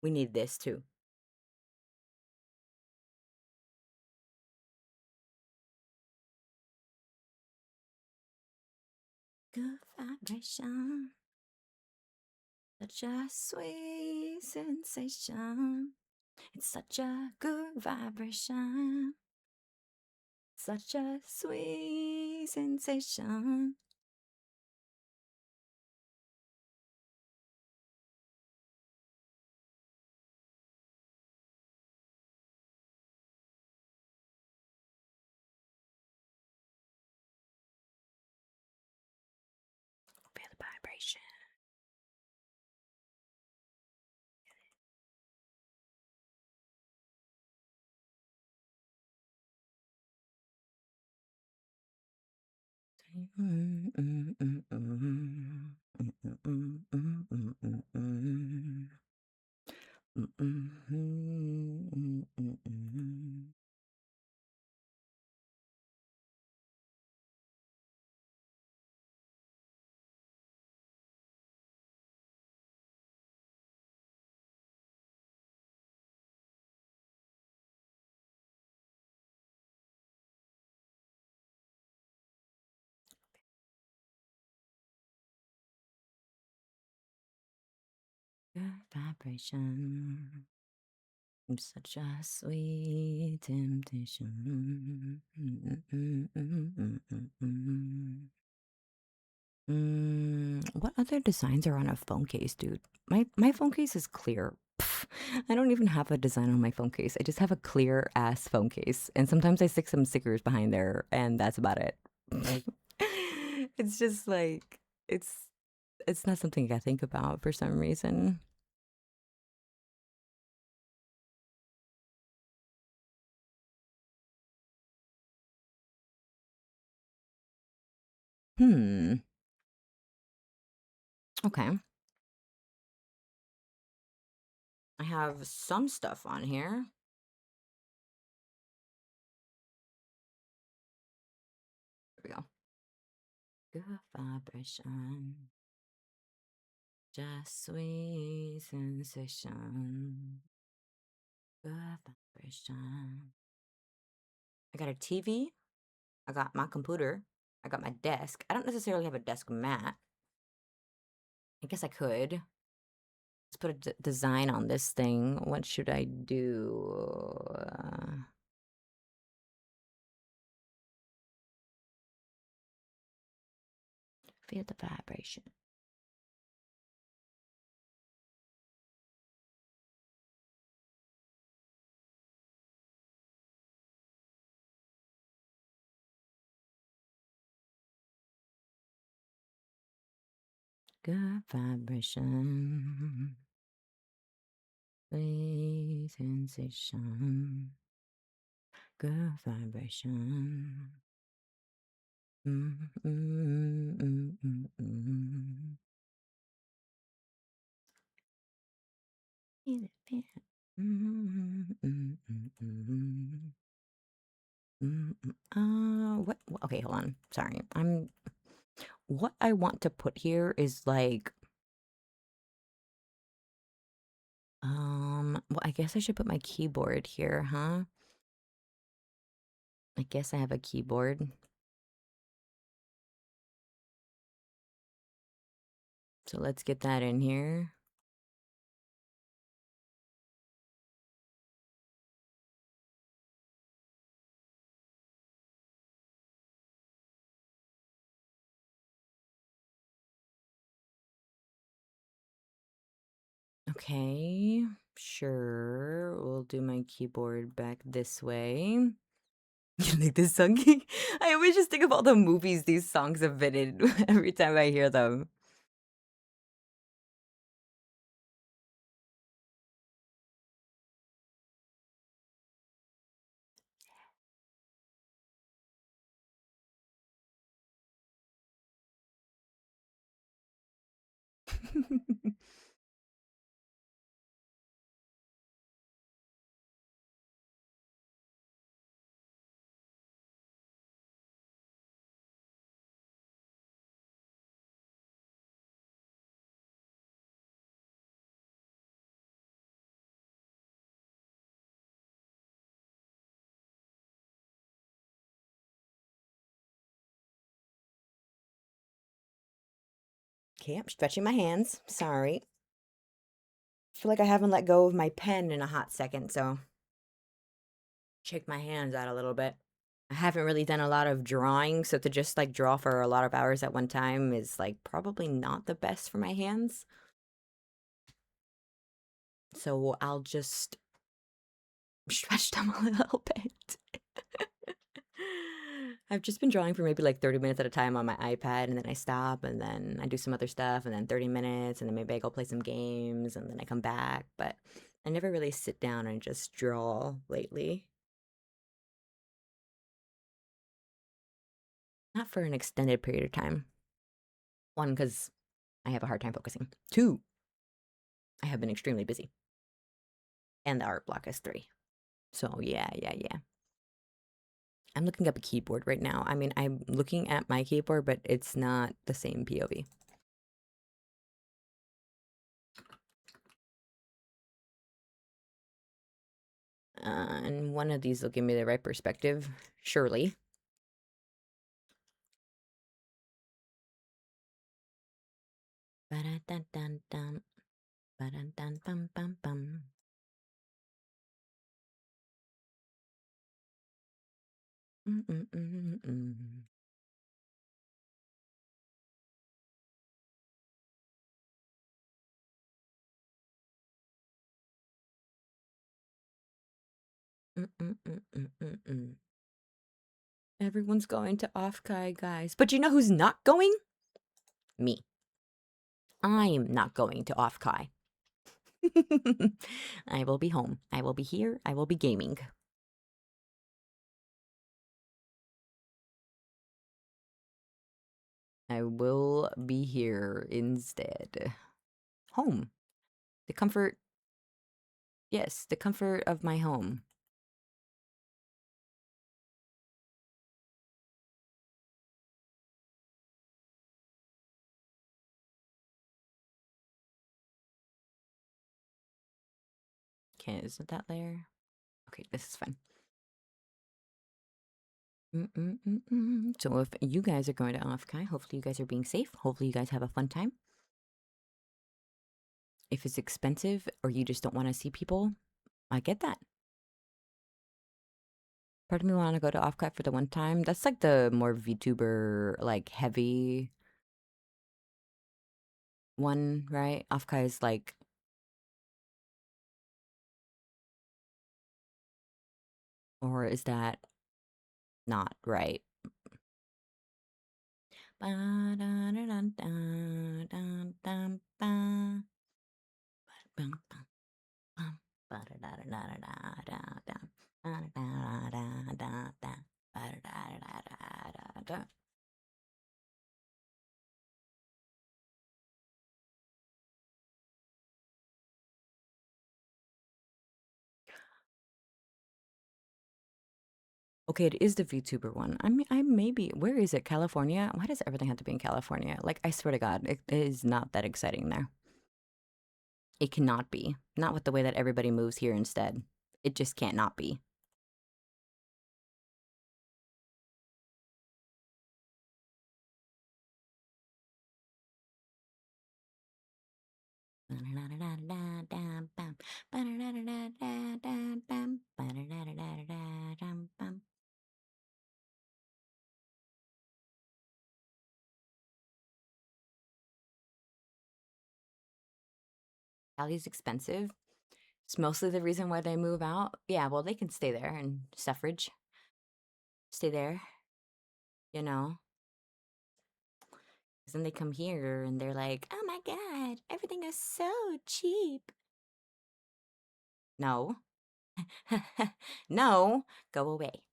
We need this too. Good vibration. Such a sweet sensation. It's such a good vibration. Such a sweet sensation. Feel the vibration. Good vibration. Such a sweet temptation. What other designs are on a phone case, dude? My phone case is clear. Pff, I don't even have a design on my phone case. I just have a clear ass phone case, and sometimes I stick some stickers behind there, and that's about it. It's just like it's not something I think about for some reason. Hmm. Okay. I have some stuff on here. There we go. Good vibration. Just sweet sensation. Good vibration. I got a TV. I got my computer. I got my desk. I don't necessarily have a desk mat. I guess I could. Let's put a design on this thing. What should I do? Feel the vibration. Good vibration. Sweet sensation. Good vibration. Feel it, feel it. What? Okay, hold on. Sorry, What I want to put here is like, well, I guess I should put my keyboard here, huh? I guess I have a keyboard. So let's get that in here. Okay, sure. We'll do my keyboard back this way. You like this song? I always just think of all the movies these songs have been in every time I hear them. Okay, I'm stretching my hands. Sorry. I feel like I haven't let go of my pen in a hot second, so shake my hands out a little bit. I haven't really done a lot of drawing, so to just like draw for a lot of hours at one time is like probably not the best for my hands. So I'll just stretch them a little bit. I've just been drawing for maybe like 30 minutes at a time on my iPad, and then I stop, and then I do some other stuff, and then 30 minutes, and then maybe I go play some games, and then I come back. But I never really sit down and just draw lately. Not for an extended period of time. One, because I have a hard time focusing. Two, I have been extremely busy. And the art block is 3. So yeah. I'm looking up a keyboard right now. I mean, I'm looking at my keyboard, but it's not the same POV. And one of these will give me the right perspective, surely. Ba-da-dun-dun-dun. Ba-dun-dun-bum-bum-bum. Mm-mm-mm-mm. Mm-mm-mm-mm-mm. Everyone's going to Offkai, guys. But you know who's not going? Me. I'm not going to Offkai. I will be home. I will be here. I will be gaming. I will be here instead. Home. The comfort. Yes, the comfort of my home. Okay, isn't that layer? Okay, this is fine. So if you guys are going to Offkai, hopefully you guys are being safe. Hopefully you guys have a fun time. If it's expensive or you just don't want to see people, I get that. Part of me want to go to Offkai for the one time. That's like the more VTuber, like heavy one, right? Offkai is like, or is that not right? Okay, it is the VTuber one. I mean, I maybe, where is it? California? Why does everything have to be in California? Like, I swear to God, it is not that exciting there. It cannot be. Not with the way that everybody moves here instead. It just can't not be. Cali's expensive. It's mostly the reason why they move out. Yeah, well, they can stay there and suffrage. Stay there, you know. Because then they come here and they're like, oh my God, everything is so cheap. No. No, go away.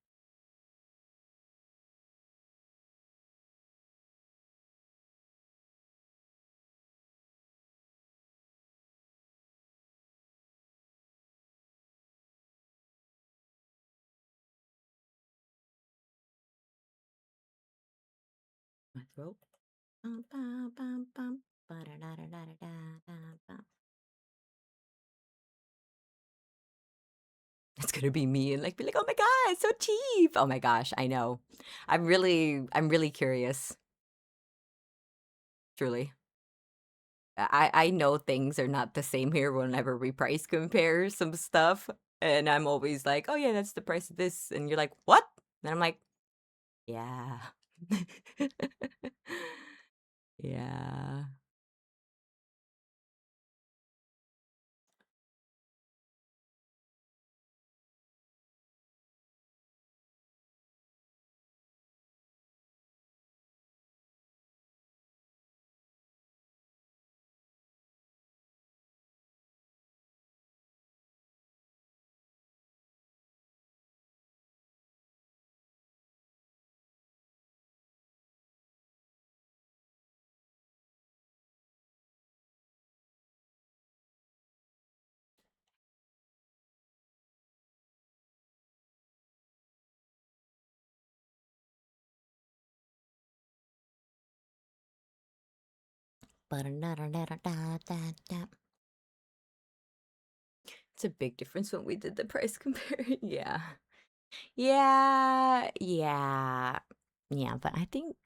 My throat. Bum, bum, bum, bum. Ba-da-da-da-da-da-da-da. It's gonna be me and like be like, oh my God, it's so cheap. Oh my gosh, I know. I'm really curious. Truly. I know things are not the same here whenever we price compare some stuff. And I'm always like, oh yeah, that's the price of this. And you're like, what? And I'm like, yeah. Yeah. It's a big difference when we did the price compare. Yeah. Yeah. Yeah. Yeah. But I think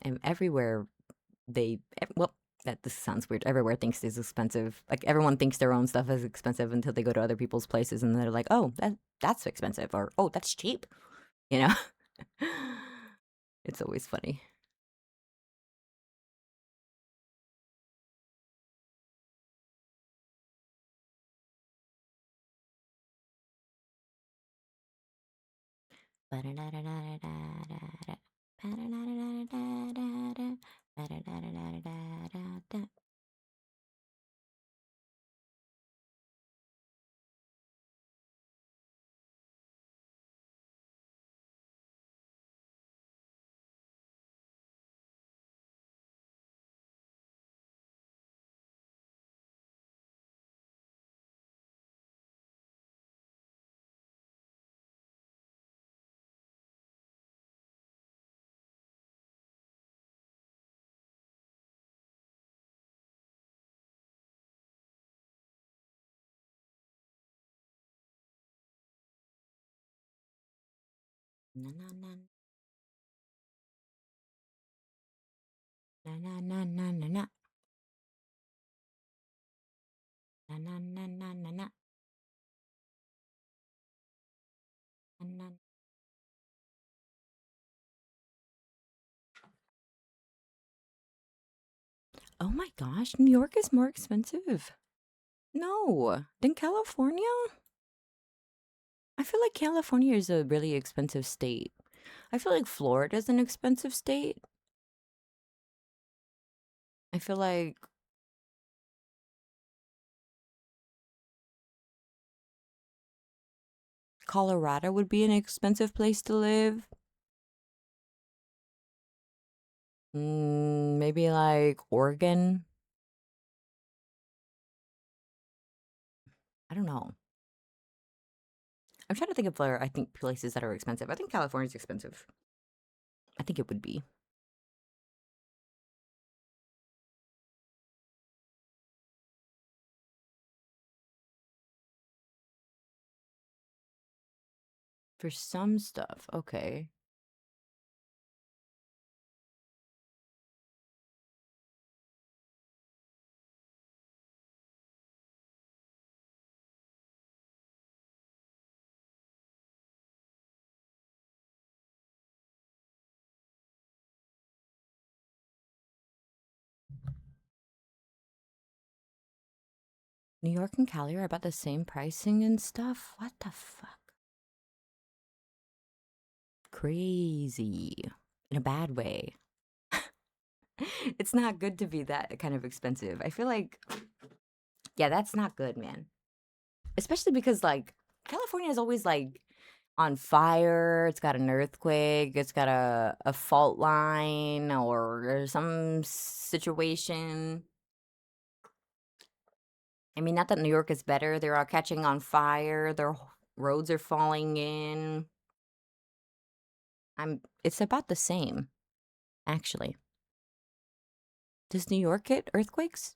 I'm everywhere well, that this sounds weird. Everywhere thinks it's expensive. Like everyone thinks their own stuff is expensive until they go to other people's places and they're like, oh, that's expensive, or oh, that's cheap. You know? It's always funny. Na na na na na na na na na na na na na na na na. Oh my gosh, New York is more expensive. No, than California? I feel like California is a really expensive state. I feel like Florida is an expensive state. I feel like Colorado would be an expensive place to live. Maybe like Oregon. I don't know. I'm trying to think of where I think places that are expensive. I think California's expensive. I think it would be. For some stuff, okay. New York and Cali are about the same pricing and stuff? What the fuck? Crazy. In a bad way. It's not good to be that kind of expensive. I feel like, yeah, that's not good, man. Especially because, like, California is always, like, on fire. It's got an earthquake. It's got a fault line or some situation. I mean, not that New York is better. They're all catching on fire. Their roads are falling in. It's about the same, actually. Does New York get earthquakes?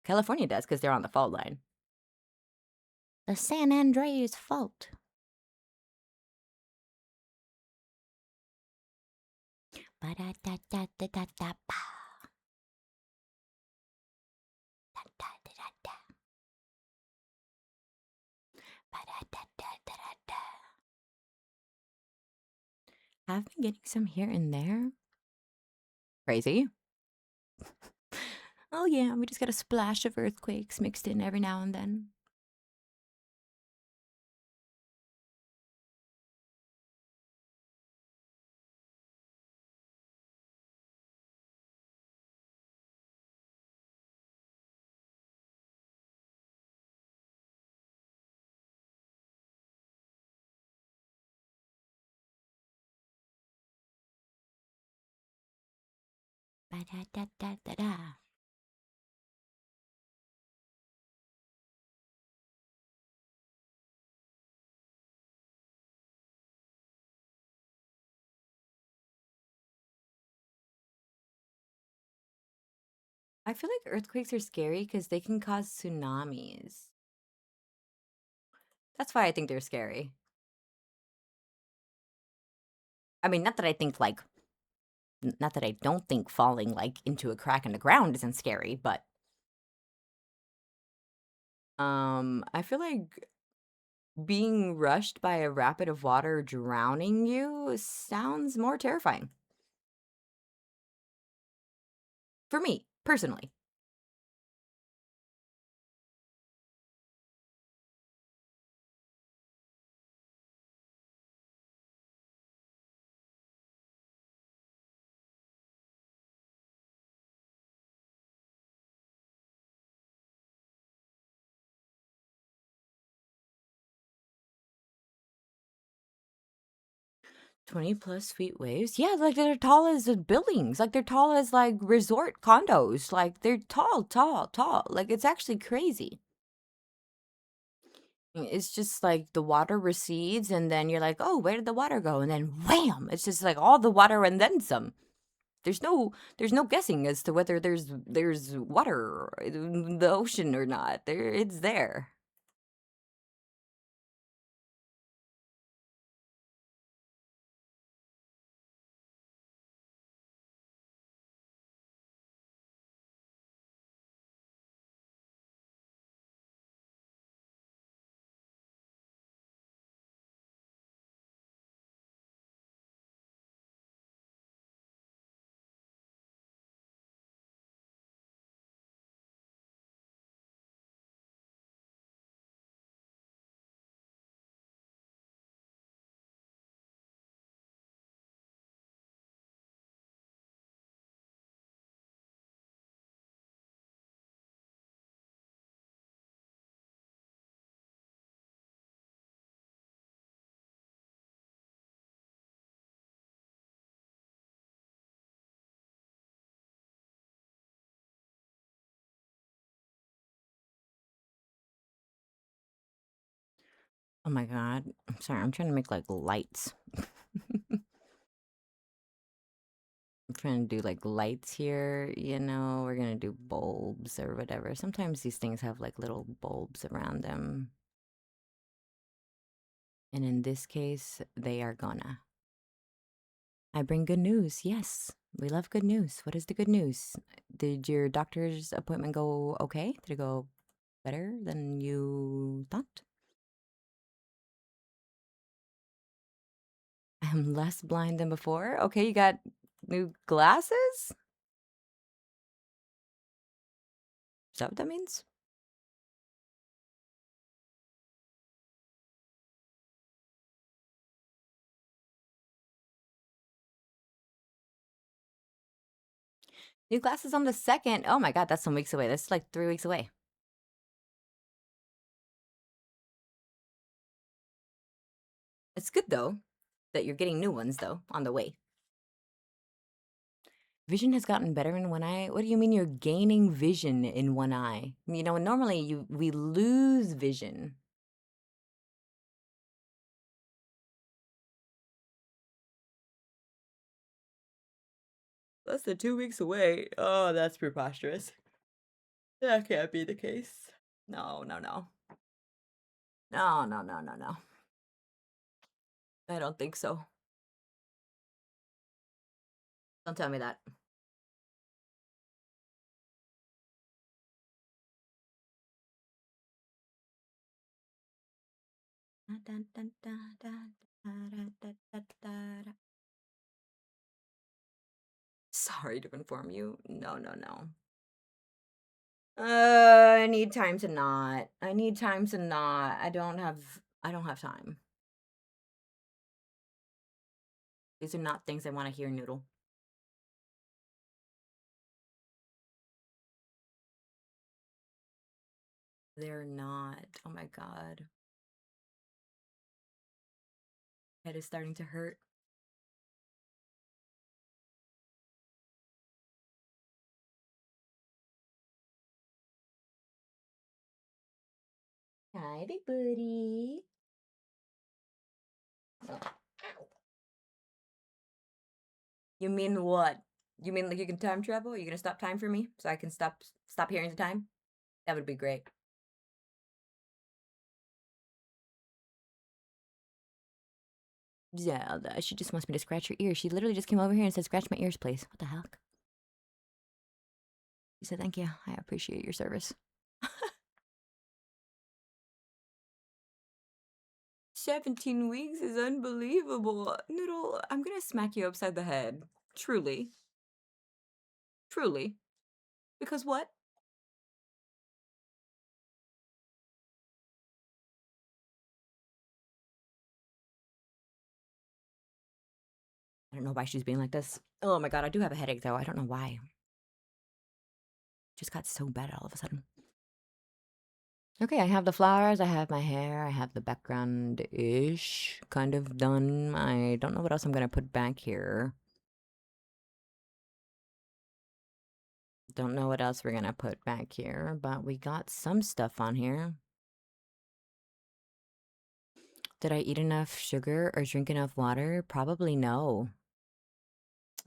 California does because they're on the fault line. The San Andreas fault. I've been getting some here and there. Crazy. Oh yeah, we just got a splash of earthquakes mixed in every now and then. Ba-da-da-da-da-da. I feel like earthquakes are scary because they can cause tsunamis. That's why I think they're scary. I mean, not that I think like, not that I don't think falling like into a crack in the ground isn't scary, but I feel like being rushed by a rapid of water drowning you sounds more terrifying. For me, personally. 20+ feet waves? Yeah, like they're tall as buildings. Like they're tall as like resort condos. Like they're tall, tall, tall. Like it's actually crazy. It's just like the water recedes and then you're like, oh, where did the water go? And then wham! It's just like all the water and then some. There's no guessing as to whether there's water in the ocean or not. It's there. Oh my god. I'm sorry, I'm trying to make like lights. I'm trying to do like lights here, we're gonna do bulbs or whatever. Sometimes these things have like little bulbs around them. And in this case, they are gonna. I bring good news. Yes, we love good news. What is the good news? Did your doctor's appointment go okay? Did it go better than you thought? I'm less blind than before. Okay, you got new glasses? Is that what that means? New classes on the 2nd. Oh my god, that's some weeks away. That's like 3 weeks away. It's good though that you're getting new ones though on the way. Vision has gotten better in one eye. What do you mean you're gaining vision in one eye? You know, normally we lose vision. Less than 2 weeks away. Oh, that's preposterous. That can't be the case. No, no, no. No, no, no, no, no. I don't think so. Don't tell me that. Sorry to inform you. No, no, no. I need time to not. I need time to not. I don't have time. These are not things I want to hear, Noodle. They're not. Oh my god. Head is starting to hurt. Hi, big booty. You mean what? You mean like you can time travel? Are you gonna stop time for me so I can stop hearing the time? That would be great. Zelda, she just wants me to scratch her ear. She literally just came over here and said, "Scratch my ears, please." What the heck? She said, "Thank you. I appreciate your service." 17 weeks is unbelievable. Noodle, I'm gonna smack you upside the head. Truly. Truly. Because what? I don't know why she's being like this. Oh my god, I do have a headache though. I don't know why. Just got so bad all of a sudden. Okay, I have the flowers, I have my hair, I have the background-ish kind of done. I don't know what else I'm gonna put back here. Don't know what else we're gonna put back here, but we got some stuff on here. Did I eat enough sugar or drink enough water? Probably no.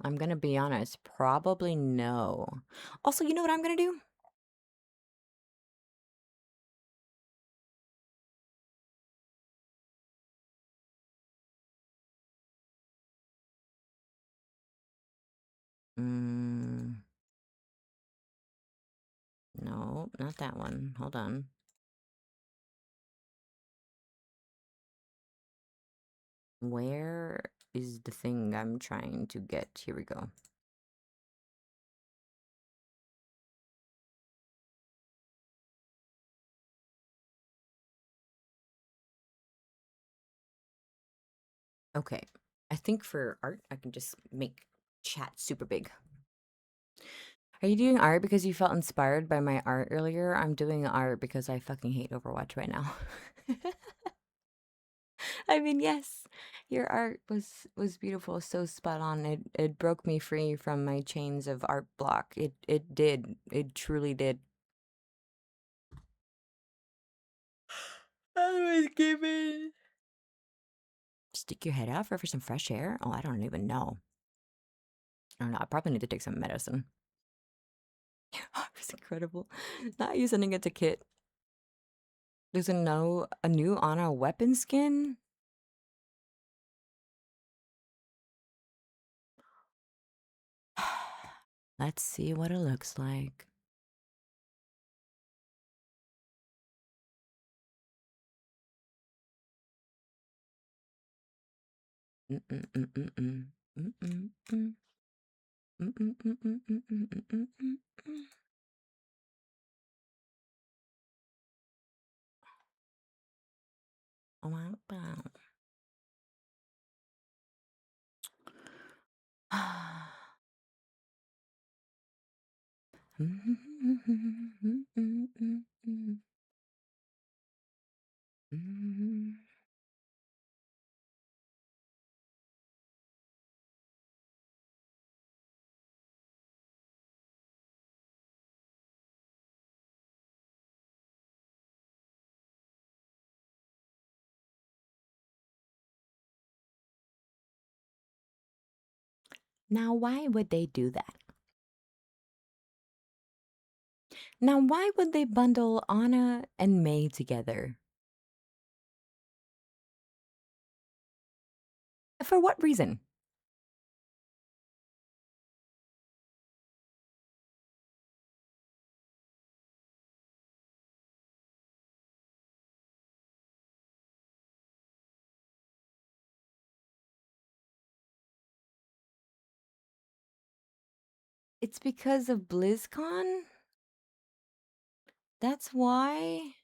I'm gonna be honest, probably no. Also, you know what I'm gonna do? No, not that one. Hold on. Where is the thing I'm trying to get? Here we go. Okay. I think for art, I can just make chat super big. Are you doing art because you felt inspired by my art earlier? I'm doing art because I fucking hate Overwatch right now. I mean, yes, your art was beautiful, so spot on. It broke me free from my chains of art block. It did. It truly did. I was given. Stick your head out for some fresh air? Oh, I don't even know. I don't know. I probably need to take some medicine. Your art was incredible. Not you sending it to Kit. There's a new Ana weapon skin? Let's see what it looks like. Now, why would they do that? Now, why would they bundle Anna and May together? For what reason? It's because of BlizzCon? That's why?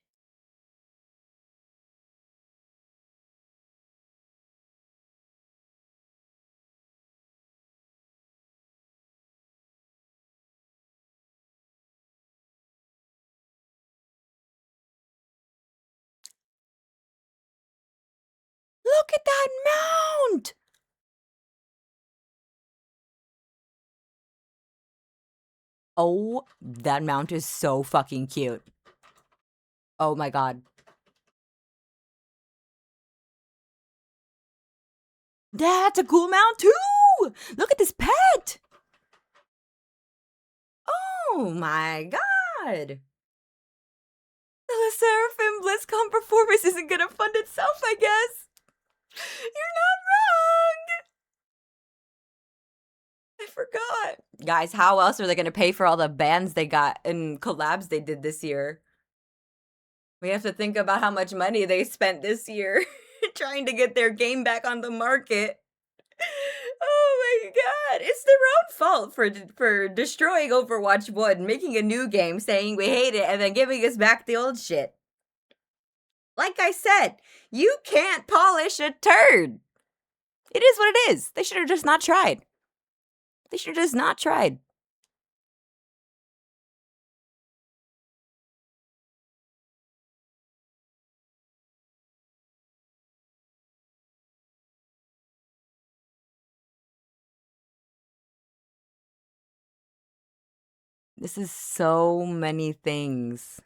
Look at that mount! Oh, that mount is so fucking cute. Oh my god. That's a cool mount too! Look at this pet! Oh my god! The Seraphim BlizzCon performance isn't gonna fund itself, I guess. You're not wrong! I forgot. Guys, how else are they gonna pay for all the bands they got and collabs they did this year? We have to think about how much money they spent this year trying to get their game back on the market. Oh my god, it's their own fault for destroying Overwatch 1, making a new game, saying we hate it, and then giving us back the old shit. Like I said, you can't polish a turd. It is what it is. They should have just not tried. They should have just not tried. This is so many things.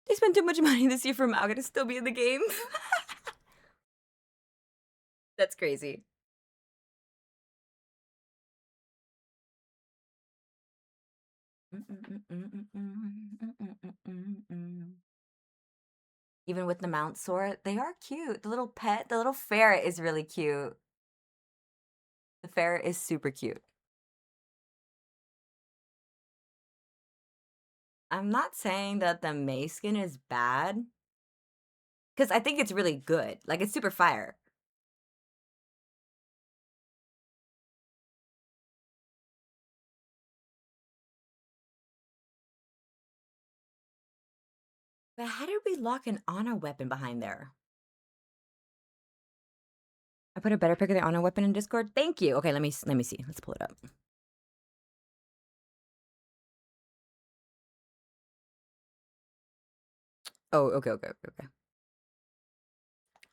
They spent too much money this year for Mauga to still be in the game. That's crazy. Even with the mount sword, they are cute. The little pet, the little ferret is really cute. The ferret is super cute. I'm not saying that the May skin is bad, because I think it's really good. Like, it's super fire. But how did we lock an Ana weapon behind there? I put a better pick of the Ana weapon in Discord. Thank you. Okay, let me see. Let's pull it up. Oh, okay.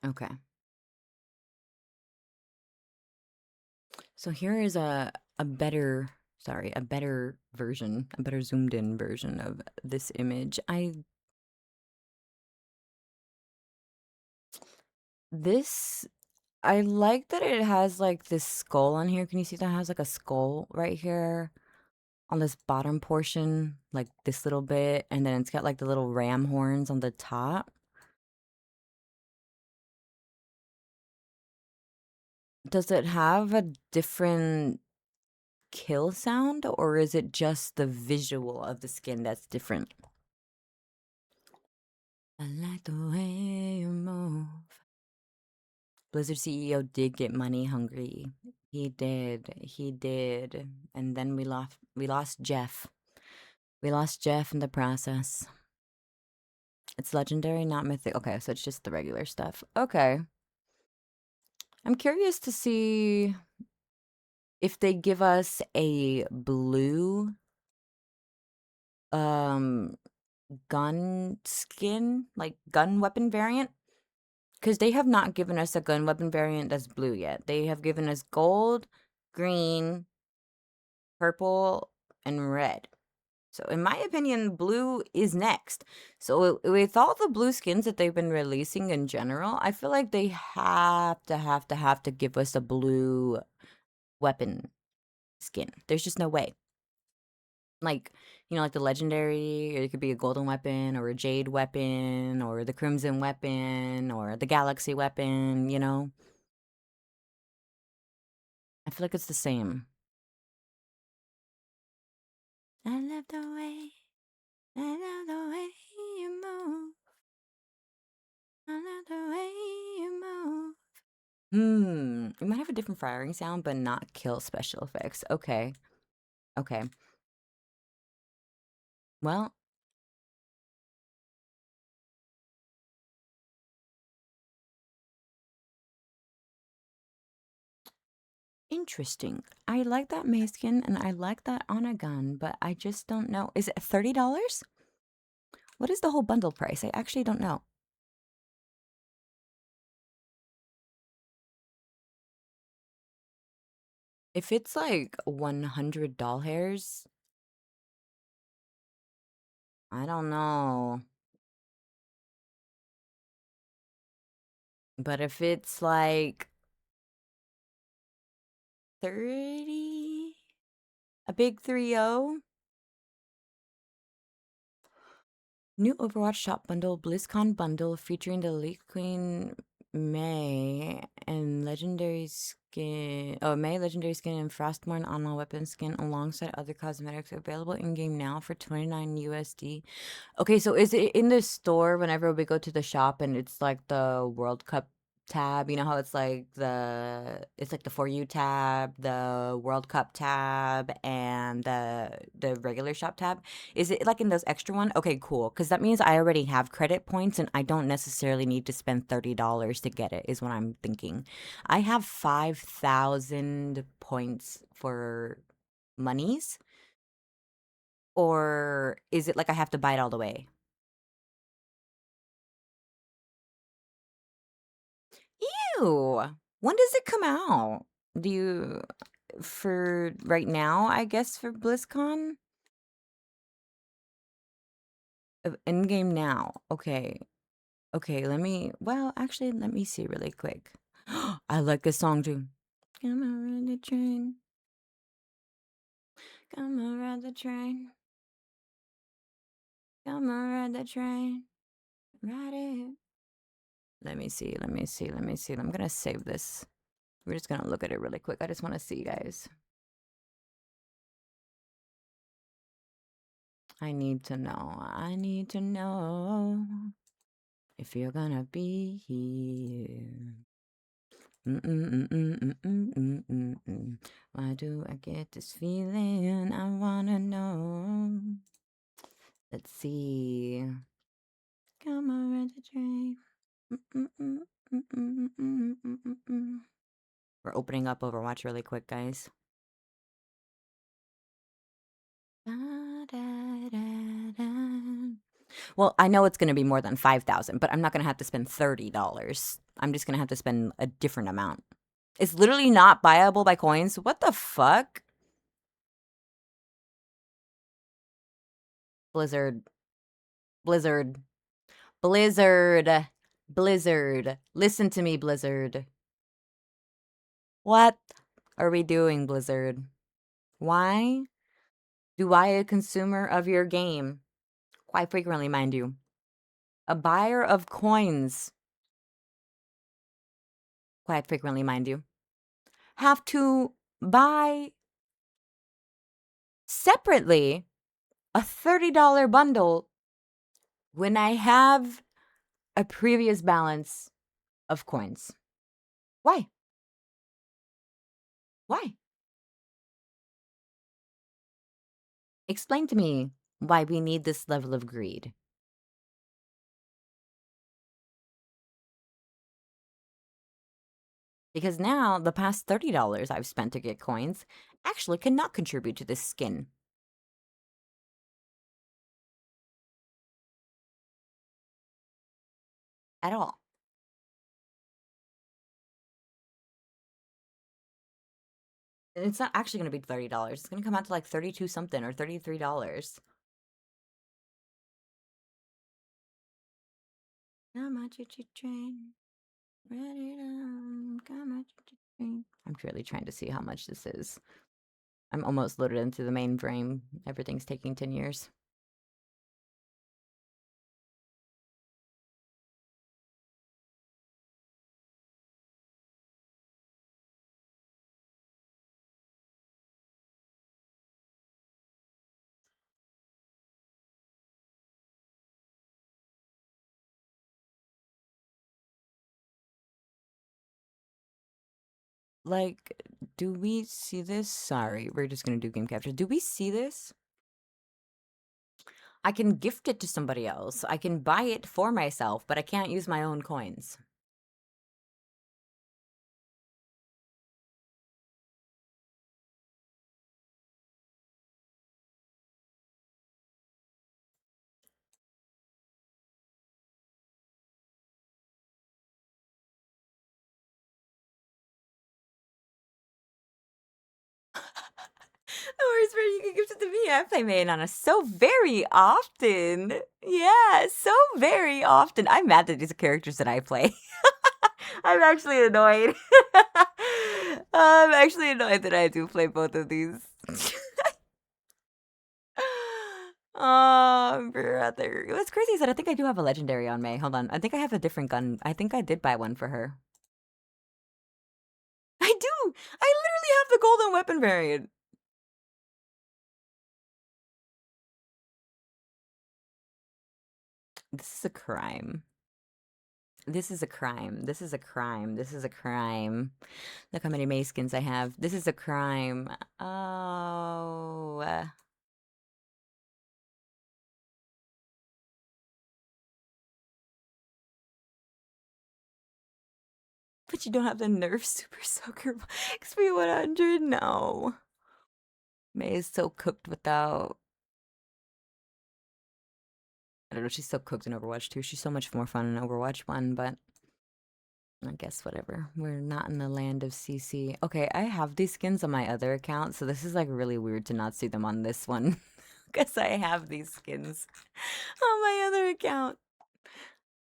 Okay. So here is a better, sorry, a better version, a better zoomed in version of this image. I like that it has like this skull on here. Can you see that it has like a skull right here on this bottom portion, like this little bit, and then it's got like the little ram horns on the top. Does it have a different kill sound, or is it just the visual of the skin that's different? I like the way you move. Blizzard CEO did get money hungry. He did. And then we lost Jeff. We lost Jeff in the process. It's legendary, not mythic. Okay, so it's just the regular stuff. Okay. I'm curious to see if they give us a blue gun skin, like gun weapon variant, because they have not given us a gun weapon variant that's blue yet. They have given us gold, green, purple, and red. So in my opinion, blue is next. So with all the blue skins that they've been releasing in general, I feel like they have to give us a blue weapon skin. There's just no way. Like, like the legendary, or it could be a golden weapon or a jade weapon or the crimson weapon or the galaxy weapon. I feel like it's the same. I love the way you move. I love the way you move. It might have a different firing sound, but not kill special effects. Okay. Okay. Well, interesting. I like that mace skin and I like that on a gun, but I just don't know. Is it $30? What is the whole bundle price? I actually don't know. If it's like 100 doll hairs, I don't know. But if it's like 30, a big 30. New Overwatch shop bundle, BlizzCon bundle featuring the Elite Queen May and legendary skin. Oh, May legendary skin and Frostmourne online weapon skin alongside other cosmetics available in game now for 29 USD. Okay, so is it in the store whenever we go to the shop and it's like the World Cup tab? You know how it's like the For You tab, the World Cup tab, and the regular shop tab? Is it like in those extra one? Okay, cool. Because that means I already have credit points and I don't necessarily need to spend $30 to get it, is what I'm thinking. I have 5,000 points for monies, or is it like I have to buy it all the way? Ew. When does it come out? Do you, for right now, I guess for BlizzCon? In-game now. Okay. Okay, actually, let me see really quick. I like this song too. Come on, ride the train. Come on, ride the train. Come on, ride the train. Ride it. Let me see. I'm gonna save this. We're just gonna look at it really quick. I just want to see, guys. I need to know if you're gonna be here. Why do I get this feeling? I wanna know. Let's see. Come on, ride the train. We're opening up Overwatch really quick, guys. Well, I know it's going to be more than 5,000, but I'm not going to have to spend $30. I'm just going to have to spend a different amount. It's literally not buyable by coins. What the fuck? Blizzard. Blizzard. Blizzard. Blizzard. Listen to me, Blizzard. What are we doing, Blizzard? Why do I, a consumer of your game, quite frequently, mind you, a buyer of coins, quite frequently, mind you, have to buy separately a $30 bundle when I have a previous balance of coins? Why? Why? Explain to me why we need this level of greed. Because now the past $30 I've spent to get coins actually cannot contribute to this skin. At all. And it's not actually going to be $30. It's going to come out to like 32 something or $33. Come on, choo-choo train. Ready to come on, choo-choo train. I'm really trying to see how much this is. I'm almost loaded into the mainframe. Everything's taking 10 years. Like, do we see this? Sorry, we're just gonna do game capture. Do we see this? I can gift it to somebody else. I can buy it for myself, but I can't use my own coins. Where's where you can gift it to me? I play Mayonnaise so very often. Yeah, so very often. I'm mad that these are characters that I play. I'm actually annoyed. I'm actually annoyed that I do play both of these. Oh, brother. What's crazy is that I think I do have a legendary on May. Hold on. I think I have a different gun. I think I did buy one for her. I do! I literally have the golden weapon variant. This is a crime. This is a crime. This is a crime. This is a crime. Look how many May skins I have. This is a crime. Oh. But you don't have the Nerf Super Soaker XP 100? No. May is so cooked without... I don't know, she's so cooked in Overwatch 2. She's so much more fun in Overwatch 1, but... I guess whatever. We're not in the land of CC. Okay, I have these skins on my other account, so this is like really weird to not see them on this one. Because I have these skins on my other account.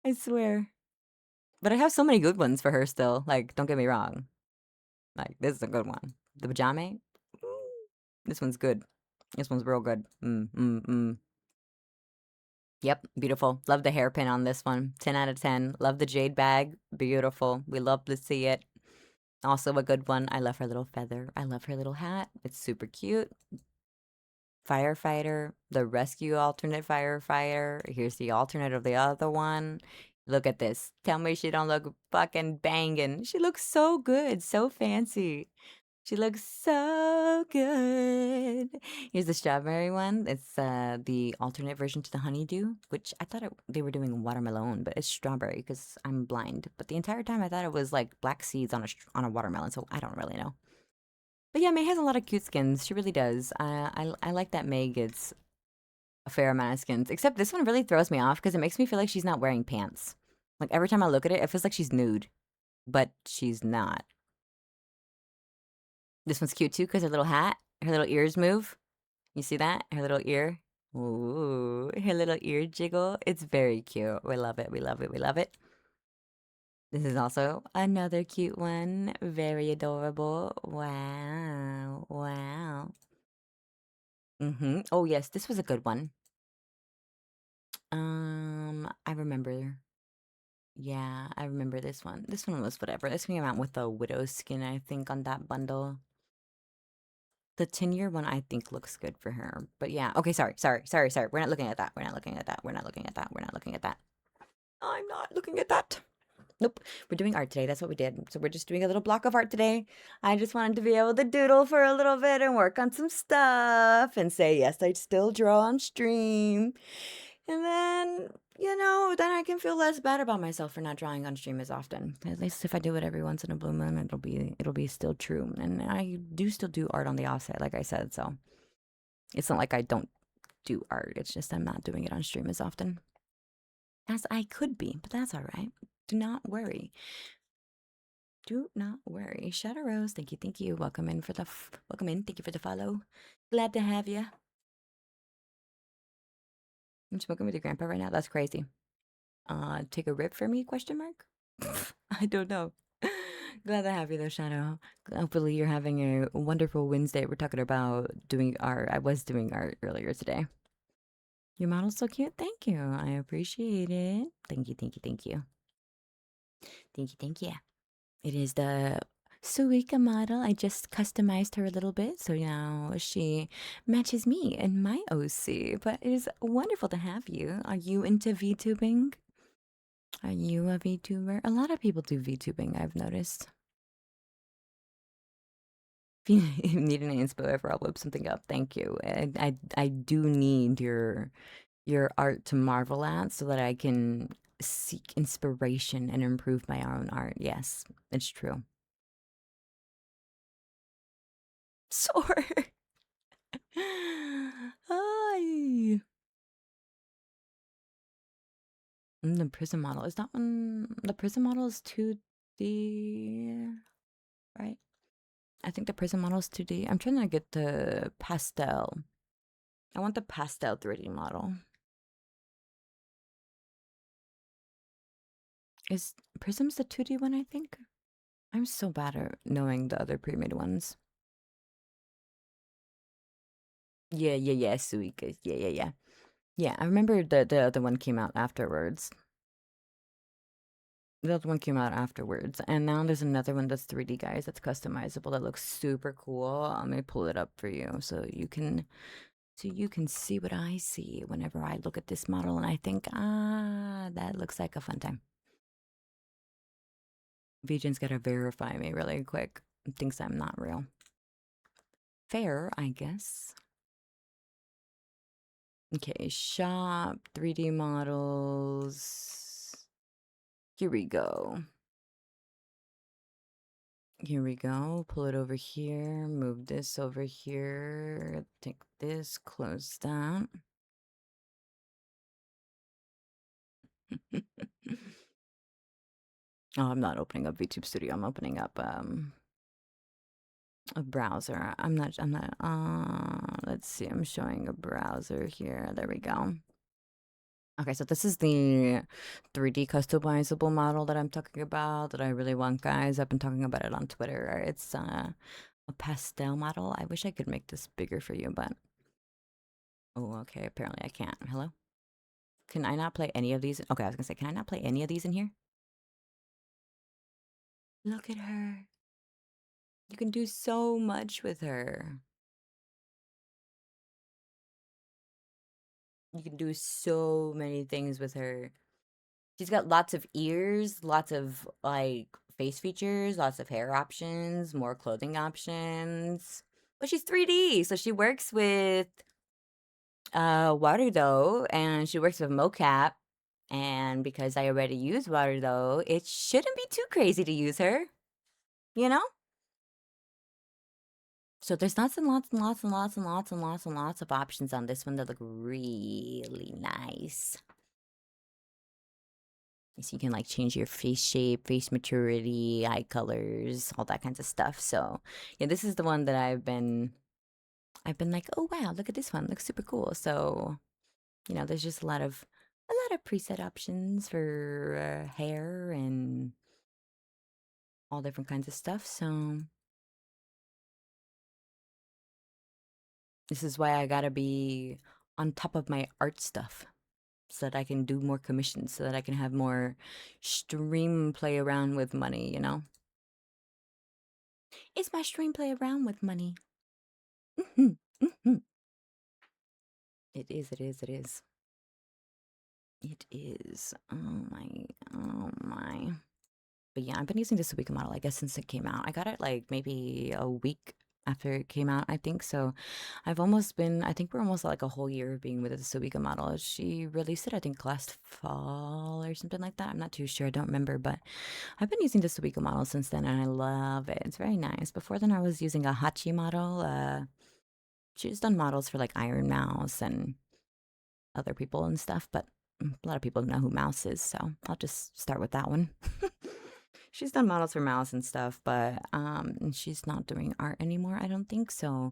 I swear. But I have so many good ones for her still. Like, don't get me wrong. Like, this is a good one. The pajama? This one's good. This one's real good. Yep, beautiful. Love the hairpin on this one. 10 out of 10. Love the jade bag. Beautiful. We love to see it. Also a good one. I love her little feather. I love her little hat. It's super cute. Firefighter. The rescue alternate firefighter. Here's the alternate of the other one. Look at this. Tell me she don't look fucking banging. She looks so good. So fancy. She looks so good. Here's the strawberry one. It's the alternate version to the honeydew, which I thought they were doing watermelon, but it's strawberry because I'm blind. But the entire time I thought it was like black seeds on a watermelon, so I don't really know. But yeah, May has a lot of cute skins. She really does. I like that May gets a fair amount of skins. Except this one really throws me off because it makes me feel like she's not wearing pants. Like every time I look at it, it feels like she's nude, but she's not. This one's cute too because her little hat, her little ears move. You see that? Her little ear. Ooh, her little ear jiggle. It's very cute. We love it. We love it. We love it. This is also another cute one. Very adorable. Wow. Wow. Oh, yes. This was a good one. I remember. Yeah, I remember this one. This one was whatever. This came out with the widow skin, I think, on that bundle. The 10-year one, I think, looks good for her. But yeah. Okay, sorry. We're not looking at that. We're not looking at that. We're not looking at that. We're not looking at that. I'm not looking at that. Nope. We're doing art today. That's what we did. So we're just doing a little block of art today. I just wanted to be able to doodle for a little bit and work on some stuff and say, yes, I still draw on stream. And then, then I can feel less bad about myself for not drawing on stream as often. At least if I do it every once in a blue moon, it'll be still true. And I do still do art on the offset, like I said, so it's not like I don't do art. It's just I'm not doing it on stream as often as I could be, but that's all right. Do not worry. Do not worry. Shadow Rose, thank you, thank you. Welcome in. Thank you for the follow. Glad to have you. I'm smoking with your grandpa right now. That's crazy. Take a rip for me? Question mark. I don't know. Glad to have you though, Shadow. Hopefully you're having a wonderful Wednesday. We're talking about doing art. I was doing art earlier today. Your model's so cute. Thank you. I appreciate it. Thank you, thank you, thank you. Thank you, thank you. It is the Suika model. I just customized her a little bit, so now she matches me in my OC. But it is wonderful to have you. Are you into VTubing? Are you a VTuber? A lot of people do VTubing, I've noticed. If you need an inspo ever, I'll whip something up. Thank you. I do need your art to marvel at so that I can seek inspiration and improve my own art. Yes, it's true. Sore. Hi. The prism model. Is that one? The prism model is 2D, right? I think the prism model is 2D. I'm trying to get the pastel. I want the pastel 3D model. Is Prism's the 2D one, I think? I'm so bad at knowing the other pre-made ones. Yeah, Suika. Yeah. Yeah, I remember the other one came out afterwards. The other one came out afterwards. And now there's another one that's 3D, guys, that's customizable that looks super cool. Let me pull it up for you so you can see what I see whenever I look at this model and I think, that looks like a fun time. Vgen's gotta verify me really quick. Thinks I'm not real. Fair, I guess. Okay, shop, 3D models. Here we go. Here we go. Pull it over here. Move this over here. Take this, close that. Oh, I'm not opening up VTube Studio. I'm opening up a browser. Let's see. I'm showing a browser here. There we go. Okay, so this is the 3D customizable model that I'm talking about that I really want, guys. I've been talking about it on Twitter. It's a pastel model. I wish I could make this bigger for you, but oh, okay. Apparently I can't. Hello? Can I not play any of these? Okay, I was gonna say, can I not play any of these in here? Look at her. You can do so much with her. You can do so many things with her. She's got lots of ears, lots of like face features, lots of hair options, more clothing options. But she's 3D, so she works with water though, and she works with mocap. And because I already use water though, it shouldn't be too crazy to use her, you know? So there's lots and lots and lots and lots and lots and lots and lots of options on this one that look really nice. So you can like change your face shape, face maturity, eye colors, all that kinds of stuff. So yeah, this is the one that I've been like, oh wow, look at this one, looks super cool. So there's just a lot of preset options for hair and all different kinds of stuff. So this is why I gotta be on top of my art stuff so that I can do more commissions, so that I can have more stream play around with money, It's my stream play around with money. It is. It is. Oh my. But yeah, I've been using this Suika model, I guess, since it came out. I got it like maybe a week after it came out, I think. So I think we're almost like a whole year of being with the Suika model. She released it, I think, last fall or something like that. I'm not too sure. I don't remember, but I've been using the Suika model since then, and I love it. It's very nice. Before then, I was using a Hachi model. She's done models for like Iron Mouse and other people and stuff, but a lot of people know who Mouse is, so I'll just start with that one. She's done models for Mouse and stuff, but she's not doing art anymore, I don't think. So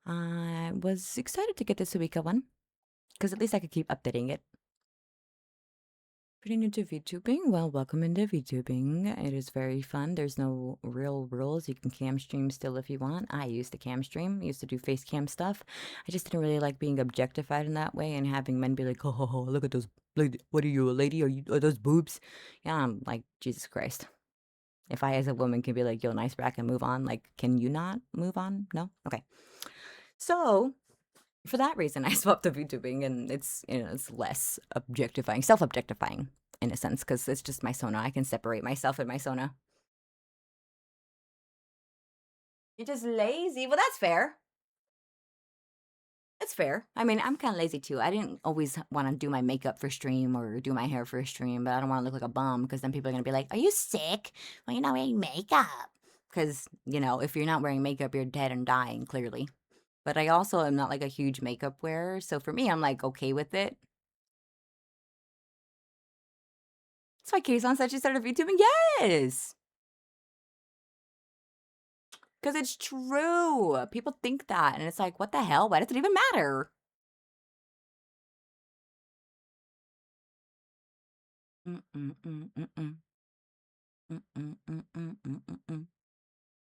I was excited to get the Suika one because at least I could keep updating it. Pretty new to VTubing? Well, welcome into VTubing. It is very fun. There's no real rules. You can cam stream still if you want. I used to cam stream, used to do face cam stuff. I just didn't really like being objectified in that way and having men be like, oh, look at those. Like, what are you, a lady? Are those boobs? Yeah, I'm like, Jesus Christ. If I, as a woman, can be like, yo, nice back and move on, like, can you not move on? No? Okay. So for that reason, I swapped to VTubing, and it's less objectifying, self-objectifying in a sense, because it's just my Sona. I can separate myself in my Sona. You're just lazy. Well, that's fair. That's fair. I mean, I'm kind of lazy too. I didn't always want to do my makeup for stream or do my hair for stream, but I don't want to look like a bum because then people are gonna be like, "Are you sick? Well, you're not wearing makeup." Because if you're not wearing makeup, you're dead and dying clearly. But I also am not like a huge makeup wearer, so for me, I'm like okay with it. That's why Kason said she started VTubing. Yes! Because it's true. People think that, and it's like, what the hell? Why does it even matter?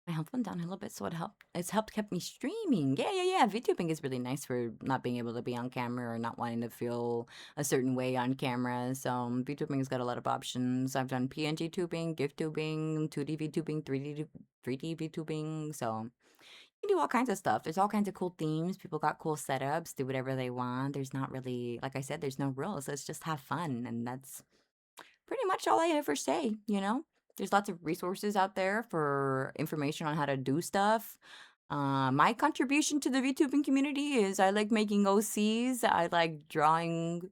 My health went down a little bit, so it's helped kept me streaming. Yeah. VTubing is really nice for not being able to be on camera or not wanting to feel a certain way on camera. So VTubing has got a lot of options. I've done PNG tubing, GIF tubing, 2D VTubing, 3D VTubing. So you can do all kinds of stuff. There's all kinds of cool themes. People got cool setups, do whatever they want. There's not really, like I said, there's no rules. Let's just have fun. And that's pretty much all I ever say. There's lots of resources out there for information on how to do stuff. My contribution to the VTubing community is I like making OCs. I like drawing,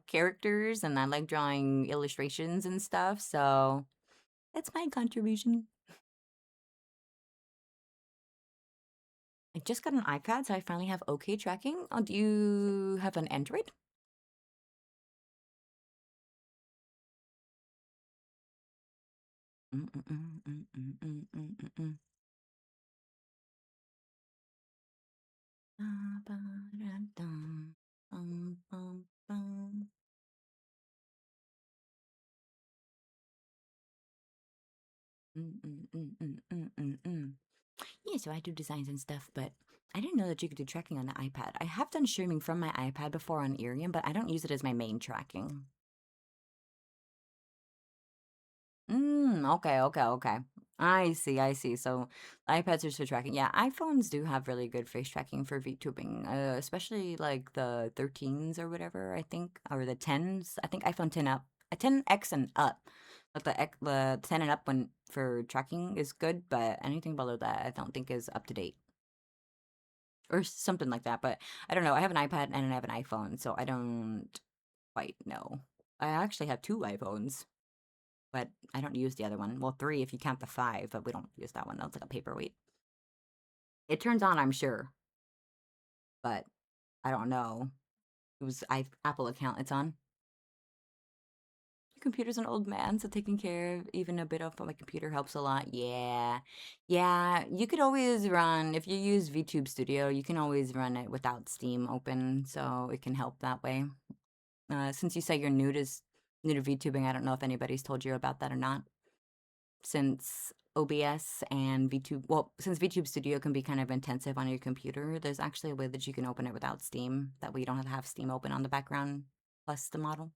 characters, and I like drawing illustrations and stuff. So that's my contribution. I just got an iPad, so I finally have okay tracking. Oh, do you have an Android? Yeah, so I do designs and stuff, but I didn't know that you could do tracking on the iPad. I have done streaming from my iPad before on Irium, but I don't use it as my main tracking. Okay. I see. So iPads are for tracking. Yeah, iPhones do have really good face tracking for VTubing, especially like the 13s or whatever, I think, or the 10s. I think iPhone 10 up, 10X and up. But the 10 and up one for tracking is good, but anything below that I don't think is up to date. Or something like that, but I don't know. I have an iPad and I have an iPhone, so I don't quite know. I actually have two iPhones, but I don't use the other one. Well, three if you count the five, but we don't use that one. That's like a paperweight. It turns on, I'm sure, but I don't know. It was Apple account it's on. Your computer's an old man, so taking care of even a bit of my computer helps a lot. Yeah. You could always run if you use VTube Studio. You can always run it without Steam open, so it can help that way. Since you say you're new to VTubing, I don't know if anybody's told you about that or not. Since OBS and VTube, well, since VTube Studio can be kind of intensive on your computer, there's actually a way that you can open it without Steam. That way you don't have to have Steam open on the background plus the model.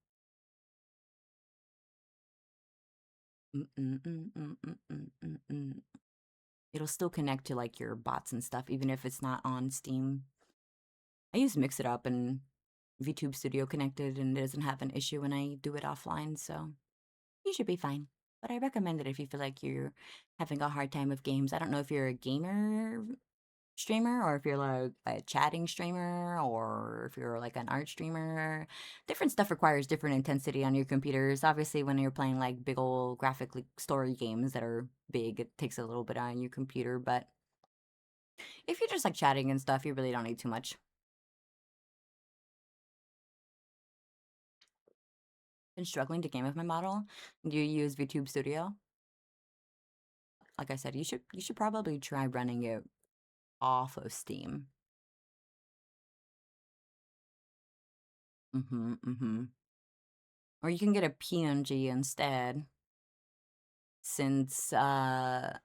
It'll still connect to like your bots and stuff, even if it's not on Steam. I use Mix It Up and VTube Studio connected, and it doesn't have an issue when I do it offline, so you should be fine. But I recommend it if you feel like you're having a hard time with games. I don't know if you're a gamer streamer, or if you're like a chatting streamer, or if you're like an art streamer. Different stuff requires different intensity on your computers. Obviously, when you're playing like big old graphically story games that are big, it takes a little bit on your computer. But if you're just like chatting and stuff, you really don't need too much. Been struggling to game with my model. Do you use VTube Studio? Like I said, you should probably try running it off of Steam. Or you can get a PNG instead, since the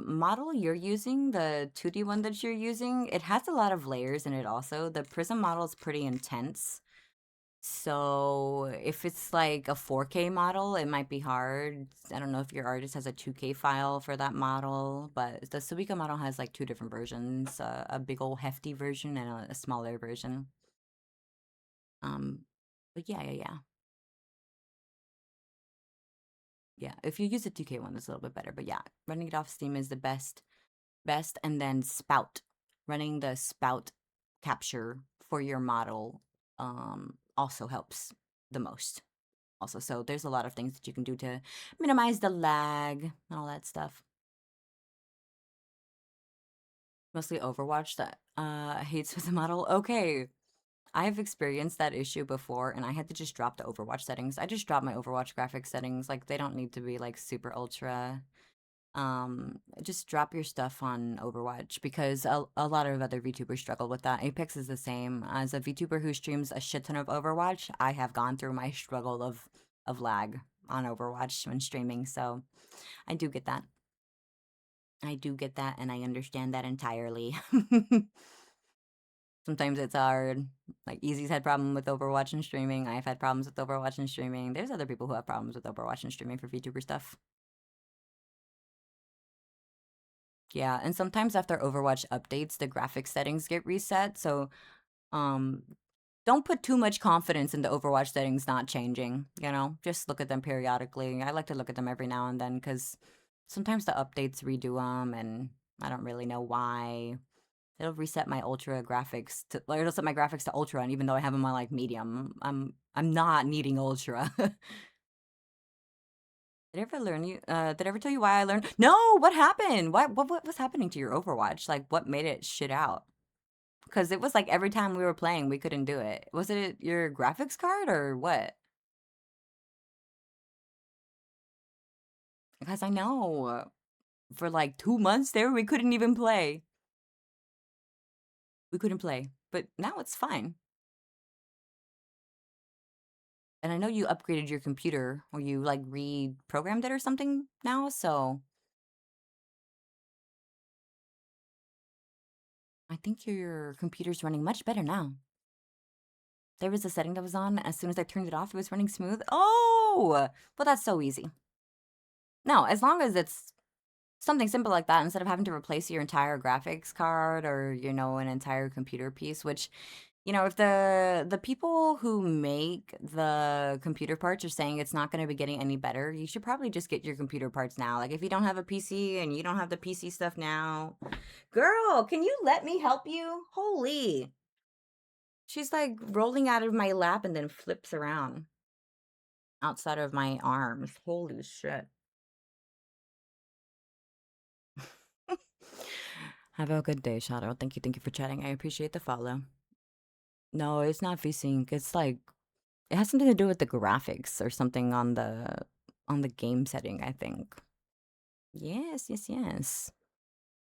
model you're using, the 2D one that you're using, it has a lot of layers in it also. The Prism model is pretty intense. So if it's like a 4K model, it might be hard. I don't know if your artist has a 2K file for that model, but the Subica model has like two different versions, a big old hefty version and a smaller version. Um, but yeah. Yeah, if you use a 2K one, it's a little bit better. But yeah, running it off Steam is the best. And then Spout. Running the Spout capture for your model also helps the most. Also, so there's a lot of things that you can do to minimize the lag and all that stuff. Mostly Overwatch that hates with the model. Okay, I've experienced that issue before, and I had to just drop the Overwatch settings. I just dropped my Overwatch graphics settings. Like, they don't need to be like super ultra. Just drop your stuff on Overwatch, because a lot of other VTubers struggle with that. Apex is the same. As a VTuber who streams a shit ton of Overwatch, I have gone through my struggle of lag on Overwatch when streaming, so I do get that. I do get that, and I understand that entirely. Sometimes it's hard. Like, Easy's had problem with Overwatch and streaming. I've had problems with Overwatch and streaming. There's other people who have problems with Overwatch and streaming for VTuber stuff. Yeah, and sometimes after Overwatch updates, the graphics settings get reset. So, um, don't put too much confidence in the Overwatch settings not changing. Just look at them periodically. I like to look at them every now and then, because sometimes the updates redo them, and I don't really know why. It'll reset my ultra graphics to, like, it'll set my graphics to ultra, and even though I have them on like medium, I'm not needing ultra. Did I ever learn you? Did I ever tell you why I learned? No, what happened? What was happening to your Overwatch? Like, what made it shit out? Because it was like every time we were playing, we couldn't do it. Was it your graphics card or what? Because I know for like 2 months there, we couldn't even play. We couldn't play, but now it's fine. And I know you upgraded your computer, or you like reprogrammed it or something now. So I think your computer's running much better now. There was a setting that was on. As soon as I turned it off, it was running smooth. Oh, well, that's so easy. No, as long as it's something simple like that, instead of having to replace your entire graphics card, or, an entire computer piece, which, if the people who make the computer parts are saying it's not going to be getting any better, you should probably just get your computer parts now. Like, if you don't have a PC and you don't have the PC stuff now, girl, can you let me help you? Holy. She's like rolling out of my lap and then flips around outside of my arms. Holy shit. Have a good day, Shadow. Thank you for chatting. I appreciate the follow. No, it's not VSync. It's like, it has something to do with the graphics or something on the game setting, I think. Yes.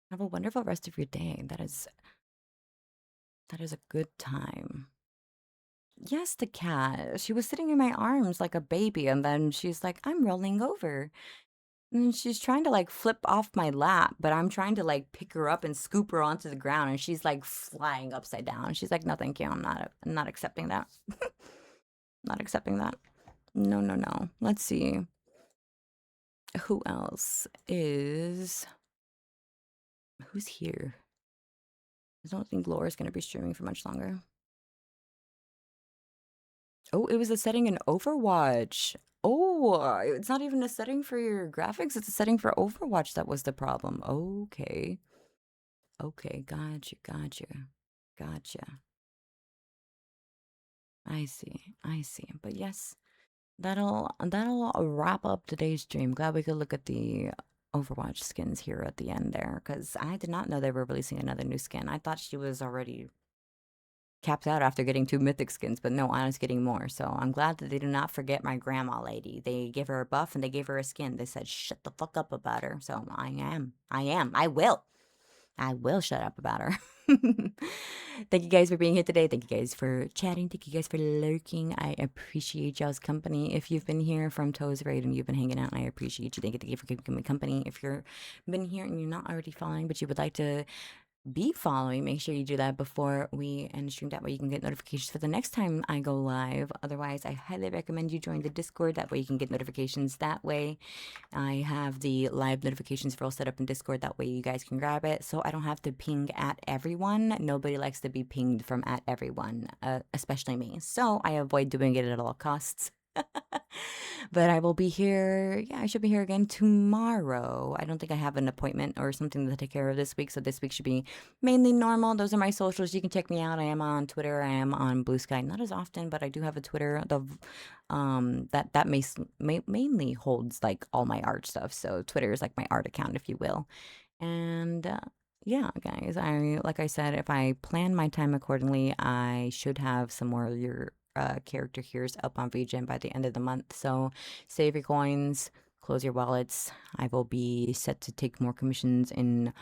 Have a wonderful rest of your day. That is a good time. Yes, the cat. She was sitting in my arms like a baby, and then she's like, I'm rolling over. And she's trying to like flip off my lap, but I'm trying to like pick her up and scoop her onto the ground, and she's like flying upside down. She's like, "No, thank you. I'm not accepting that. Not accepting that. No. Let's see. Who else is who's here? I don't think Laura's gonna be streaming for much longer. Oh, it was a setting in Overwatch. Oh, Oh, it's not even a setting for your graphics. It's a setting for Overwatch that was the problem. Okay. Okay, gotcha, gotcha, gotcha. I see, I see. But yes, that'll wrap up today's stream. Glad we could look at the Overwatch skins here at the end there, because I did not know they were releasing another new skin. I thought she was already capped out after getting 2 mythic skins, but no, Anna's getting more. So I'm glad that they did not forget my grandma lady. They gave her a buff and they gave her a skin. They said, shut the fuck up about her. So I will shut up about her. Thank you guys for being here today. Thank you guys for chatting. Thank you guys for lurking. I appreciate y'all's company. If you've been here from Toes Raid and you've been hanging out, I appreciate you. Thank you for keeping me company. If you're been here and you're not already following, but you would like to be following, make sure you do that before we end stream. That way you can get notifications for the next time I go live. Otherwise, I highly recommend you join the Discord. That way you can get notifications that way. I have the live notifications for all set up in Discord. That way you guys can grab it. So I don't have to ping at everyone. Nobody likes to be pinged from at everyone, especially me. So I avoid doing it at all costs. But I will be here. Yeah, I should be here again tomorrow. I don't think I have an appointment or something to take care of this week. So this week should be mainly normal. Those are my socials. You can check me out. I am on Twitter. I am on Blue Sky. Not as often, but I do have a Twitter. That mainly holds like all my art stuff. So Twitter is like my art account, if you will. And yeah, guys, like I said, if I plan my time accordingly, I should have some more of your character here's up on Vgen by the end of the month. So save your coins, close your wallets. I will be set to take more commissions in